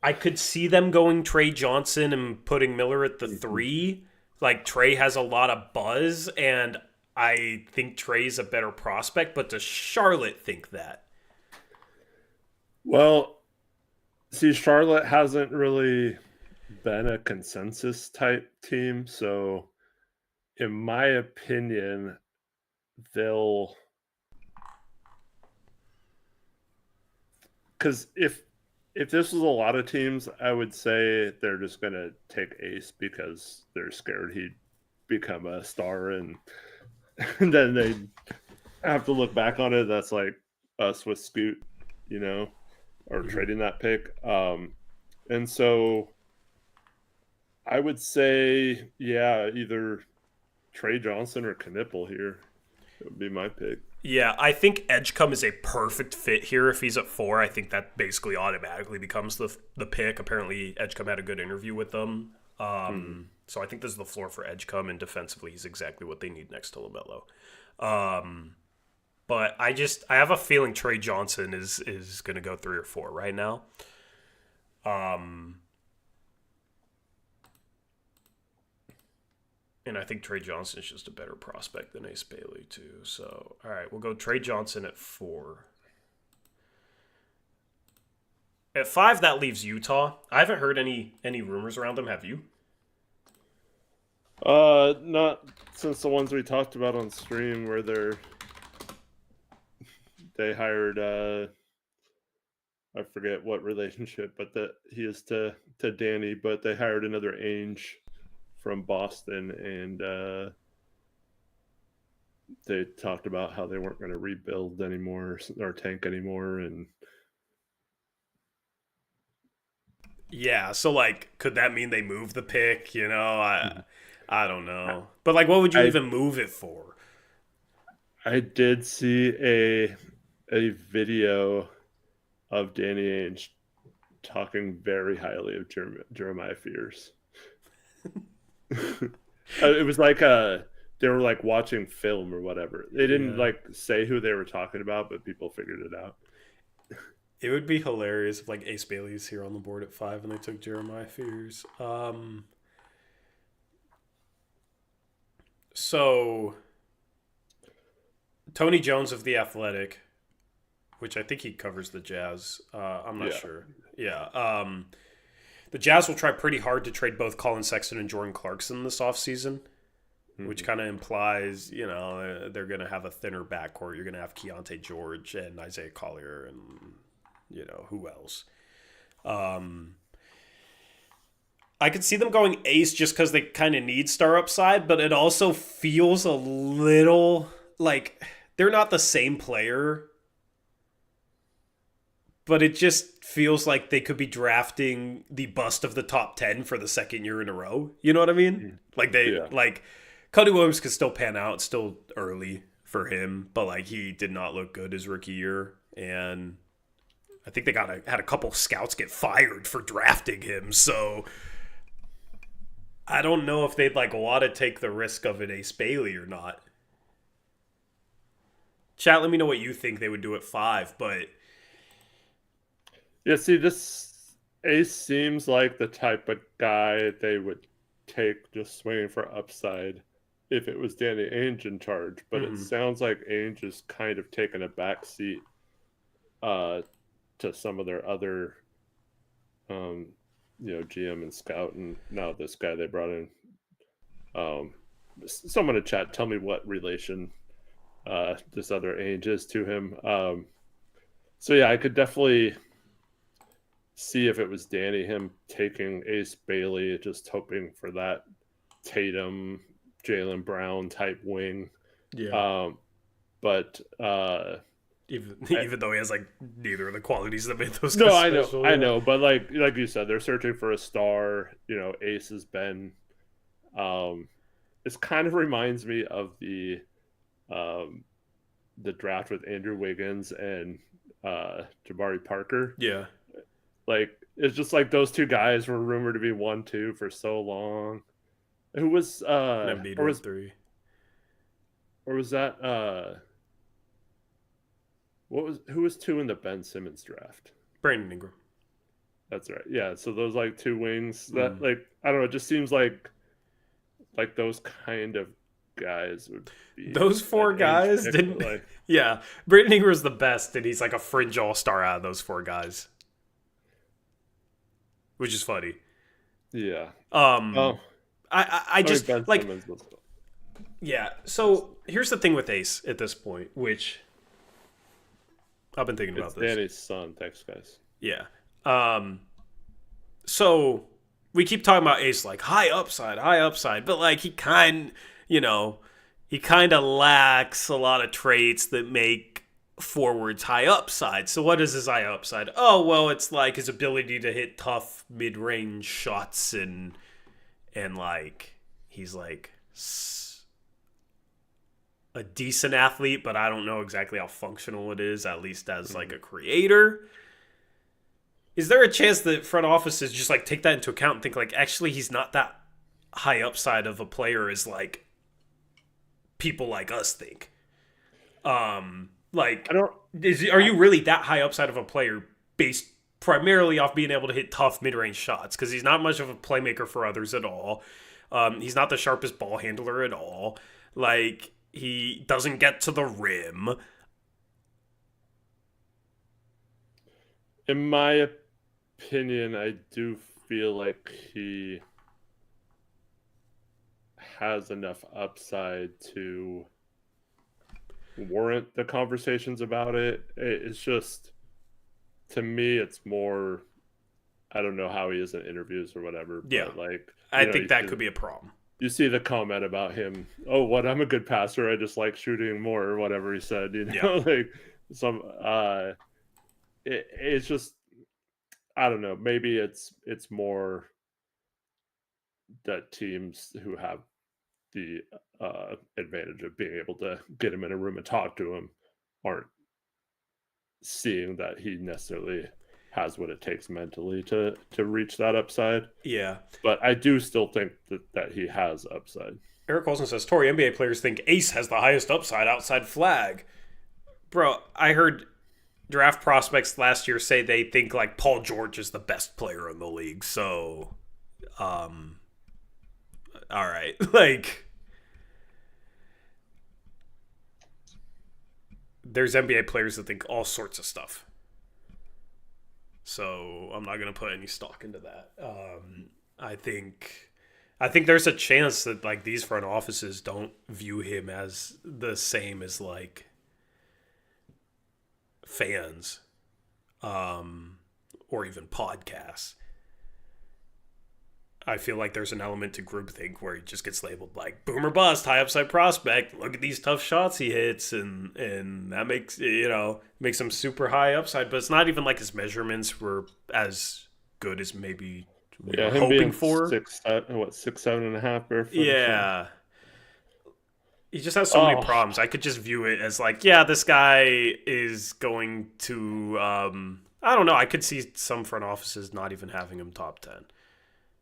I could see them going Trey Johnson and putting Miller at the Mhm. 3. Like Trey has a lot of buzz, and I think Trey's a better prospect. But does Charlotte think that? Well, see, Charlotte hasn't really been a consensus type team, so in my opinion, they'll because if this was a lot of teams, I would say they're just gonna take Ace because they're scared he'd become a star, and, and then they have to look back on it. That's like us with Scoot, you know, or Mhm. trading that pick. And so I would say, yeah, either Trey Johnson or Knipple here. That would be my pick. Yeah, I think Edgecombe is a perfect fit here. If he's at 4, I think that basically automatically becomes the pick. Apparently, Edgecombe had a good interview with them. Hmm. So I think this is the floor for Edgecombe, and defensively, he's exactly what they need next to LaMelo. Um, but I have a feeling Trey Johnson is going to go 3 or 4 right now. Um, and I think Trey Johnson is just a better prospect than Ace Bailey too. So all right, we'll go Trey Johnson at 4. At 5, that leaves Utah. I haven't heard any rumors around them. Have you? Not since the ones we talked about on stream where they hired I forget what relationship, but that he is to Danny, but they hired another Ainge from Boston, and they talked about how they weren't going to rebuild anymore or tank anymore, and Yeah. So like, could that mean they move the pick? I don't know. But like, what would you I even move it for? I did see a video of Danny Ainge talking very highly of Jeremiah Fears. It was like they were like watching film or whatever. They didn't Yeah. like say who they were talking about, but people figured it out. It would be hilarious if like Ace Bailey's here on the board at 5 and they took Jeremiah Fears. So Tony Jones of the Athletic, which I think he covers the Jazz. I'm not Yeah. sure. Yeah. The Jazz will try pretty hard to trade both Colin Sexton and Jordan Clarkson this offseason, which Hmm. kind of implies, they're going to have a thinner backcourt. You're going to have Keontae George and Isaiah Collier and, who else. Um, I could see them going ace just because they kind of need star upside, but it also feels a little like they're not the same player, but it just feels like they could be drafting the bust of the top 10 for the second year in a row. You know what I mean? Like Yeah. Cody Williams could still pan out. It's still early for him, but like he did not look good his rookie year. And I think they had a couple scouts get fired for drafting him. So I don't know if they'd like want to take the risk of an Ace Bailey or not. Chat, let me know what you think they would do at 5, but Yeah, see, this Ace seems like the type of guy they would take just swinging for upside if it was Danny Ainge in charge. But it mhm. sounds like Ainge is kind of taking a back seat uh, to some of their other, um, GM and scout, and now this guy they brought in. Um, Someone in chat, tell me what relation this other Ainge is to him. So yeah, I could definitely see if it was Danny him taking Ace Bailey, just hoping for that Tatum, Jalen Brown type wing. Yeah. Um, but Even I, even though he has like neither of the qualities that made those no, guys special, I yeah. know, but like you said, they're searching for a star. Ace has been. Um, this kind of reminds me of um, the draft with Andrew Wiggins and Jabari Parker. Yeah. Like it's just like those two guys were rumored to be 1-2 for so long. Who was And Embiid went 3. or was that who was 2 in the Ben Simmons draft? Brandon Ingram. That's right. Yeah. So those like two wings that Mm. like I don't know. It just seems like those kind of guys would be Those an four Ainge guys pick. didn't. Like Yeah, Brandon Ingram's the best, and he's like a fringe all star out of those four guys, which is funny. yeah. Um, Oh, I I mean just Ben like Simmons was. yeah. So here's the thing with Ace at this point, which I've been thinking It's about this. Danny's son. Thanks, guys. Yeah. Um, so we keep talking about Ace like high upside, but like you know, he kind of lacks a lot of traits that make forwards high upside. So what is his high upside? Oh, well, it's like his ability to hit tough mid-range shots and like he's like a decent athlete, but I don't know exactly how functional it is, at least as like Mhm. a creator. Is there a chance that front offices just like take that into account and think like actually he's not that high upside of a player as like people like us think? I Like don't. are I, you really that high upside of a player based primarily off being able to hit tough mid-range shots? Because he's not much of a playmaker for others at all. He's not the sharpest ball handler at all. Like he doesn't get to the rim. in my opinion, I do feel like he has enough upside to warrant the conversations about it. It's just to me, it's more. I don't know how he is in interviews or whatever, Yeah, but like I think that could be a problem. you see the comment about him. Oh, what? I'm a good passer. I just like shooting more, or whatever he said. Yeah, Like some. It's just I don't know. Maybe it's more that teams who have the advantage of being able to get him in a room and talk to him aren't seeing that he necessarily has what it takes mentally to reach that upside. yeah. But I do still think that he has upside. Eric Olson says Tory NBA players think Ace has the highest upside outside flag. Bro, I heard draft prospects last year say they think like Paul George is the best player in the league. So, um, all right, like there's NBA players that think all sorts of stuff. So I'm not gonna put any stock into that. I think I think there's a chance that like these front offices don't view him as the same as like fans, or even podcasts. I feel like there's an element to groupthink where he just gets labeled like boomer bust, high upside prospect. Look at these tough shots he hits, and that makes makes him super high upside. But it's not even like his measurements were as good as maybe we Yeah, were him hoping being for. what 6'7.5" barefoot or something. Yeah, he just has so many Oh, problems. I could just view it as like, yeah, this guy is going to. I don't know. I could see some front offices not even having him top 10.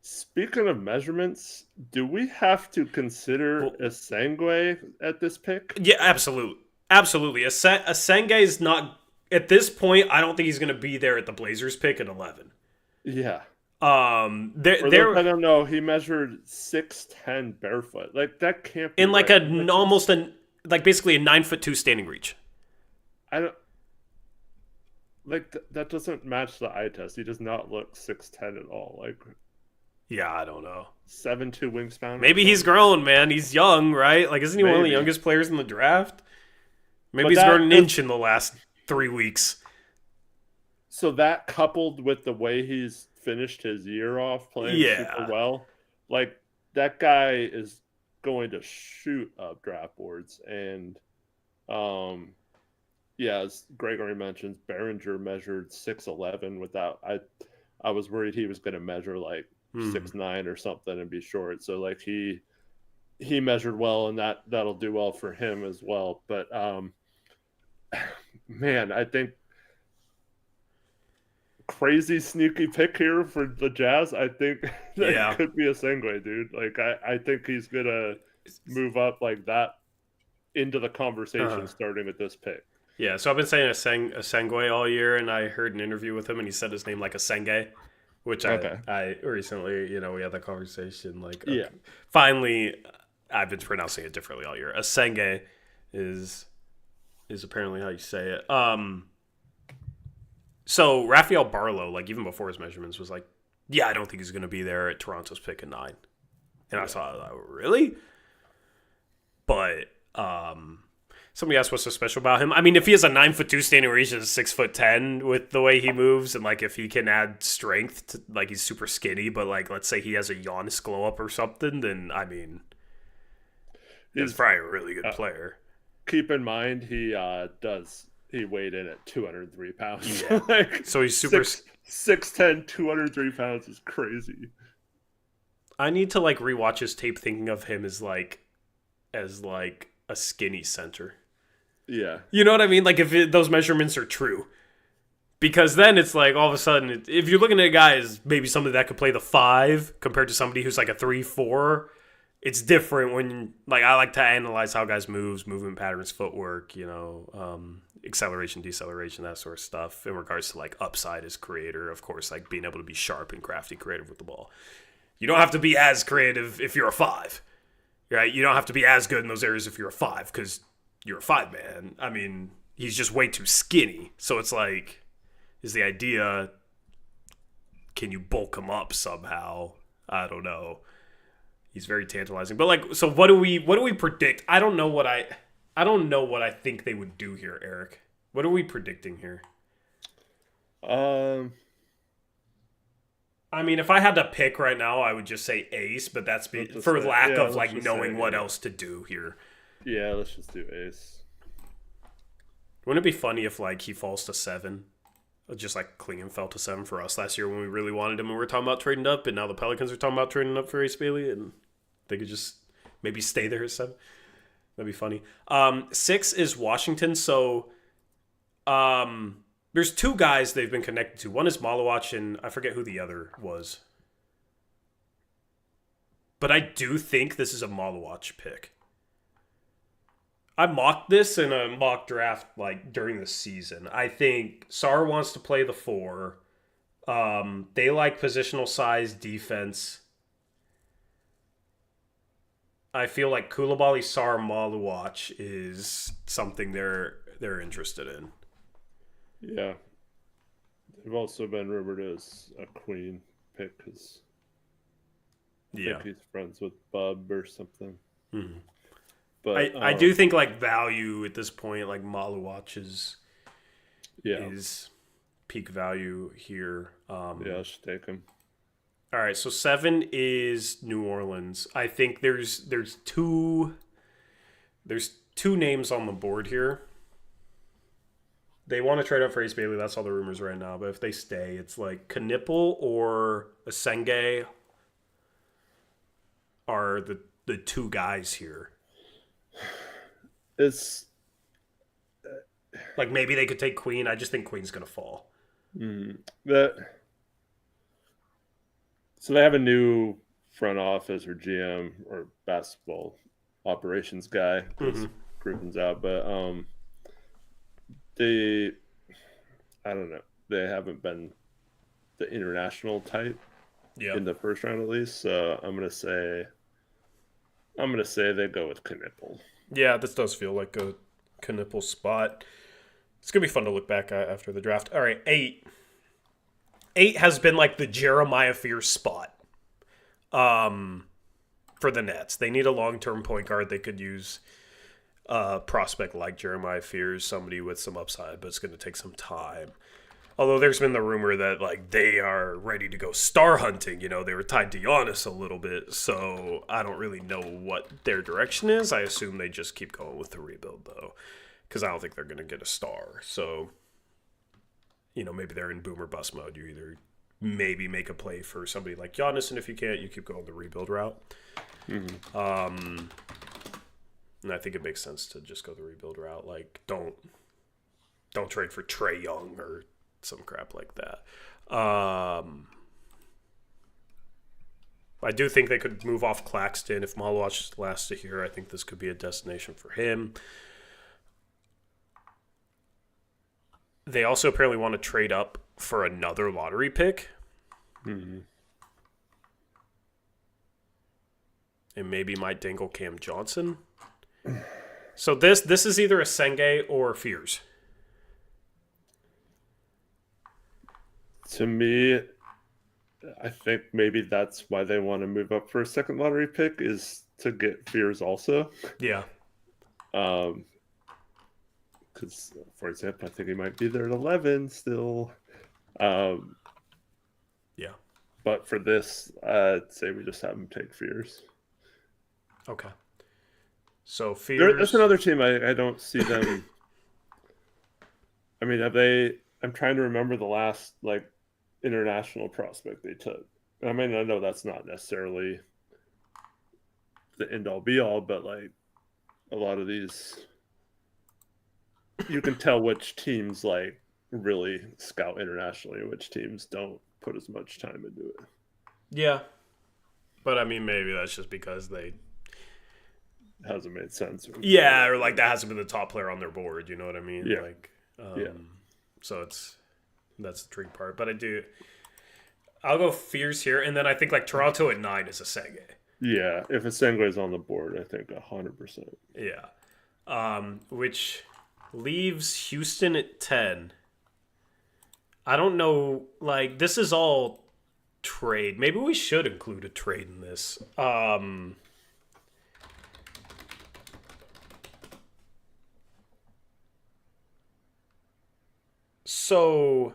speaking of measurements, do we have to consider Well, a Sangue at this pick? yeah, absolutely, absolutely. Asenge is not at this point. I don't think he's going to be there at the Blazers pick at 11. Yeah. There, For those there that don't know, he measured 6'10" barefoot. Like that can't be in like right. a almost a like basically a 9'2" standing reach. I don't like that doesn't match the eye test. He does not look 6'10" at all. Like Yeah, I don't know. 7'2" wingspan. Or Maybe he's something. grown, man. He's young, right? Like, isn't he one of the Maybe, youngest players in the draft? Maybe but he's grown that an is inch in the last 3 weeks. so that coupled with the way he's finished his year off playing super Yeah, well, like that guy is going to shoot up draft boards. And um, yeah, as Gregory mentions, Behringer measured 6'11" without. I was worried he was going to measure like hmm. 6'9" or something and be short. So like he measured well, and that'll do well for him as well. But man, I think crazy sneaky pick here for the Jazz. I think that Yeah. could be a Sengue, dude. Like I think he's gonna move up like that into the Uh-huh. conversation starting with this pick. Yeah, so I've been saying Asengwe all year, and I heard an interview with him, and he said his name like Asenge. which Okay. I recently, we had that conversation. Like, Yeah. okay, finally, I've been pronouncing it differently all year. Asenge is apparently how you say it. So Rafael Barlow, like even before his measurements, was like, yeah, I don't think he's going to be there at Toronto's pick at 9. And I thought, like, really? But somebody asked what's so special about him. I mean, if he has a 9'2" standing reach and a 6'10" with the way he moves, and like if he can add strength, to, like he's super skinny, but like let's say he has a Giannis glow up or something, then I mean, he's probably a really good player. Keep in mind he weighed in at 203 pounds. Yeah. Like, so he's super 6'10", 203 pounds is crazy. I need to like rewatch his tape, thinking of him as like a skinny center. Yeah. You know what I mean? Like if those measurements are true. Because then it's like all of a sudden, if you're looking at a guy as maybe somebody that could play the 5 compared to somebody who's like a 3-4, it's different when, like, I like to analyze how guys moves, movement patterns, footwork, acceleration, deceleration, that sort of stuff in regards to like upside as creator. Of course, like being able to be sharp and crafty, creative with the ball. You don't have to be as creative if you're a 5. Right? You don't have to be as good in those areas if you're a 5 because you're a 5 man. I mean, he's just way too skinny. So it's like, is the idea, can you bulk him up somehow? I don't know. He's very tantalizing. But like, so what do we predict? I don't know what I think they would do here, Eric. What are we predicting here? I mean, if I had to pick right now, I would just say ace, but that's for lack of like knowing what else to do here. Yeah, let's just do ace. Wouldn't it be funny if like he falls to 7, just like Klingon fell to 7 for us last year when we really wanted him and we were talking about trading up, and now the Pelicans are talking about trading up for Ace Bailey, and they could just maybe stay there at 7. That'd be funny. 6 is Washington, so there's 2 guys they've been connected to. One is Malawach, and I forget who the other was. But I do think this is a Malawach pick. I mocked this in a mock draft like during the season. I think Sar wants to play the 4. They like positional size defense. I feel like Koulibaly, Sar, Malawach is something they're interested in. Yeah. They've also been rumored as a Queen pick because I think he's friends with Bub or something. Mm-hmm. But I do think like value at this point, like Malawach is peak value here. I should take him. All right, so 7 is New Orleans. I think there's two names on the board here. They want to trade up for Ace Bailey. That's all the rumors right now. But if they stay, it's like Knipple or Asenge are the 2 guys here. It's like maybe they could take Queen. I just think Queen's going to fall. So they have a new front office or GM or basketball operations guy because Griffin's out, but I don't know. They haven't been the international type in the first round at least. So I'm gonna say they go with Knipple. Yeah, this does feel like a Knipple spot. It's gonna be fun to look back at after the draft. All right, 8. 8 has been like the Jeremiah Fears spot for the Nets. They need a long-term point guard. They could use a prospect like Jeremiah Fears, somebody with some upside, but it's going to take some time. Although there's been the rumor that like they are ready to go star hunting. They were tied to Giannis a little bit, so I don't really know what their direction is. I assume they just keep going with the rebuild, though, because I don't think they're going to get a star. So maybe they're in boom or bust mode. You either maybe make a play for somebody like Giannis, and if you can't, you keep going the rebuild route. Mm-hmm. And I think it makes sense to just go the rebuild route. Like, don't trade for Trae Young or some crap like that. I do think they could move off Claxton. If Malawach lasts to here, I think this could be a destination for him. They also apparently want to trade up for another lottery pick. Mhm. And maybe might dangle Cam Johnson. So this is either a Senge or Fears. To me, I think maybe that's why they want to move up for a second lottery pick is to get Fears also. Yeah. Um, because for example, I think he might be there at 11 still. Um, Yeah. but for this, I'd say we just have him take Fears. Okay. So That's Fears. another team I don't see them. I mean, have they? I'm trying to remember the last like international prospect they took. I mean, I know that's not necessarily the end all be all, but like a lot of these, you can tell which teams like really scout internationally and which teams don't put as much time into it. Yeah. But I mean, maybe that's just because they. It hasn't made sense. Yeah, or like that hasn't been the top player on their board. You know what I mean? Yeah. Like, Yeah. so that's the tricky part. But I do. I'll go Fears here, and then I think like Toronto at 9 is a Senge. Yeah. If a Sengue is on the board, I think 100%. Yeah. Which leaves Houston at 10. I don't know. Like, this is all trade. Maybe we should include a trade in this. So,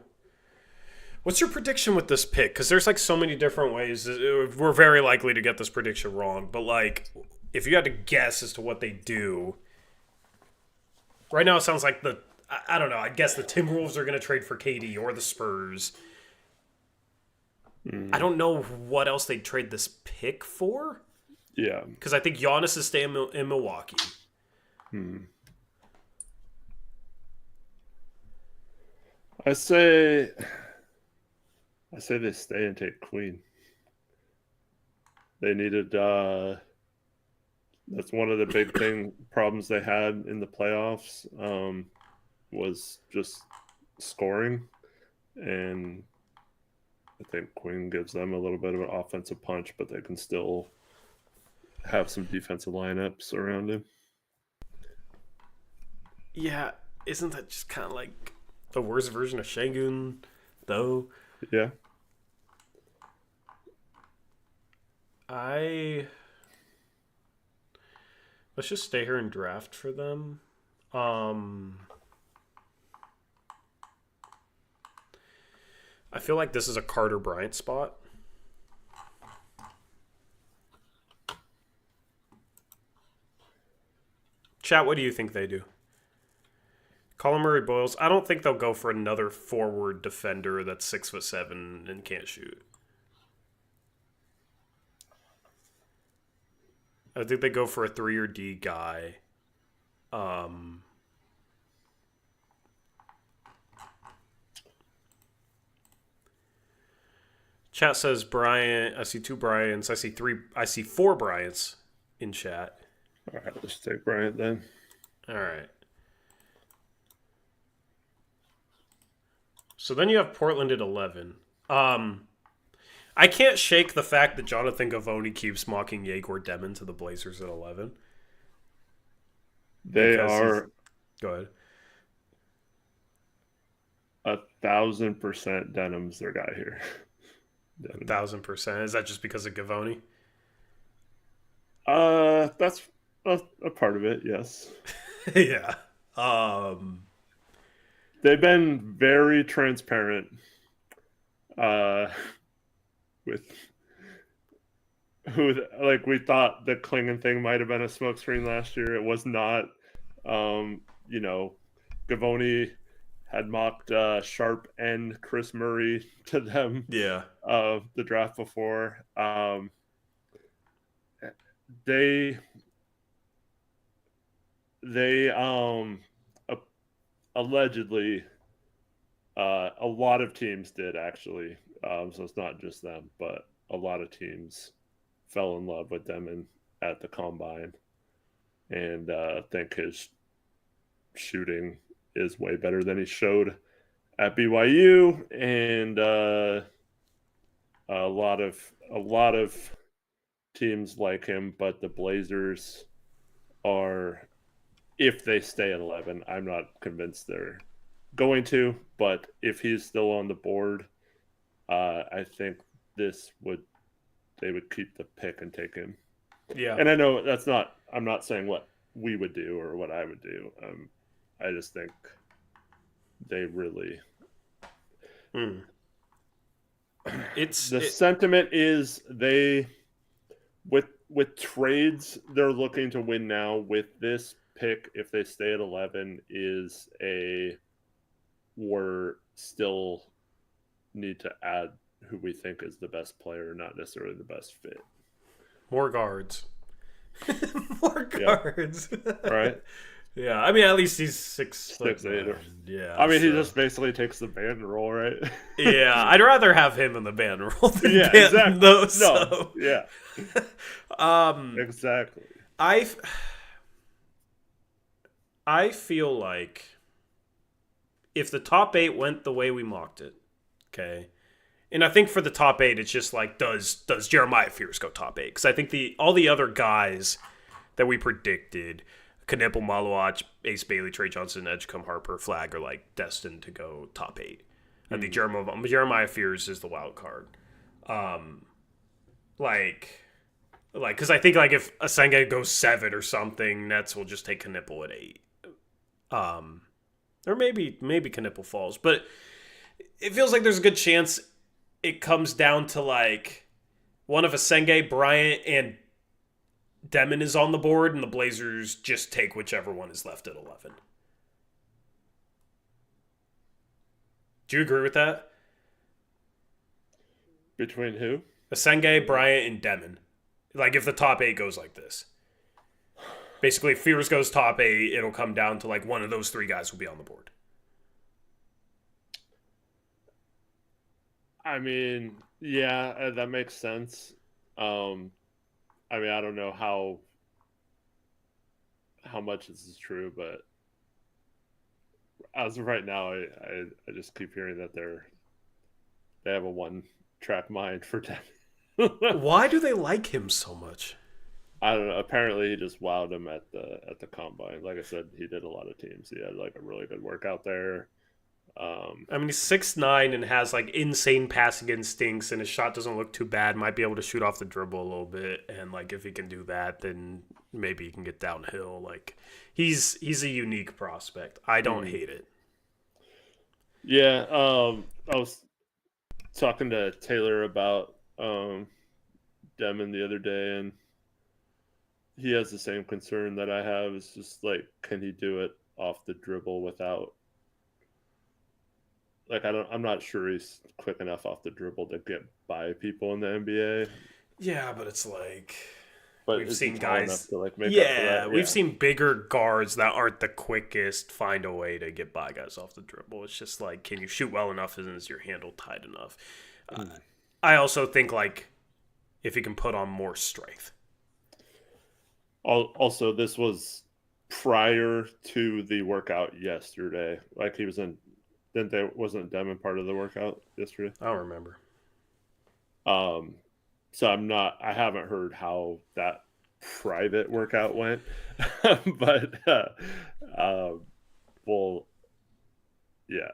what's your prediction with this pick? Because there's like so many different ways. We're very likely to get this prediction wrong. But, like, if you had to guess as to what they do, right now it sounds like I don't know. I guess the Timberwolves are going to trade for KD or the Spurs. I don't know what else they'd trade this pick for. Yeah. Because I think Giannis is staying in Milwaukee. I say they stay and take Queen. They needed that's one of the big problems they had in the playoffs was just scoring, and I think Queen gives them a little bit of an offensive punch, but they can still have some defensive lineups around him. Yeah, isn't that just kind of like the worst version of Şengün, though? Yeah. Let's just stay here and draft for them. I feel like this is a Carter Bryant spot. Chat, what do you think they do? Colin Murray Boyles. I don't think they'll go for another forward defender that's 6'7" and can't shoot. I think they go for a 3 or D guy. Chat says Bryant. I see 2 Bryants. I see 4 Bryants in chat. All right, let's take Bryant then. All right. So then you have Portland at 11. I can't shake the fact that Jonathan Gavoni keeps mocking Yegor Demon to the Blazers at 11. They are. Go ahead. 1,000% Denham's their guy here. 1,000%. Is that just because of Gavoni? That's a part of it, yes. Yeah. They've been very transparent with who, like, we thought the Klingon thing might have been a smokescreen last year. It was not. Gavoni had mocked Sharp and Chris Murray to them. Yeah. The draft before. They allegedly a lot of teams did actually. So it's not just them, but a lot of teams fell in love with them at the combine, and think his shooting is way better than he showed at BYU, and A lot of teams like him, but the Blazers are, if they stay at 11, I'm not convinced they're going to. But if he's still on the board, I think this would they would keep the pick and take him. Yeah. And I know that's not. I'm not saying what we would do or what I would do. I just think they really. Mm. The sentiment is they with trades they're looking to win now. With this pick, if they stay at 11, is we're still need to add who we think is the best player, not necessarily the best fit. More guards. More guards. Right? Yeah, I mean, at least he's 6'8". Yeah, I mean, he just basically takes the band role, right? Yeah, I'd rather have him in the band role than exactly. though. So. No, yeah, exactly. I feel like if the top 8 went the way we mocked it, okay, and I think for the top 8, it's just like does Jeremiah Fears go top 8? Because I think all the other guys that we predicted. Knipple, Malawach, Ace Bailey, Trey Johnson, Edgecombe, Harper, Flag are like destined to go top 8. I think Jeremiah Fears is the wild card. Because I think like if Asenga goes 7 or something, Nets will just take Knipple at 8. Or maybe Knipple falls, but it feels like there's a good chance it comes down to like one of Asenge, Bryant, and Demon is on the board, and the Blazers just take whichever one is left at 11. Do you agree with that? Between who? Asenge, Bryant, and Demon. Like, if the top 8 goes like this. Basically, if Fears goes top 8, it'll come down to, like, one of those 3 guys will be on the board. I mean, yeah, that makes sense. I mean, I don't know how much this is true, but as of right now, I just keep hearing that they have a one-track mind for Devin. Why do they like him so much? I don't know. Apparently, he just wowed him at the combine. Like I said, he did a lot of teams. He had like a really good workout there. I mean, he's 6'9" and has like insane passing instincts, and his shot doesn't look too bad. Might be able to shoot off the dribble a little bit, and like if he can do that, then maybe he can get downhill. Like he's a unique prospect. I don't hate it. Yeah, I was talking to Taylor about Demon the other day, and he has the same concern that I have. It's just like, can he do it off the dribble without? Like I'm not sure he's quick enough off the dribble to get by people in the NBA. Yeah, but it's like we've seen guys to like make up for that. We've seen bigger guards that aren't the quickest find a way to get by guys off the dribble. It's just like, can you shoot well enough and is your handle tight enough? I also think like if he can put on more strength. Also, this was prior to the workout yesterday. Like he was in. Wasn't Demon part of the workout yesterday? I don't remember. So I haven't heard how that private workout went, but well, yeah.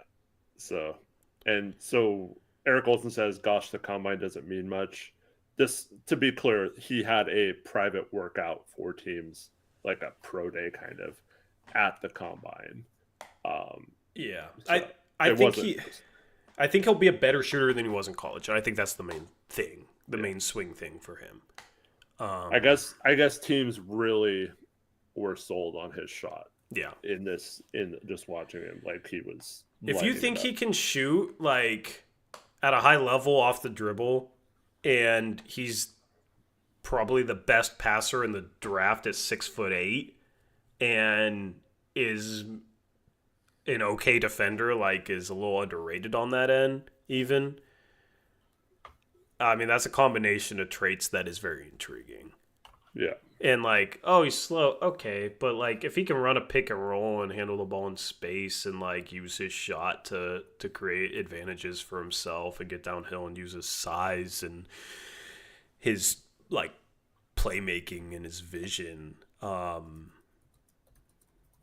So Eric Olson says, "Gosh, the combine doesn't mean much." This, to be clear, he had a private workout for teams, like a pro day kind of, at the combine. Yeah, so I think he'll be a better shooter than he was in college. And I think that's the main thing, main swing thing for him. I guess teams really were sold on his shot. Yeah. In just watching him, like he was. If you think he can shoot like at a high level off the dribble, and he's probably the best passer in the draft at 6'8", and is an okay defender, like is a little underrated on that end, even. I mean, that's a combination of traits that is very intriguing. Yeah. And like, oh, he's slow. Okay, but like, if he can run a pick and roll and handle the ball in space and like use his shot to create advantages for himself and get downhill and use his size and his like playmaking and his vision,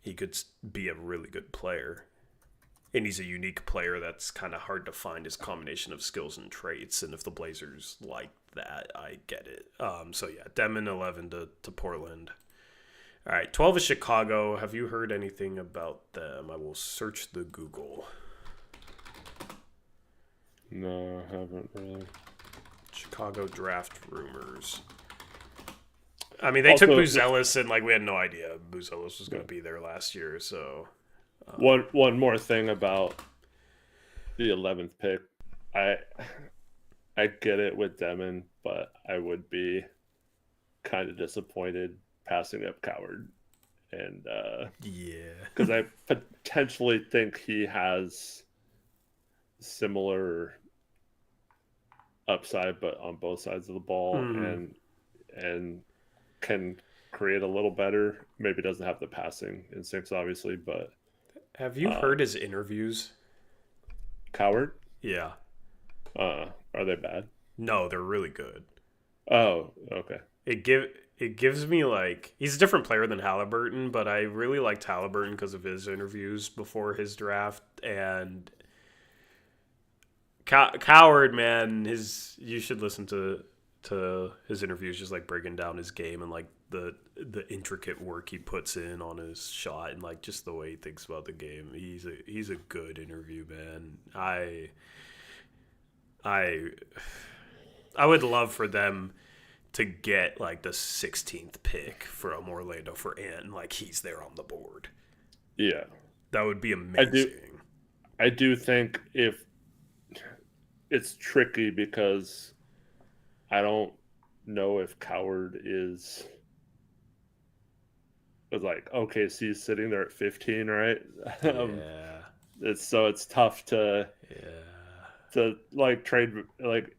he could be a really good player. And he's a unique player that's kind of hard to find his combination of skills and traits. And if the Blazers like that, I get it. So yeah, Demon 11 to Portland. All right, 12 is Chicago. Have you heard anything about them? I will search the Google. No, I haven't really. Chicago draft rumors. I mean, they took Buzelis, and like we had no idea Buzelis was going to be there last year. So one more thing about the 11th pick, I get it with Demon, but I would be kind of disappointed passing up Coward, and because I potentially think he has similar upside, but on both sides of the ball, and can create a little better. Maybe doesn't have the passing instincts, obviously, but have you heard his interviews? Coward? Yeah. Are they bad? No, they're really good. Oh, okay. It gives me like he's a different player than Halliburton, but I really liked Halliburton because of his interviews before his draft. And Coward, man, you should listen to his interviews, just like breaking down his game and like the intricate work he puts in on his shot and like just the way he thinks about the game. He's a good interview, man. I would love for them to get like the 16th pick from Orlando for Ant, like he's there on the board. Yeah, that would be amazing. I do think if it's tricky because I don't know if Coward is like OKC's sitting there at 15, right? Yeah. It's tough to like trade like.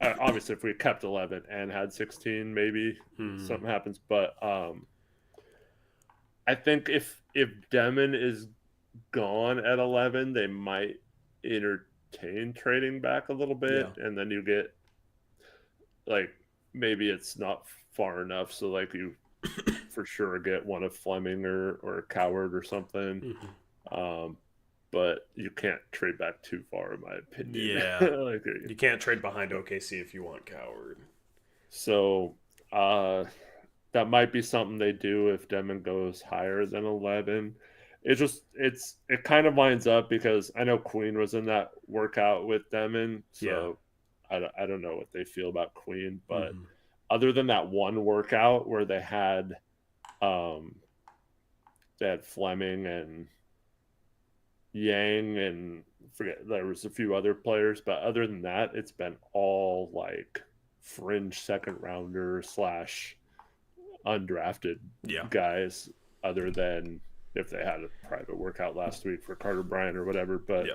Obviously, if we kept 11 and had 16, maybe something happens. But I think if Demon is gone at 11, they might entertain trading back a little bit, and then you get like maybe it's not far enough, so like you for sure get one of Fleming or Coward or something. But you can't trade back too far, in my opinion. Yeah. Like, you can't trade behind OKC if you want Coward. So that might be something they do if Demon goes higher than 11. It kind of lines up because I know Queen was in that workout with Demon. So I don't know what they feel about Queen. But other than that one workout where they had Fleming and Yang and forget there was a few other players, but other than that, it's been all like fringe second rounder / undrafted guys, other than if they had a private workout last week for Carter Bryant or whatever. But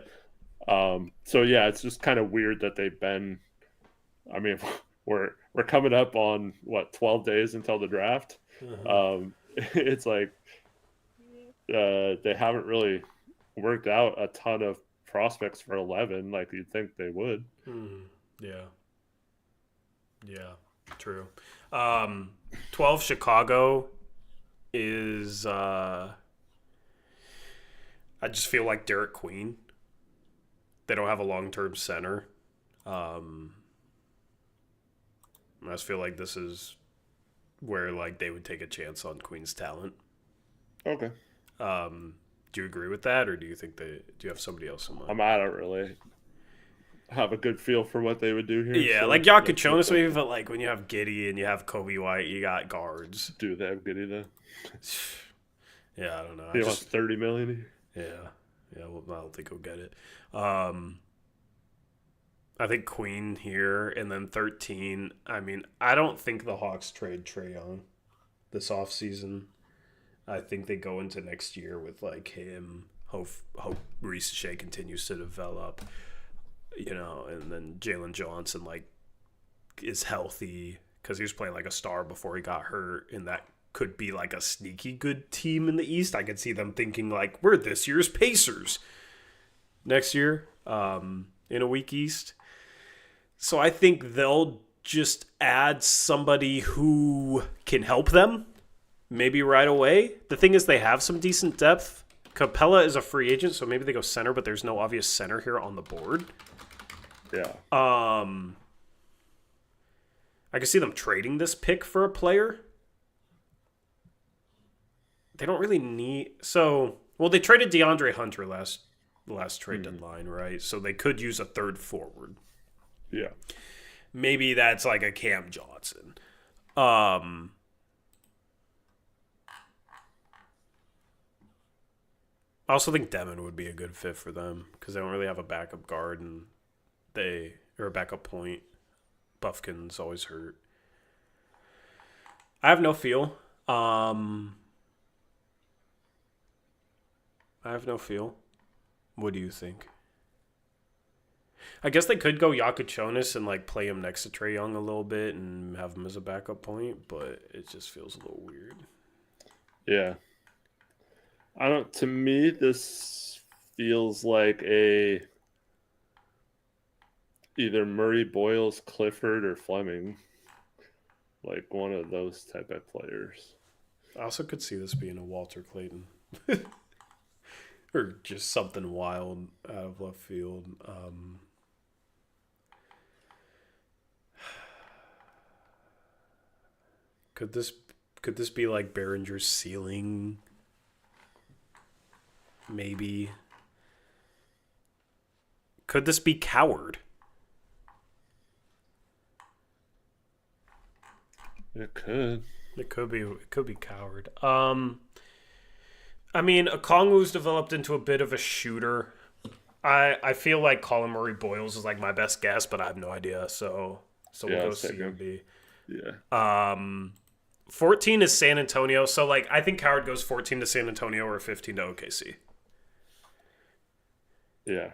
so yeah, it's just kind of weird that they've been. I mean, we're coming up on 12 days until the draft. It's like they haven't really worked out a ton of prospects for 11 like you'd think they would. Yeah, true. 12 Chicago is I just feel like Derek Queen. They don't have a long-term center. I just feel like this is where like they would take a chance on Queen's talent. Okay. Do you agree with that, or do you think do you have somebody else in mind? I don't really have a good feel for what they would do here. Yeah, so like Jonas maybe, but like when you have Giddey and you have Kobe White, you got guards. Do they have Giddey then? Yeah, I don't know. He wants $30 million. Yeah. Well, I don't think he'll get it. I think Queen here, and then 13. I mean, I don't think the Hawks trade Trae Young this offseason. I think they go into next year with like him. Hope Reese Shea continues to develop, and then Jalen Johnson like is healthy, because he was playing like a star before he got hurt, and that could be like a sneaky good team in the East. I could see them thinking like, we're this year's Pacers next year in a weak East. So I think they'll just add somebody who can help them maybe right away. The thing is they have some decent depth. Capella is a free agent, so maybe they go center, but there's no obvious center here on the board. Yeah. I can see them trading this pick for a player. They don't really need... So, well, they traded DeAndre Hunter last trade deadline, right? So they could use a third forward. Yeah. Maybe that's like a Cam Johnson. I also think Demon would be a good fit for them because they don't really have a backup guard and or a backup point. Buffkin's always hurt. I have no feel. What do you think? I guess they could go Yakuchonis and like play him next to Trae Young a little bit and have him as a backup point, but it just feels a little weird. Yeah. To me, this feels like either Murray, Boyles, Clifford, or Fleming. Like one of those type of players. I also could see this being a Walter Clayton. Or just something wild out of left field. Could this be like Behringer's ceiling? Maybe. Could this be Coward? It could. It could be Coward. I mean, Okongwu's developed into a bit of a shooter. I feel like Colin Murray Boyles is like my best guess, but I have no idea. So we'll go CMB. Yeah. 14 is San Antonio. So like I think Coward goes 14 to San Antonio or 15 to OKC. Yeah.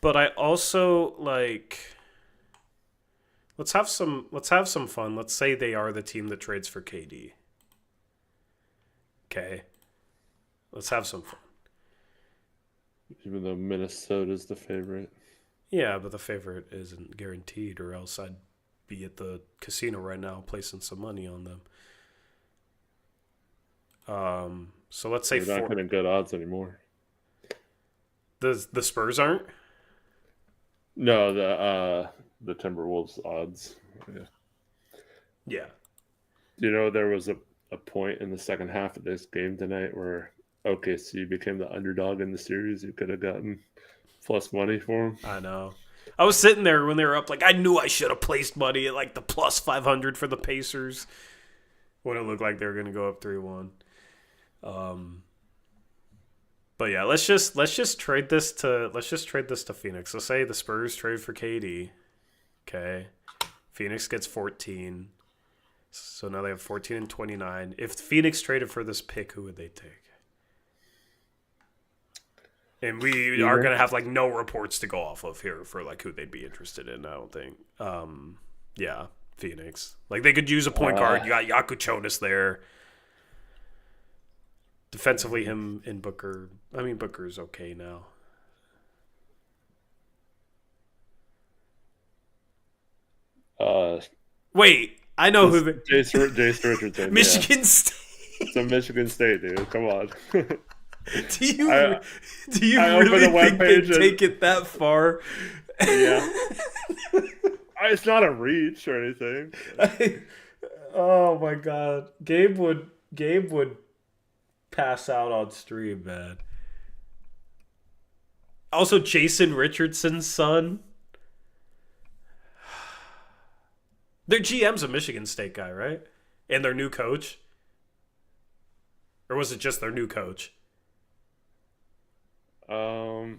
But I also like let's have some fun. Let's say they are the team that trades for KD. Okay. Let's have some fun. Even though Minnesota's the favorite. Yeah, but the favorite isn't guaranteed, or else I'd be at the casino right now placing some money on them. So let's say they're not getting good odds anymore. The Spurs aren't? No, the Timberwolves odds. Yeah. Do you know there was a point in the second half of this game tonight where OKC became the underdog in the series? You could have gotten plus money for them. I know. I was sitting there when they were up, like, I knew I should have placed money at, like, the plus 500 for the Pacers when it looked like they were going to go up 3-1. But yeah, let's just trade this to Phoenix. Let's say the Spurs trade for KD. Okay. Phoenix gets 14. So now they have 14 and 29. If Phoenix traded for this pick, who would they take? And we are going to have like no reports to go off of here for like who they'd be interested in, I don't think. Yeah, Phoenix. Like they could use a point guard. You got Yakuchonis there. Defensively, him and Booker. I mean, Booker's okay now. Wait, I know who. Jace Richardson. Michigan State. It's a Michigan State, dude. Come on. Do you really think they take it that far? Yeah. It's not a reach or anything. Oh my god, Gabe would pass out on stream, man. Also, Jason Richardson's son. Their GM's a Michigan State guy, right? And their new coach? Or was it just their new coach? I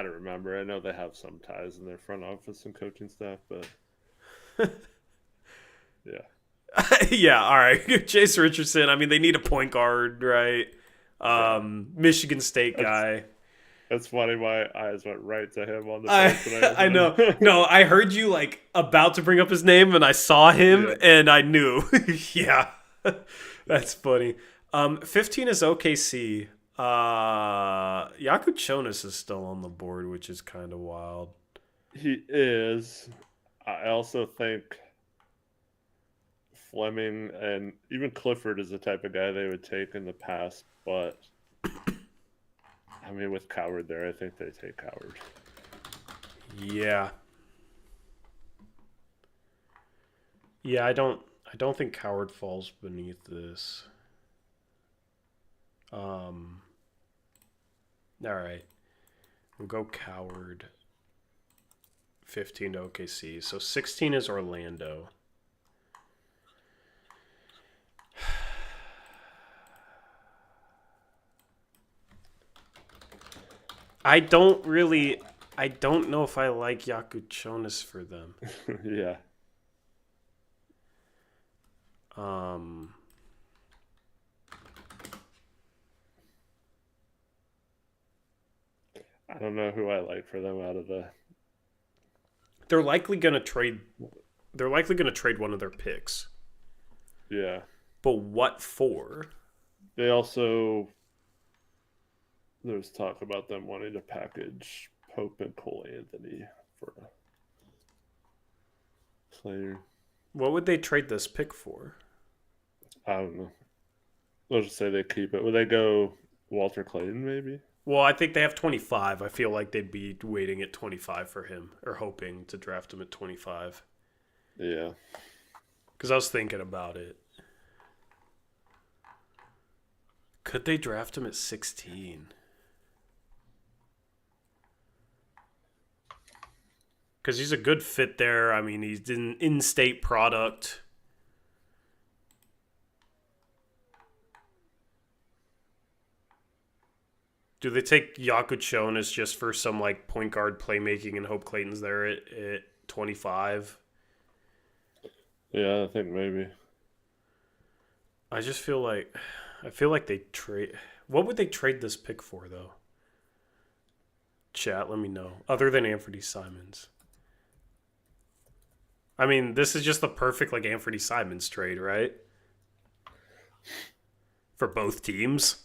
don't remember. I know they have some ties in their front office and coaching staff, but yeah. Yeah, all right. Chase Richardson. I mean, they need a point guard, right? Michigan State guy. That's funny. My eyes went right to him on the I page when I I opened know. it. No, I heard you like about to bring up his name, and I saw him, Yeah. and I knew. Yeah, that's funny. 15 is OKC. Jakub Jonas is still on the board, which is kind of wild. He is. I also think Fleming and even Clifford is the type of guy they would take in the past, but I mean, with Coward there, I think they take Coward. Yeah. Yeah, I don't think Coward falls beneath this. Um all right. We'll go Coward. 15 to OKC. So 16 is Orlando. I don't know if I like Jakub Jonas for them. Yeah. Um I don't know who I like for them out of the. they're likely going to trade one of their picks. Yeah. But what for? They also. There's talk about them wanting to package Pope and Cole Anthony for a player. What would they trade this pick for? I don't know. Let's just say they keep it. Would they go Walter Clayton maybe? Well, I think they have 25. I feel like they'd be waiting at 25 for him or hoping to draft him at 25. Yeah. Cuz I was thinking about it. Could they draft him at 16? Because he's a good fit there. I mean, he's an in-state product. Do they take Jakub Jonas just for some like point guard playmaking and hope Clayton's there at 25? Yeah, I think maybe. I feel like they trade. What would they trade this pick for though? Chat, let me know. Other than Anthony Simons. I mean, this is just the perfect like Anthony Simons trade, right? For both teams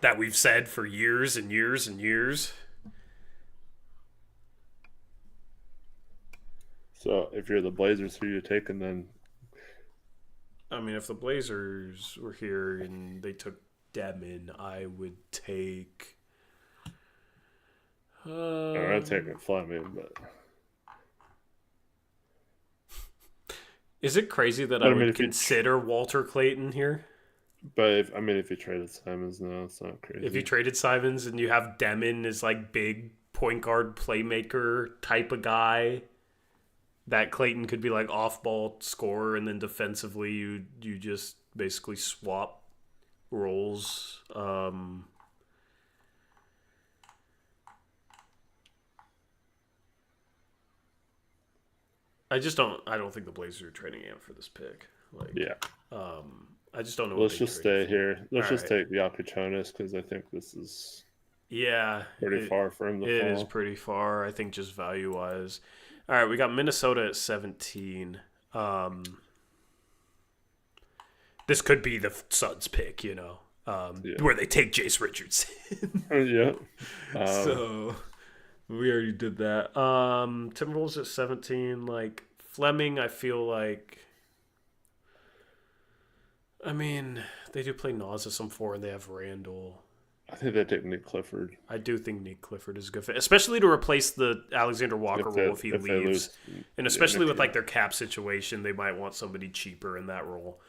that we've said for years and years and years. So if you're the Blazers, who you taking then? I mean, if the Blazers were here and they took Dedmon, I would take. I'm taking Fleming, but Is it crazy that But I I mean, would if you- consider Walter Clayton here? if you traded Simons, no, it's not crazy. If you traded Simons and you have Dedmon as like big point guard playmaker type of guy, that Clayton could be like off ball scorer, and then defensively you just basically swap roles. I don't think the Blazers are trading Ant for this pick. Like, Yeah. I just don't know. Let's just stay here. Let's All just take Jakub Jonas because I think this is pretty far for him to It fall. is pretty far. I think just value wise. All right, we got Minnesota at 17. This could be the Suns pick, you know, where they take Jace Richardson. Yeah. So we already did that. Timberwolves at 17. Like Fleming, I feel like. I mean, they do play Nas at some 4, and they have Randall. I think they take Nick Clifford. I do think Nick Clifford is a good fit, especially to replace the Alexander Walker role if he leaves, and especially with like their cap situation, they might want somebody cheaper in that role.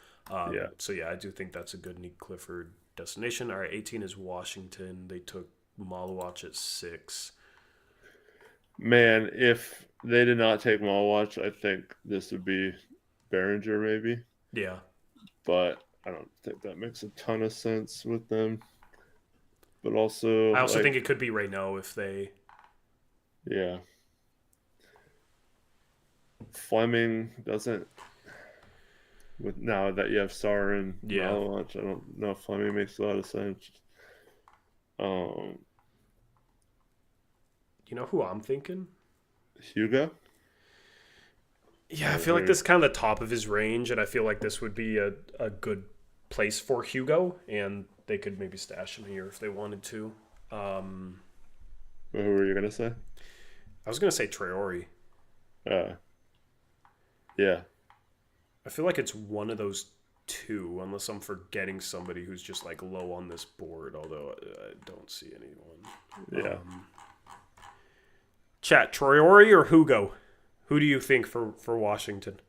So yeah, I do think that's a good Nick Clifford destination. All right, 18 is Washington. They took Malawach at 6. Man, if they did not take Malawach, I think this would be Behringer maybe. Yeah, but I don't think that makes a ton of sense with them. But also, I also think it could be Reynaud if they. Yeah. Fleming doesn't. With now that you have Sar and Malawach, I don't know if Fleming makes a lot of sense. You know who I'm thinking? Hugo? Yeah, I feel like this is kind of the top of his range, and I feel like this would be a good place for Hugo, and they could maybe stash him here if they wanted to. Who were you gonna say? I was gonna say Traore. Uh, yeah. I feel like it's one of those two, unless I'm forgetting somebody who's just like low on this board. Although I don't see anyone. Yeah. Chat, Traore or Hugo? Who do you think for Washington?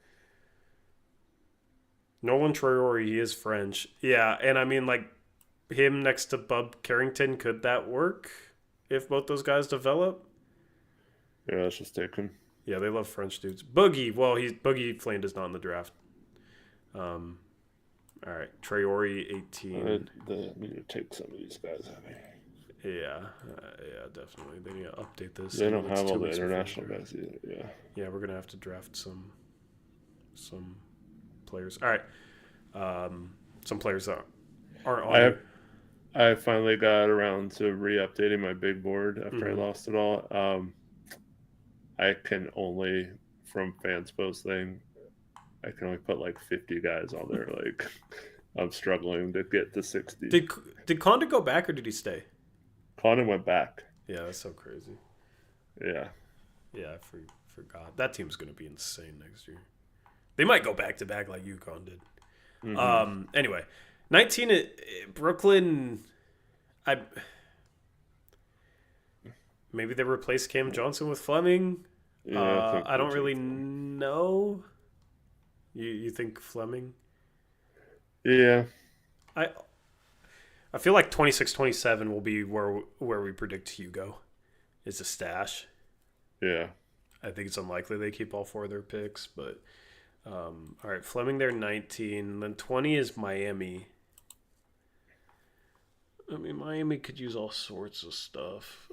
Nolan Traore, he is French. Yeah, and I mean, like, him next to Bub Carrington, could that work if both those guys develop? Yeah, let's just take him. Yeah, they love French dudes. Boogie, well, Boogie Fland is not in the draft. All right, Traore 18. They need to take some of these guys out of here. Yeah, definitely. They need to update this. They don't have all the international guys either. Yeah. Yeah, we're gonna have to draft some players. All right, some players that aren't on. I finally got around to re-updating my big board after I lost it all. I can only, from Fanspo's thing, I can only put like 50 guys on there. Like, I'm struggling to get to 60. Did Condon go back or did he stay? Condon went back. Yeah, that's so crazy. Yeah. Yeah, I forgot. That team's going to be insane next year. They might go back to back like UConn did. Anyway, 19 Brooklyn. Maybe they replace Cam Johnson with Fleming. Yeah, I don't really know. You think Fleming? Yeah. I feel like 26-27 will be where we predict Hugo is a stash. Yeah. I think it's unlikely they keep all four of their picks, but all right, Fleming there 19, then 20 is Miami. I mean, Miami could use all sorts of stuff.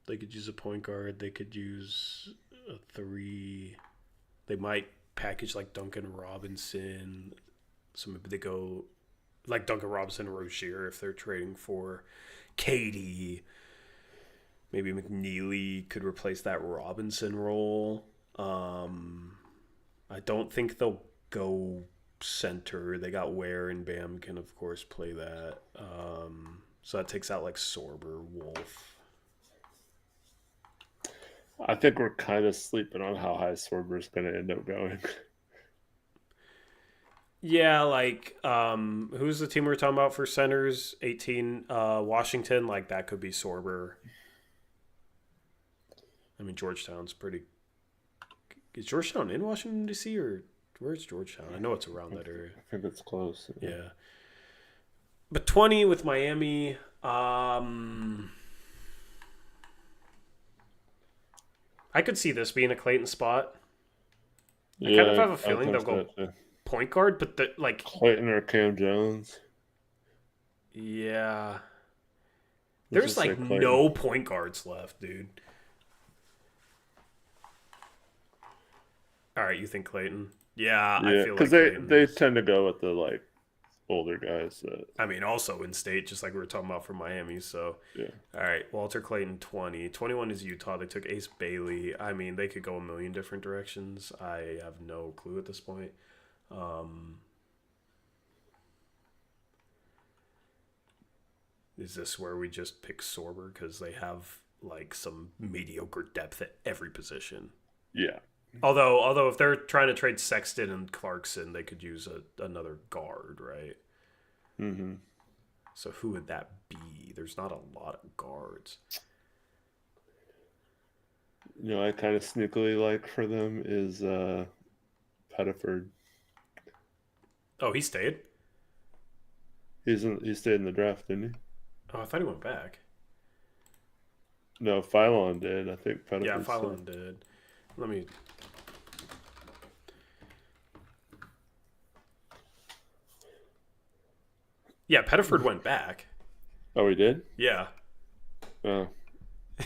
They could use a point guard. They could use a 3. They might package like Duncan Robinson. So maybe they go like Duncan Robinson and Rozier if they're trading for Katie. Maybe McNeely could replace that Robinson role. I don't think they'll go center. They got Ware and Bam can, of course, play that. So that takes out like Sorber, Wolf. I think we're kind of sleeping on how high Sorber's going to end up going. Yeah, like who's the team we were talking about for centers? 18 Washington, like that could be Sorber. I mean, Georgetown's pretty. Is Georgetown in Washington D.C. or where's Georgetown? I know it's around that area. I think it's close. Yeah. But 20 with Miami. I could see this being a Clayton spot. I kind of have a feeling they'll go point guard, but like Clayton or Cam Jones. Yeah. There's like no point guards left, dude. All right, you think Clayton? Yeah, I feel like because they tend to go with the like older guys. I mean, also in state, just like we were talking about for Miami. So yeah. All right, Walter Clayton 20. 21 is Utah. They took Ace Bailey. I mean, they could go a million different directions. I have no clue at this point. Is this where we just pick Sorber because they have like some mediocre depth at every position? Yeah. Although if they're trying to trade Sexton and Clarkson, they could use another guard, right? Mm-hmm. So who would that be? There's not a lot of guards. You know, I kind of sneakily like for them is Pettiford. Oh, he stayed? He stayed in the draft, didn't he? Oh, I thought he went back. No, Phylon did. I think Pettiford. Yeah, Phylon did. Let me. Yeah, Pettiford went back. Oh, he did? Yeah. Oh.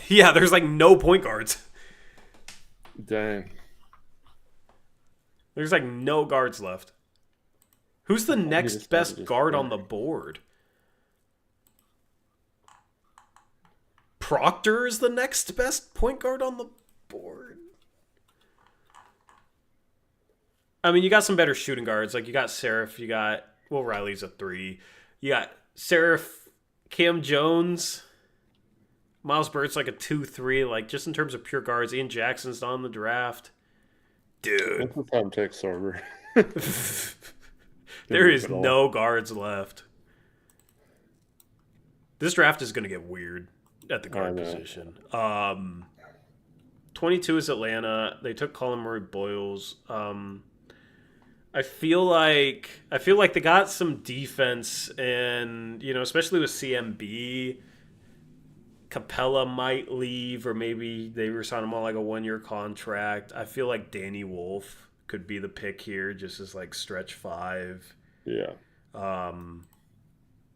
Yeah, there's like no point guards. Dang. There's like no guards left. Who's the next best guard on the board? Proctor is the next best point guard on the board. I mean, you got some better shooting guards. Like, you got Seraph. You got... Well, Riley's a 3. You got Seraph, Cam Jones... Miles Bird's like a 2-3. Like, just in terms of pure guards. Ian Jackson's not on the draft. Dude. That's the time take Sorber. There is no guards left. This draft is going to get weird at the guard position. 22 is Atlanta. They took Colin Murray Boyles. I feel like they got some defense, and especially with CMB, Capella might leave, or maybe they resign him on like a 1-year contract. I feel like Danny Wolf could be the pick here, just as like stretch 5. Yeah.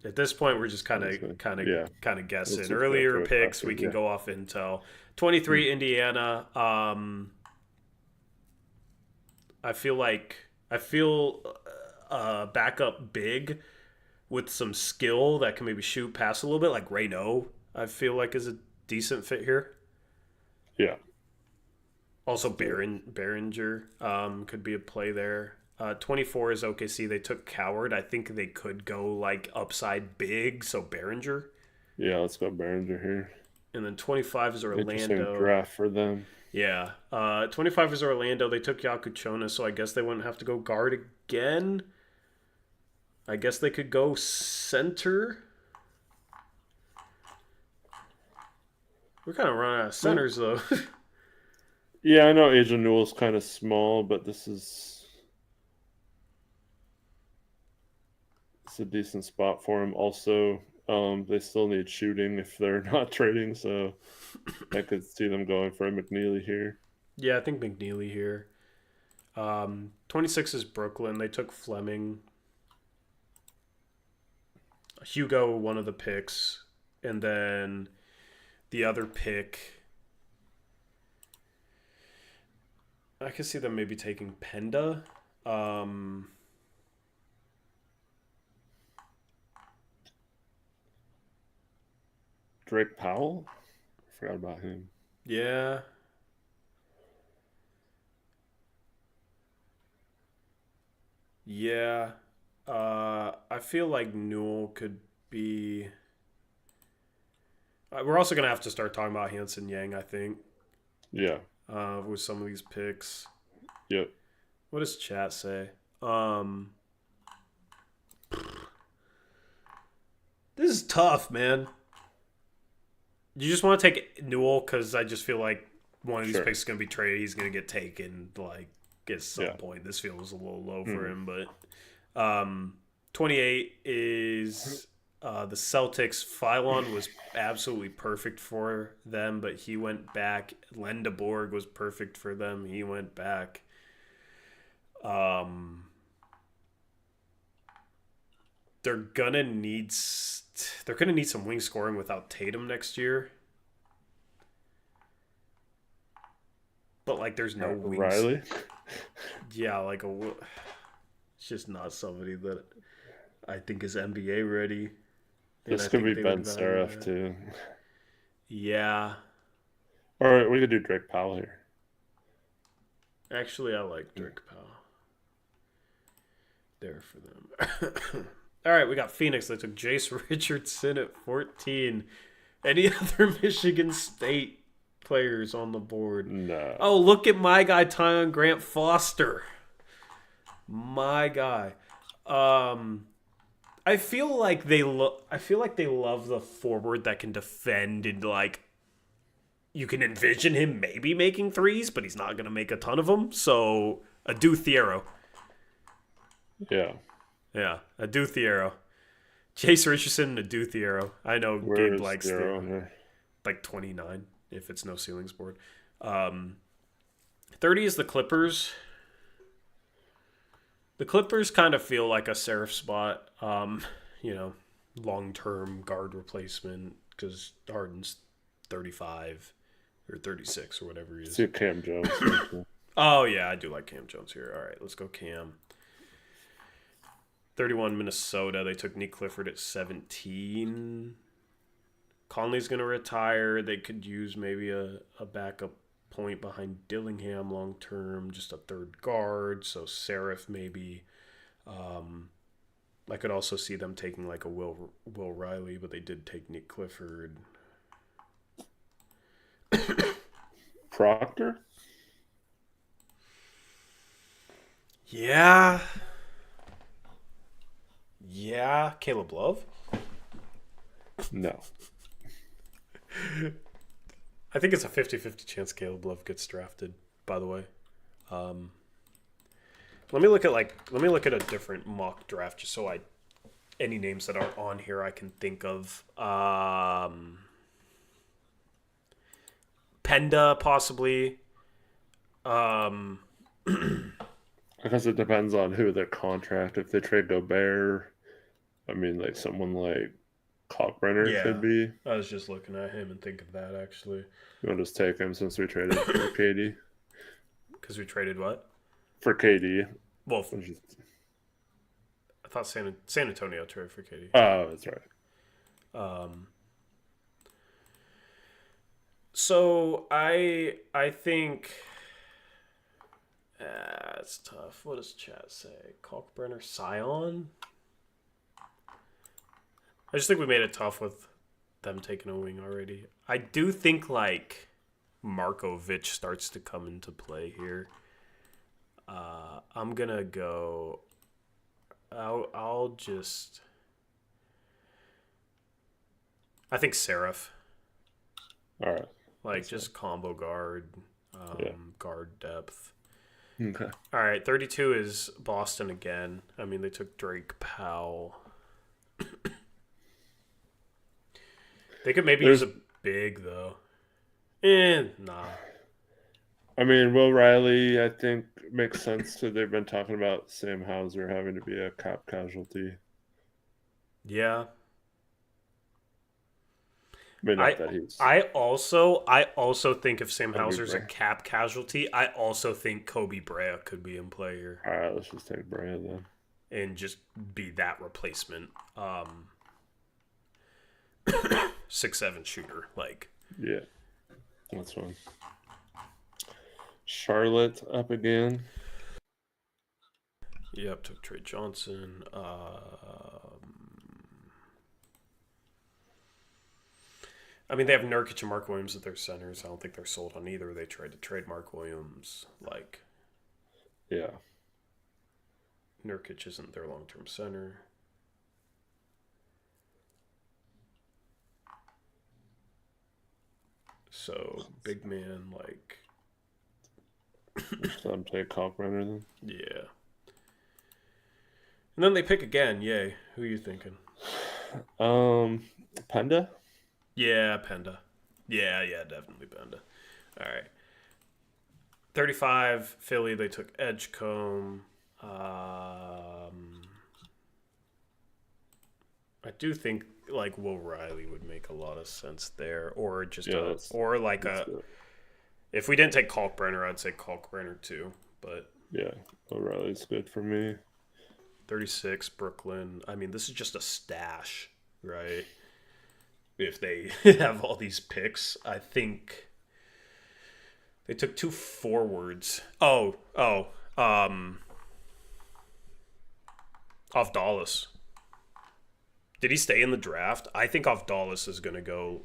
At this point, we're just kind of guessing. Earlier picks, we can go off intel. 23, Indiana. I feel backup big with some skill that can maybe shoot, pass a little bit, like Reyno. I feel like is a decent fit here. Yeah. Also, Behringer could be a play there. 24 is OKC. They took Coward. I think they could go like upside big, so Behringer. Yeah, let's go Behringer here. And then 25 is Orlando. Interesting draft for them. Yeah. 25 is Orlando. They took Yakuchona, so I guess they wouldn't have to go guard again. I guess they could go center. We're kind of running out of centers, though. Yeah, I know Adrian Newell's kind of small, but this is a decent spot for him. Also, they still need shooting if they're not trading, so I could see them going for a McNeely here. Yeah, I think McNeely here. 26 is Brooklyn. They took Fleming. Hugo, one of the picks. And then the other pick, I could see them maybe taking Penda. Drake Powell? I forgot about him. Yeah. Yeah. I feel like Newell could be... We're also going to have to start talking about Hanson Yang, I think. Yeah. With some of these picks. Yep. What does chat say? This is tough, man. You just want to take Newell because I just feel like one of these picks is going to be traded. He's going to get taken like at some point. This feels a little low for him, but 28 is the Celtics. Phylon was absolutely perfect for them, but he went back. Len DeBorg was perfect for them. He went back. They're gonna need some wing scoring without Tatum next year. But like, there's no wings. Riley. Yeah, like it's just not somebody that I think is NBA ready. This could be Ben Seraph too. Yeah. All right, we could do Drake Powell here. Actually, I like Drake Powell. There for them. All right, we got Phoenix. They took Jace Richardson at 14. Any other Michigan State players on the board? No. Oh, look at my guy, Tyon Grant Foster. My guy. I feel like they love the forward that can defend, and like you can envision him maybe making threes, but he's not going to make a ton of them. So, Adu Thiero. Yeah. Yeah, Adu Thiero. Chase Richardson and Adu Thiero. I know Gabe likes Thiero. Like 29, if it's no ceilings board. 30 is the Clippers. The Clippers kind of feel like a Seraph spot. Long-term guard replacement, because Harden's 35 or 36 or whatever he is. See Cam Jones. Oh, yeah, I do like Cam Jones here. All right, let's go Cam. 31, Minnesota. They took Nick Clifford at 17. Conley's going to retire. They could use maybe a backup point behind Dillingham long term, just a third guard. So Serif maybe. I could also see them taking like a Will Riley, but they did take Nick Clifford. Proctor? Yeah. Yeah. Caleb Love? No. I think it's a 50-50 chance Caleb Love gets drafted, by the way. Let me look at a different mock draft just so any names that aren't on here I can think of. Penda possibly. I guess it depends on who their contract. If they trade Gobert, I mean, like someone like Kalkbrenner could be. I was just looking at him and think of that actually. You want to just take him since we traded for KD? Because we traded what? For KD. Well, I thought San Antonio traded for KD. Oh, that's right. So I think it's tough. What does chat say? Kalkbrenner, Scion? I just think we made it tough with them taking a wing already. I do think like Markovic starts to come into play here. I'm gonna go. I'll just. I think Serif. All right. Like just combo guard, guard depth. Okay. All right, 32 is Boston again. I mean, they took Drake Powell. They could maybe use a big, though. Nah. I mean, Will Riley, I think, makes sense too. They've been talking about Sam Hauser having to be a cap casualty. Yeah. I also think if Sam Hauser's a cap casualty, I also think Kobe Brea could be in play here. All right, let's just take Brea then. And just be that replacement. 6'7" shooter. Like. Yeah. That's fine. Charlotte up again. Yep, took Trey Johnson. I mean, they have Nurkic and Mark Williams at their centers. I don't think they're sold on either. They tried to trade Mark Williams. Yeah. Nurkic isn't their long-term center. So, big man, Just let them take Kalkbrenner then? Yeah. And then they pick again. Yay. Who are you thinking? Penda? Yeah, Penda. Yeah, definitely Penda. All right. 35, Philly, they took Edgecombe. I do think Will Riley would make a lot of sense there, or just if we didn't take Kalkbrenner, I'd say Kalkbrenner too. But yeah, Will Riley's good for me. 36, Brooklyn. I mean, this is just a stash, right? If they have all these picks, I think they took 2 forwards. Off Dallas. Did he stay in the draft? I think Off Dallas is going to go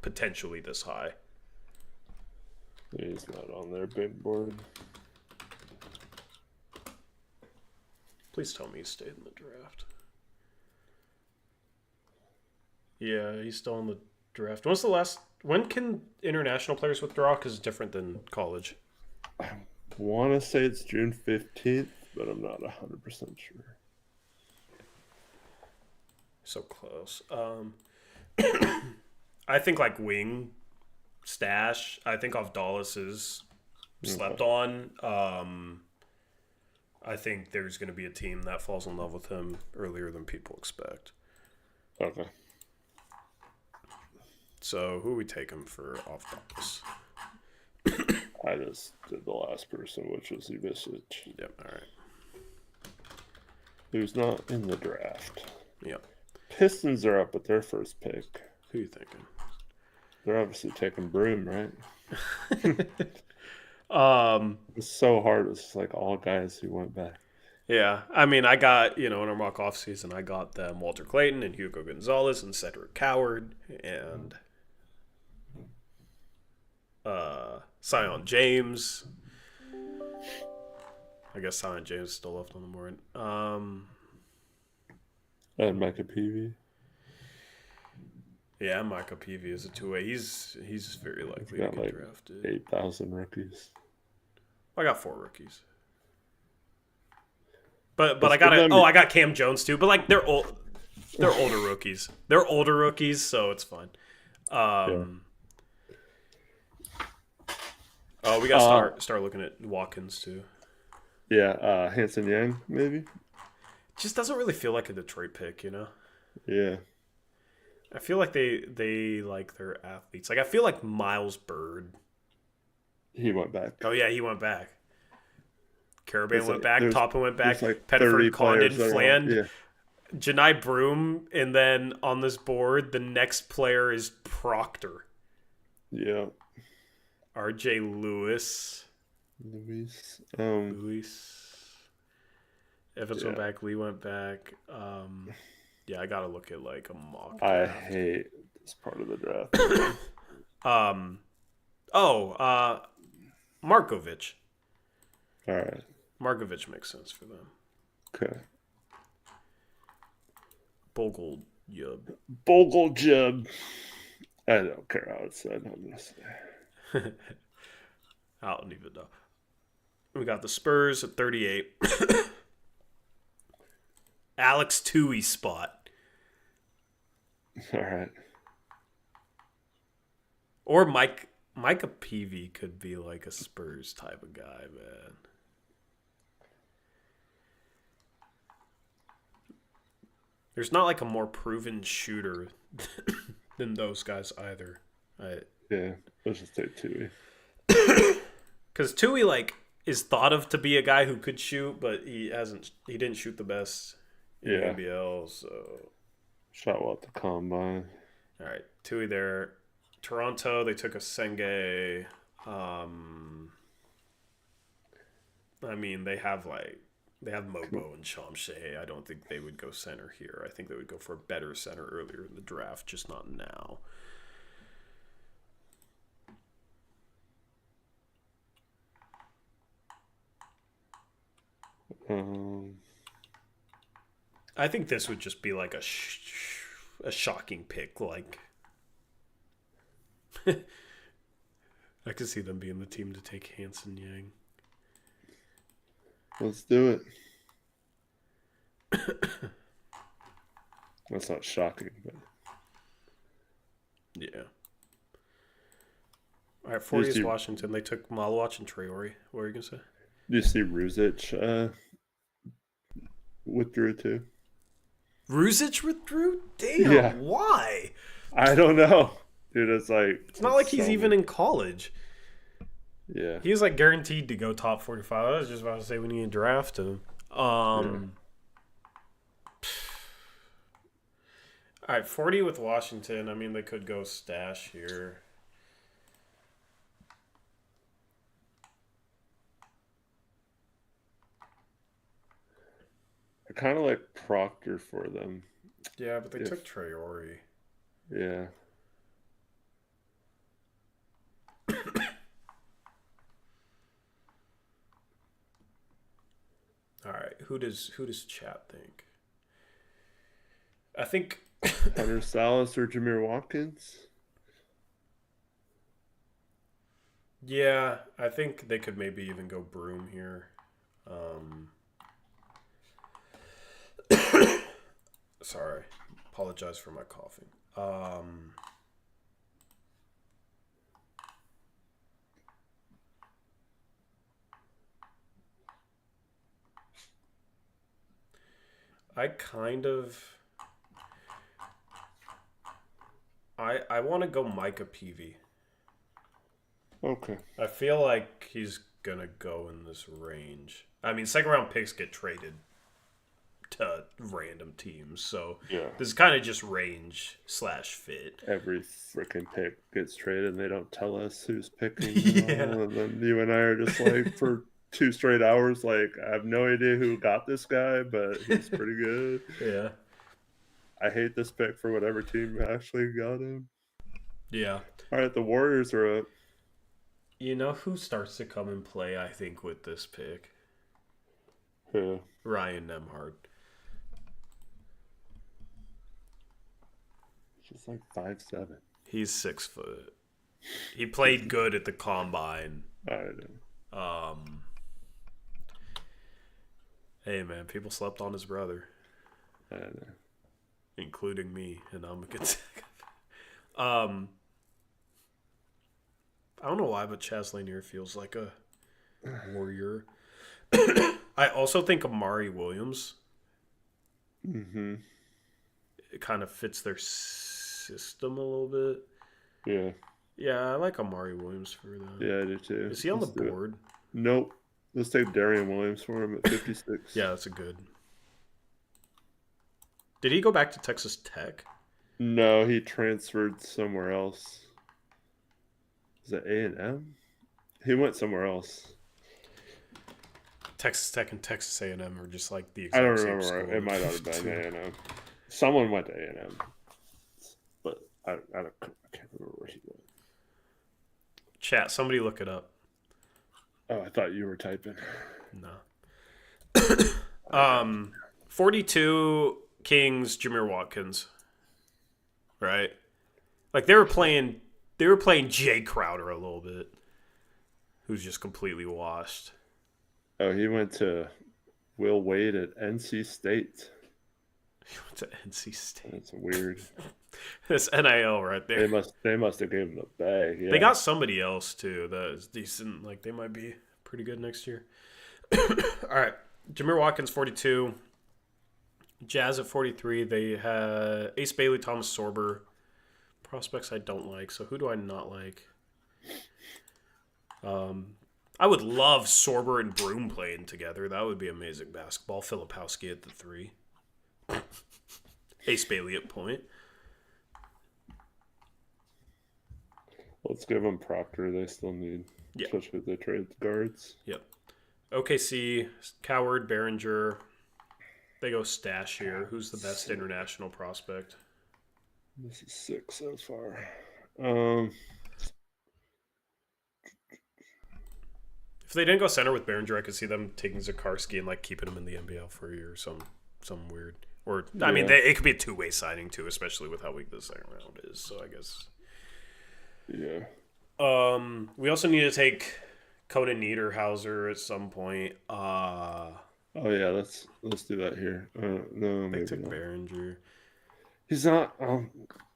potentially this high. He's not on their big board. Please tell me he stayed in the draft. Yeah, he's still in the draft. When can international players withdraw? Because it's different than college. I want to say it's June 15th, but I'm not 100% sure. So close. I think wing stash. I think Off Dallas is slept on. I think there's going to be a team that falls in love with him earlier than people expect. Okay. So who we take him for Off Dallas? I just did the last person, which was Ivisic. Yep. All right. Who's not in the draft? Yep. Pistons are up with their first pick. Who you thinking? They're obviously taking Broom, right? um, It's so hard. It's just like all guys who went back. yeah. I mean, I got, in our mock offseason, I got them Walter Clayton and Hugo Gonzalez and Cedric Coward and Sion James. I guess Sion James is still left on the board. And Micah Peavy. Yeah, Micah Peavy is a two-way. He's very likely to get drafted. 8,000 rookies. I got 4 rookies. But I got Cam Jones too. But like they're older rookies. They're older rookies, so it's fine. Oh, we got to start looking at Watkins too. Yeah, Hanson Yang maybe. Just doesn't really feel like a Detroit pick, Yeah. I feel like they like their athletes. Like I feel like Miles Bird. He went back. Oh yeah, he went back. Caravan went back. Toppin went back. Like Pettiford, Condon, Fland. Yeah. Janai Broom, and then on this board, the next player is Proctor. Yeah. R.J. Lewis. Evans went back. Lee went back. Yeah, I gotta look at like a mock draft. I hate this part of the draft. Markovich. All right. Markovich makes sense for them. Okay. Bogoljub. I don't care how it's said. I'm gonna say. I don't even know. We got the Spurs at 38. Alex Toohey spot. All right. Or Micah Peavy could be like a Spurs type of guy, man. There's not like a more proven shooter than those guys either. Yeah, let's just take Toohey. Because Toohey like is thought of to be a guy who could shoot, but he didn't shoot the best in the NBL. So shot well at the combine. All right, Toohey there. Toronto, they took a Senge. I mean, they have Mobo and Shamshay. I don't think they would go center here. I think they would go for a better center earlier in the draft, just not now. I think this would just be like a shocking pick. Like, I could see them being the team to take Hanson Yang. Let's do it. That's not shocking, but yeah. All right, 40 is Washington. They took Malawach and Traore. What were you gonna say? Do you see Ruzic withdrew too? Ruzic withdrew? Damn, why? I don't know. Dude, it's not like he's even in college. Yeah. He was like guaranteed to go top 45. I was just about to say we need to draft him. All right, 40 with Washington. I mean, they could go stash here. I kind of like Proctor for them. Yeah, but they took Traore. Yeah. All right, who does chat think? I think Hunter Salas or Jameer Watkins. Yeah, I think they could maybe even go Broom here. Sorry, apologize for my coughing. I want to go Micah Peavy. Okay. I feel like he's gonna go in this range. I mean, second round picks get traded to random teams. So Yeah. this is kind of just range / fit. Every freaking pick gets traded and they don't tell us who's picking. Yeah. And then you and I are just like, for 2 straight hours, like, I have no idea who got this guy, but he's pretty good. Yeah. I hate this pick for whatever team actually got him. Yeah. All right, the Warriors are up. You know who starts to come and play, I think, with this pick? Yeah. Ryan Nemhard. Just like 5'7". He's 6 foot. He played good at the combine. I know. Hey man, people slept on his brother, I know. including me, and I'm a Gonzaga. I don't know why, but Chaz Lanier feels like a warrior. I also think Amari Williams. Mm-hmm. It kind of fits their system a little bit. Yeah. Yeah, I like Amari Williams for that. Yeah, I do too. Is he on Let's the do it. board? Nope. Let's take Darian Williams for him at 56. Yeah, that's a good. Did he go back to Texas Tech? No, he transferred somewhere else. Is it A&M? He went somewhere else. Texas Tech and Texas A&M are just like the I exact don't same remember. school. It might not have been A&M. Someone went to A&M. But I can't remember where he went. Chat, somebody look it up. Oh, I thought you were typing. No. 42 Kings, Jameer Watkins. Right? Like they were playing Jay Crowder a little bit, who's just completely washed. Oh, he went to Will Wade at NC State. He went to NC State. That's weird. That's NIL right there. They must have given him the bag. Yeah. They got somebody else too that is decent. Like they might be pretty good next year. All right, Jameer Watkins 42, Jazz at 43. They had Ace Bailey, Thomas Sorber. Prospects I don't like. So who do I not like? I would love Sorber and Broom playing together. That would be amazing basketball. Filipowski at the 3. Ace Bailey at point. Let's give them Proctor. They still need, especially if they trade the guards. Yep. OKC, Coward, Behringer. They go Stash here. Who's the best international prospect? This is 6 so far. If they didn't go center with Behringer, I could see them taking Zakarski and like keeping him in the NBL for a year or some weird. Or I mean, it could be a 2-way signing too, especially with how weak the second round is. So I guess. Yeah. We also need to take Conan Niederhauser at some point. Oh yeah, let's do that here. No, They maybe took not. Behringer. He's not.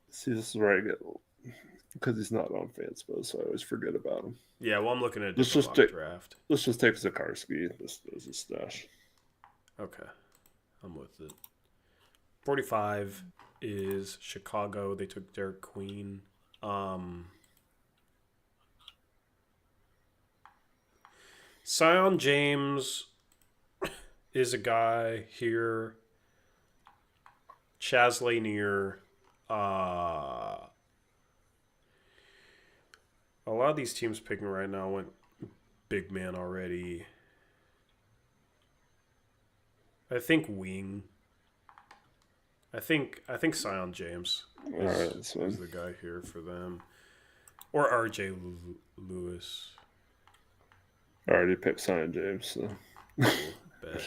See, this is where I get, because he's not on Fanspo, so I always forget about him. Yeah, well, I'm looking at Let's just draft. Let's just take Zakarski. This is a stash. Okay, I'm with it. 45 is Chicago. They took Derek Queen. Sion James is a guy here. Chaz Lanier. A lot of these teams picking right now went big man already. I think wing. I think Sion James is the guy here for them. Or RJ Lewis. I already picked Sion James, so Bet.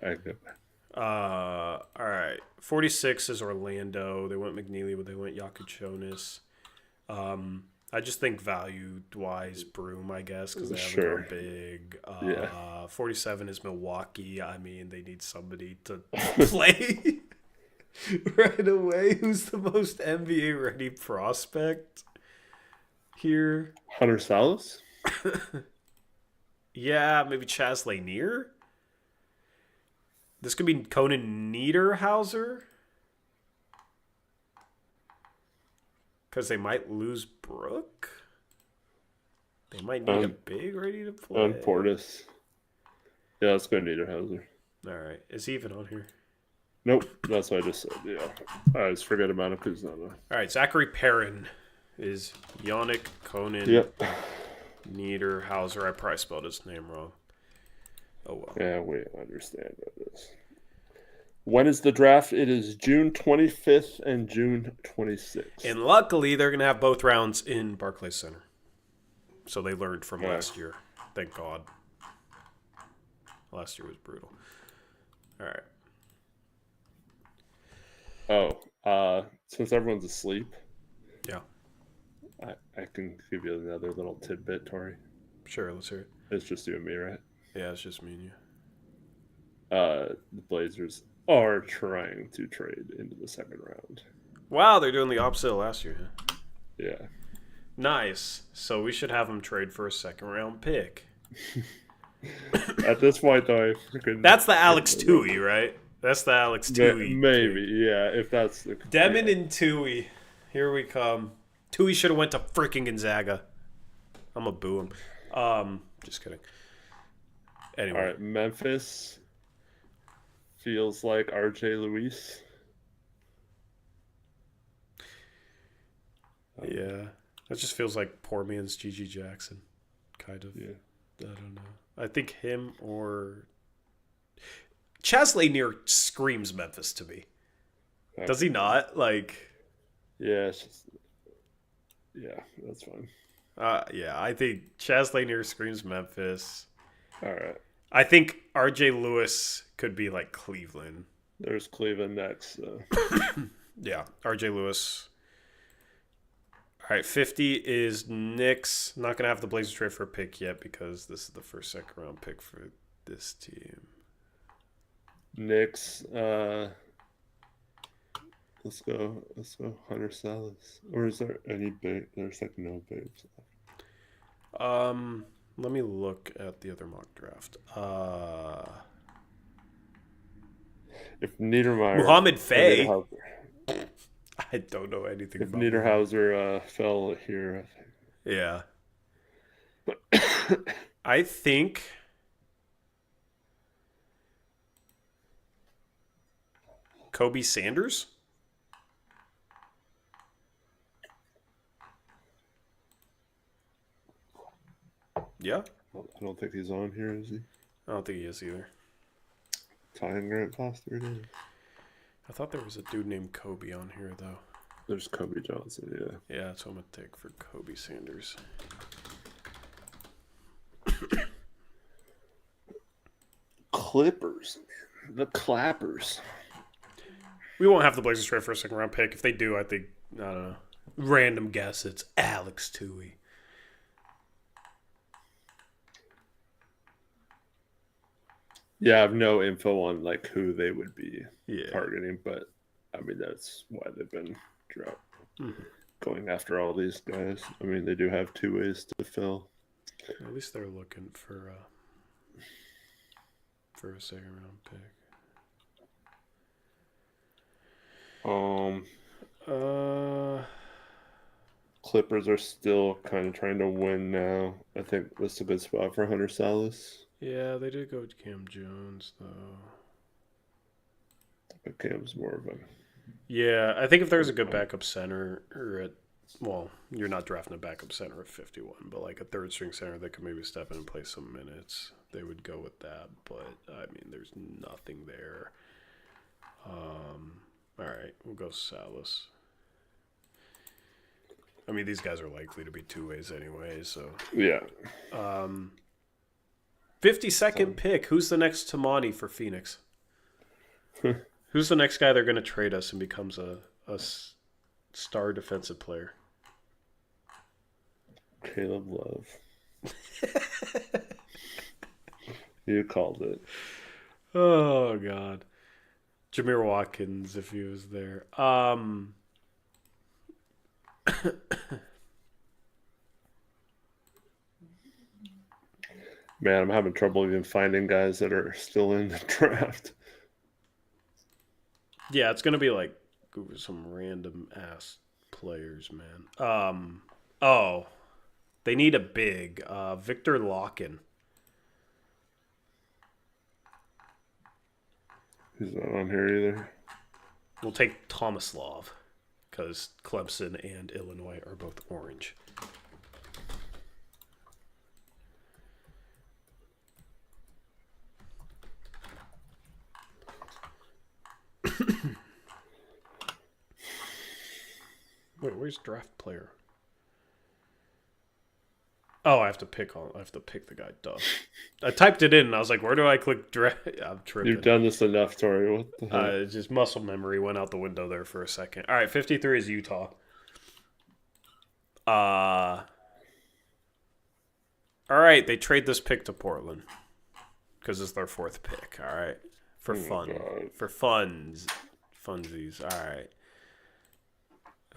I get that. All right. 46 is Orlando. They went McNeely, but they went Yakuchonis. I just think value-wise, Broom, I guess, because they haven't gone big. 47 is Milwaukee. I mean, they need somebody to play right away. Who's the most NBA-ready prospect here? Hunter Salas? Yeah, maybe Chaz Lanier? This could be Conan Niederhauser. Because they might lose Brooke. They might need a big ready to play. On Portis. Yeah, let's go Niederhauser. All right. Is he even on here? Nope, that's what I just said. Yeah, I just forget about him because he's not. All right, Zachary Perrin is Yannick Conan Yep. Niederhauser. I probably spelled his name wrong. Oh well. Yeah, we understand what it is. When is the draft? It is June 25th and June 26th. And luckily, they're gonna have both rounds in Barclays Center. So they learned from last year. Thank God. Last year was brutal. All right. Since everyone's asleep, Yeah. I can give you another little tidbit, Tori. Sure, let's hear it. It's just you and me, right? Yeah, it's just me and you. The Blazers are trying to trade into the second round. Wow, they're doing the opposite of last year, huh? Yeah. Nice. So we should have them trade for a second round pick. At this point, though, that's the Alex Tui, right? That's the Alex Tui. Maybe, yeah. If that's the Demon and Tui, here we come. Tui should have went to freaking Gonzaga. I'm gonna boo him. Just kidding. Anyway, all right. Memphis feels like RJ Luis. Yeah, that just feels like poor man's Gigi Jackson, kind of. Yeah. I don't know. I think him or Chaz Lanier screams Memphis to me. Okay. Does he not? Like, yeah, it's just, yeah, that's fine. Yeah, I think Chaz Lanier screams Memphis. All right. I think RJ Lewis could be like Cleveland. There's Cleveland next. Yeah, RJ Lewis. All right, 50 is Knicks. Not going to have the Blazers trade for a pick yet because this is the first second round pick for this team. Knicks. Let's go Hunter Salas. Or is there any big? There's like no bigs left. Let me look at the other mock draft. If Niedermeyer, Muhammad Faye. I don't know anything if about Niederhauser fell here, I think. Yeah. I think Kobe Sanders. Yeah. I don't think he's on here, is he? I don't think he is either. Ty and Grant Foster it is. I thought there was a dude named Kobe on here, though. There's Kobe Johnson, yeah. Yeah, that's what I'm going to take for Kobe Sanders. Clippers. The Clappers. We won't have the Blazers trade for a second round pick. If they do, I think, I don't know. Random guess, it's Alex Tui. Yeah, I have no info on like who they would be yeah. targeting, but I mean that's why they've been going after all these guys. I mean they do have two ways to fill. At least they're looking for a second round pick. Clippers are still kind of trying to win now. I think that's a good spot for Hunter Salas. Yeah, they did go with Cam Jones, though. But Cam's more of a... Yeah, I think if there's a good backup center, well, you're not drafting a backup center at 51, but like a third-string center that could maybe step in and play some minutes, they would go with that. But, I mean, there's nothing there. All right, we'll go Salas. I mean, these guys are likely to be two ways anyway, so... Yeah. 52nd pick. Who's the next Tamani for Phoenix? Who's the next guy they're going to trade us and becomes a star defensive player? Caleb Love. You called it. Oh, God. Jameer Watkins, if he was there. Man, I'm having trouble even finding guys that are still in the draft. Yeah, it's going to be like some random ass players, man. They need a big. Victor Locken. He's not on here either. We'll take Tomislav because Clemson and Illinois are both orange. Wait, where's draft player? Oh, I have to pick the guy. Duh. I typed it in and I was like, where do I click draft? I'm tripping. You've done this enough, Tori. What the heck? Just muscle memory went out the window there for a second. All right, 53 is Utah. All right, they trade this pick to Portland because it's their 4th pick. All right, for fun, for funsies. All right.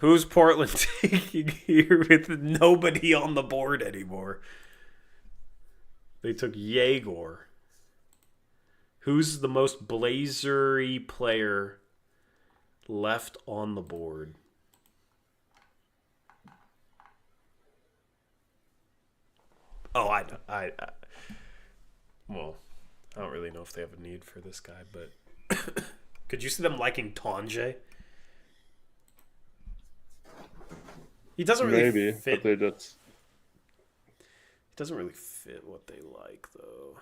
Who's Portland taking here with nobody on the board anymore? They took Yegor. Who's the most blazery player left on the board? Oh, well, I don't really know if they have a need for this guy, but could you see them liking Tanjay? He doesn't really fit. But they just... He doesn't really fit what they like, though.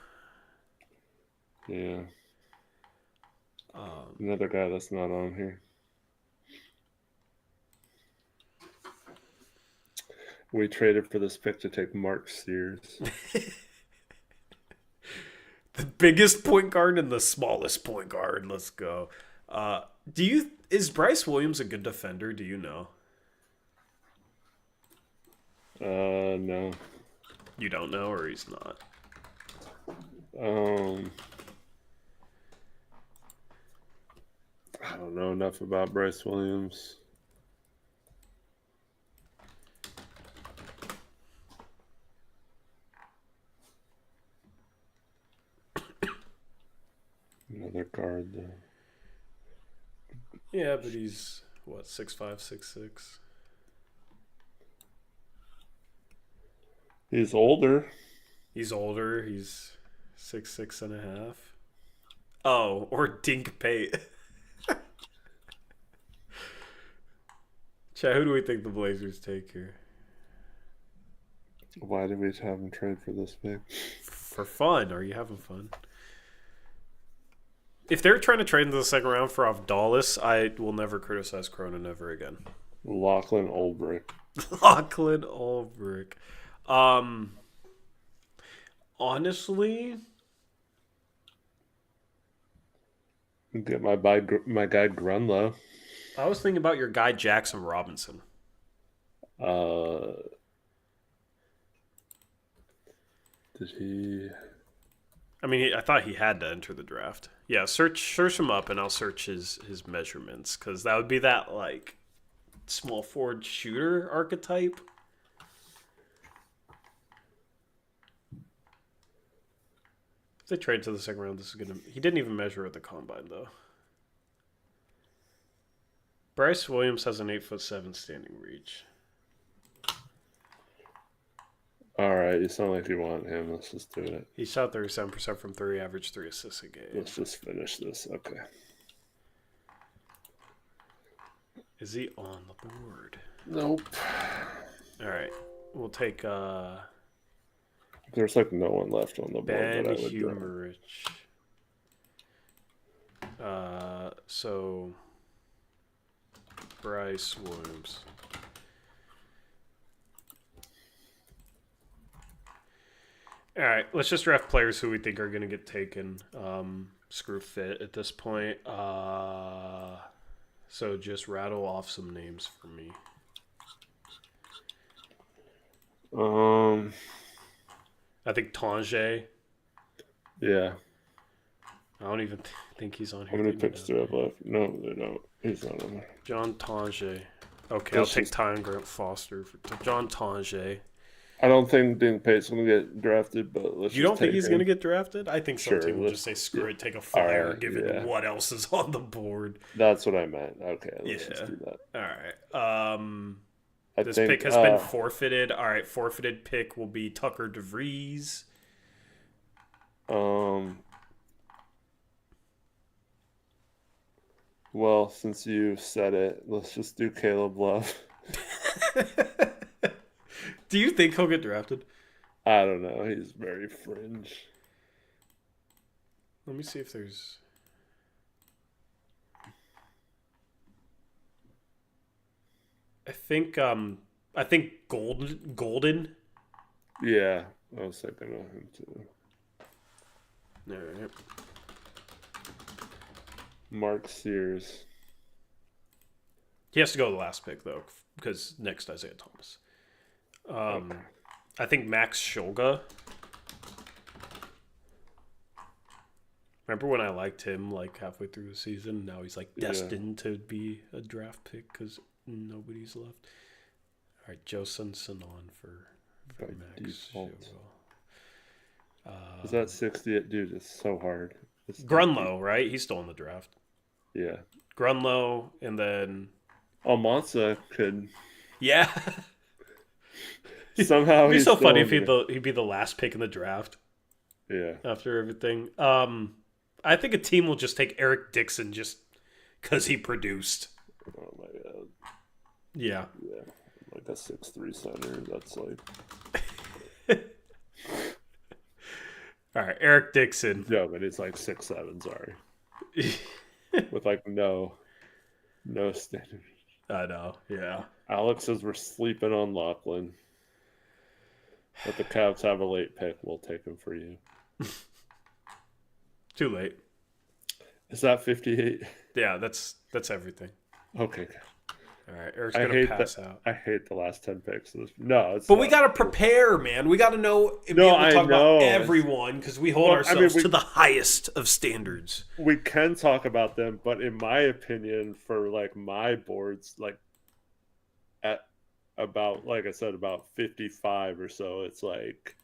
Yeah. Another guy that's not on here. We traded for this pick to take Mark Sears. The biggest point guard and the smallest point guard. Let's go. Is Bryce Williams a good defender? Do you know? No. You don't know, or he's not? I don't know enough about Bryce Williams. Another guard, though. Yeah, but he's, what, 6'5", 6'6"? He's older. He's 6'6.5". Oh, or Dink Pate. Chat, who do we think the Blazers take here? Why did we have him trade for this pick? For fun. Are you having fun? If they're trying to trade into the second round for Avdalis, I will never criticize Cronin ever again. Lachlan Olbrich. Lachlan Olbrich. Honestly, Get my guy Grunlow. I was thinking about your guy Jackson Robinson. Did he? I mean, I thought he had to enter the draft. Yeah, search him up, and I'll search his measurements because that would be that like small forward shooter archetype. If they trade to the second round, this is gonna. He didn't even measure at the combine though. Bryce Williams has an 8'7" standing reach. All right, you sound like you want him. Let's just do it. He shot 37% from 3, averaged 3 assists a game. Let's just finish this. Okay. Is he on the board? Nope. All right, we'll take There's like no one left on the board Ben that I would Humerich. So Bryce Williams. All right, let's just draft players who we think are going to get taken. Screw fit at this point. So just rattle off some names for me. I think Tanjay. Yeah. I don't even think he's on here. How many picks do I have left? No, they don't. He's not on there. John Tanjay. Okay, I'll take Ty and Grant Foster for John Tanjay. I don't think Dink Pate's going to get drafted, but let's. You don't think he's going to get drafted? I think some team will just say, screw it, take a flyer, right, given what else is on the board. That's what I meant. Okay, let's just do that. All right. This pick has been forfeited. All right, forfeited pick will be Tucker DeVries. Well, since you said it, let's just do Caleb Love. Do you think he'll get drafted? I don't know. He's very fringe. Let me see if there's. I think Golden. Yeah, I was thinking of him too. All right. Mark Sears. He has to go the last pick though, because next Isaiah Thomas. Okay. I think Max Shulga. Remember when I liked him like halfway through the season? Now he's like destined to be a draft pick because nobody's left. All right, Joe Sunson on for Max Shulga. Is that 60? Dude, it's so hard. Grunlow, right? He's still in the draft. Yeah. Grunlow, and then Almanza could yeah. somehow. It'd be he's so still funny in if the- he'd be the last pick in the draft Yeah. after everything. I think a team will just take Eric Dixon just because he produced. Oh my god. Yeah. Yeah. Like a 6'3" center. That's like. All right, Eric Dixon. No, but it's like 6'7". Sorry. With like no standard. I know. Yeah. Alex says we're sleeping on Lachlan. But the Cavs have a late pick. We'll take him for you. Too late. Is that 58? Yeah, that's everything. Okay. All right, Eric's gonna pass out. I hate the last 10 picks. No, it's But we gotta prepare, man. We gotta know. Be able to talk about everyone because we hold ourselves to the highest of standards. We can talk about them, but in my opinion, for like my boards, like at about, like I said, about 55 or so, it's like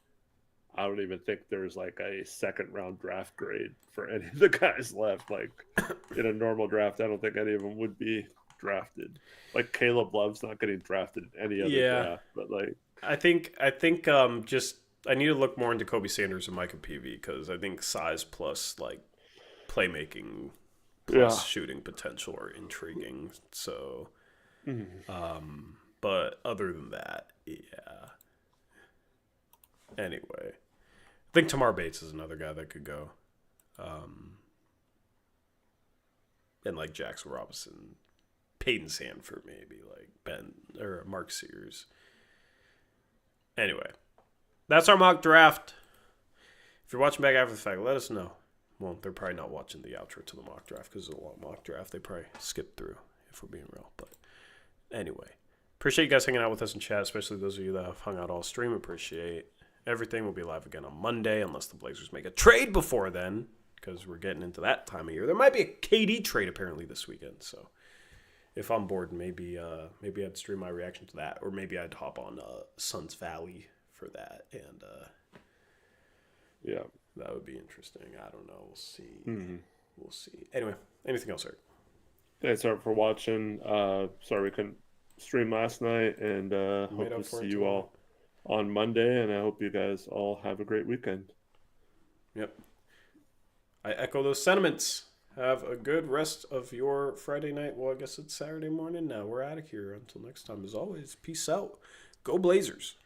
I don't even think there's like a second round draft grade for any of the guys left. Like in a normal draft, I don't think any of them would be drafted. Like Caleb Love's not getting drafted in any other draft, but like I think just I need to look more into Kobe Sanders and Micah Peavy because I think size plus like playmaking plus shooting potential are intriguing. So, but other than that, yeah. Anyway, I think Tamar Bates is another guy that could go, and like Jackson Robinson. Peyton Sanford, maybe, like Ben or Mark Sears. Anyway, that's our mock draft. If you're watching back after the fact, let us know. Well, they're probably not watching the outro to the mock draft because it's a long mock draft. They probably skipped through, if we're being real. But anyway, appreciate you guys hanging out with us in chat, especially those of you that have hung out all stream. Appreciate everything. We'll be live again on Monday, unless the Blazers make a trade before then, because we're getting into that time of year. There might be a KD trade apparently this weekend, so. If I'm bored, maybe I'd stream my reaction to that, or maybe I'd hop on Suns Valley for that, and yeah, that would be interesting. I don't know. We'll see. We'll see. Anyway, anything else, Eric? Thanks, Art, for watching. Sorry we couldn't stream last night, and hope to see you all on Monday, and I hope you guys all have a great weekend. Yep. I echo those sentiments. Have a good rest of your Friday night. Well, I guess it's Saturday morning now. We're out of here. Until next time, as always, peace out. Go Blazers.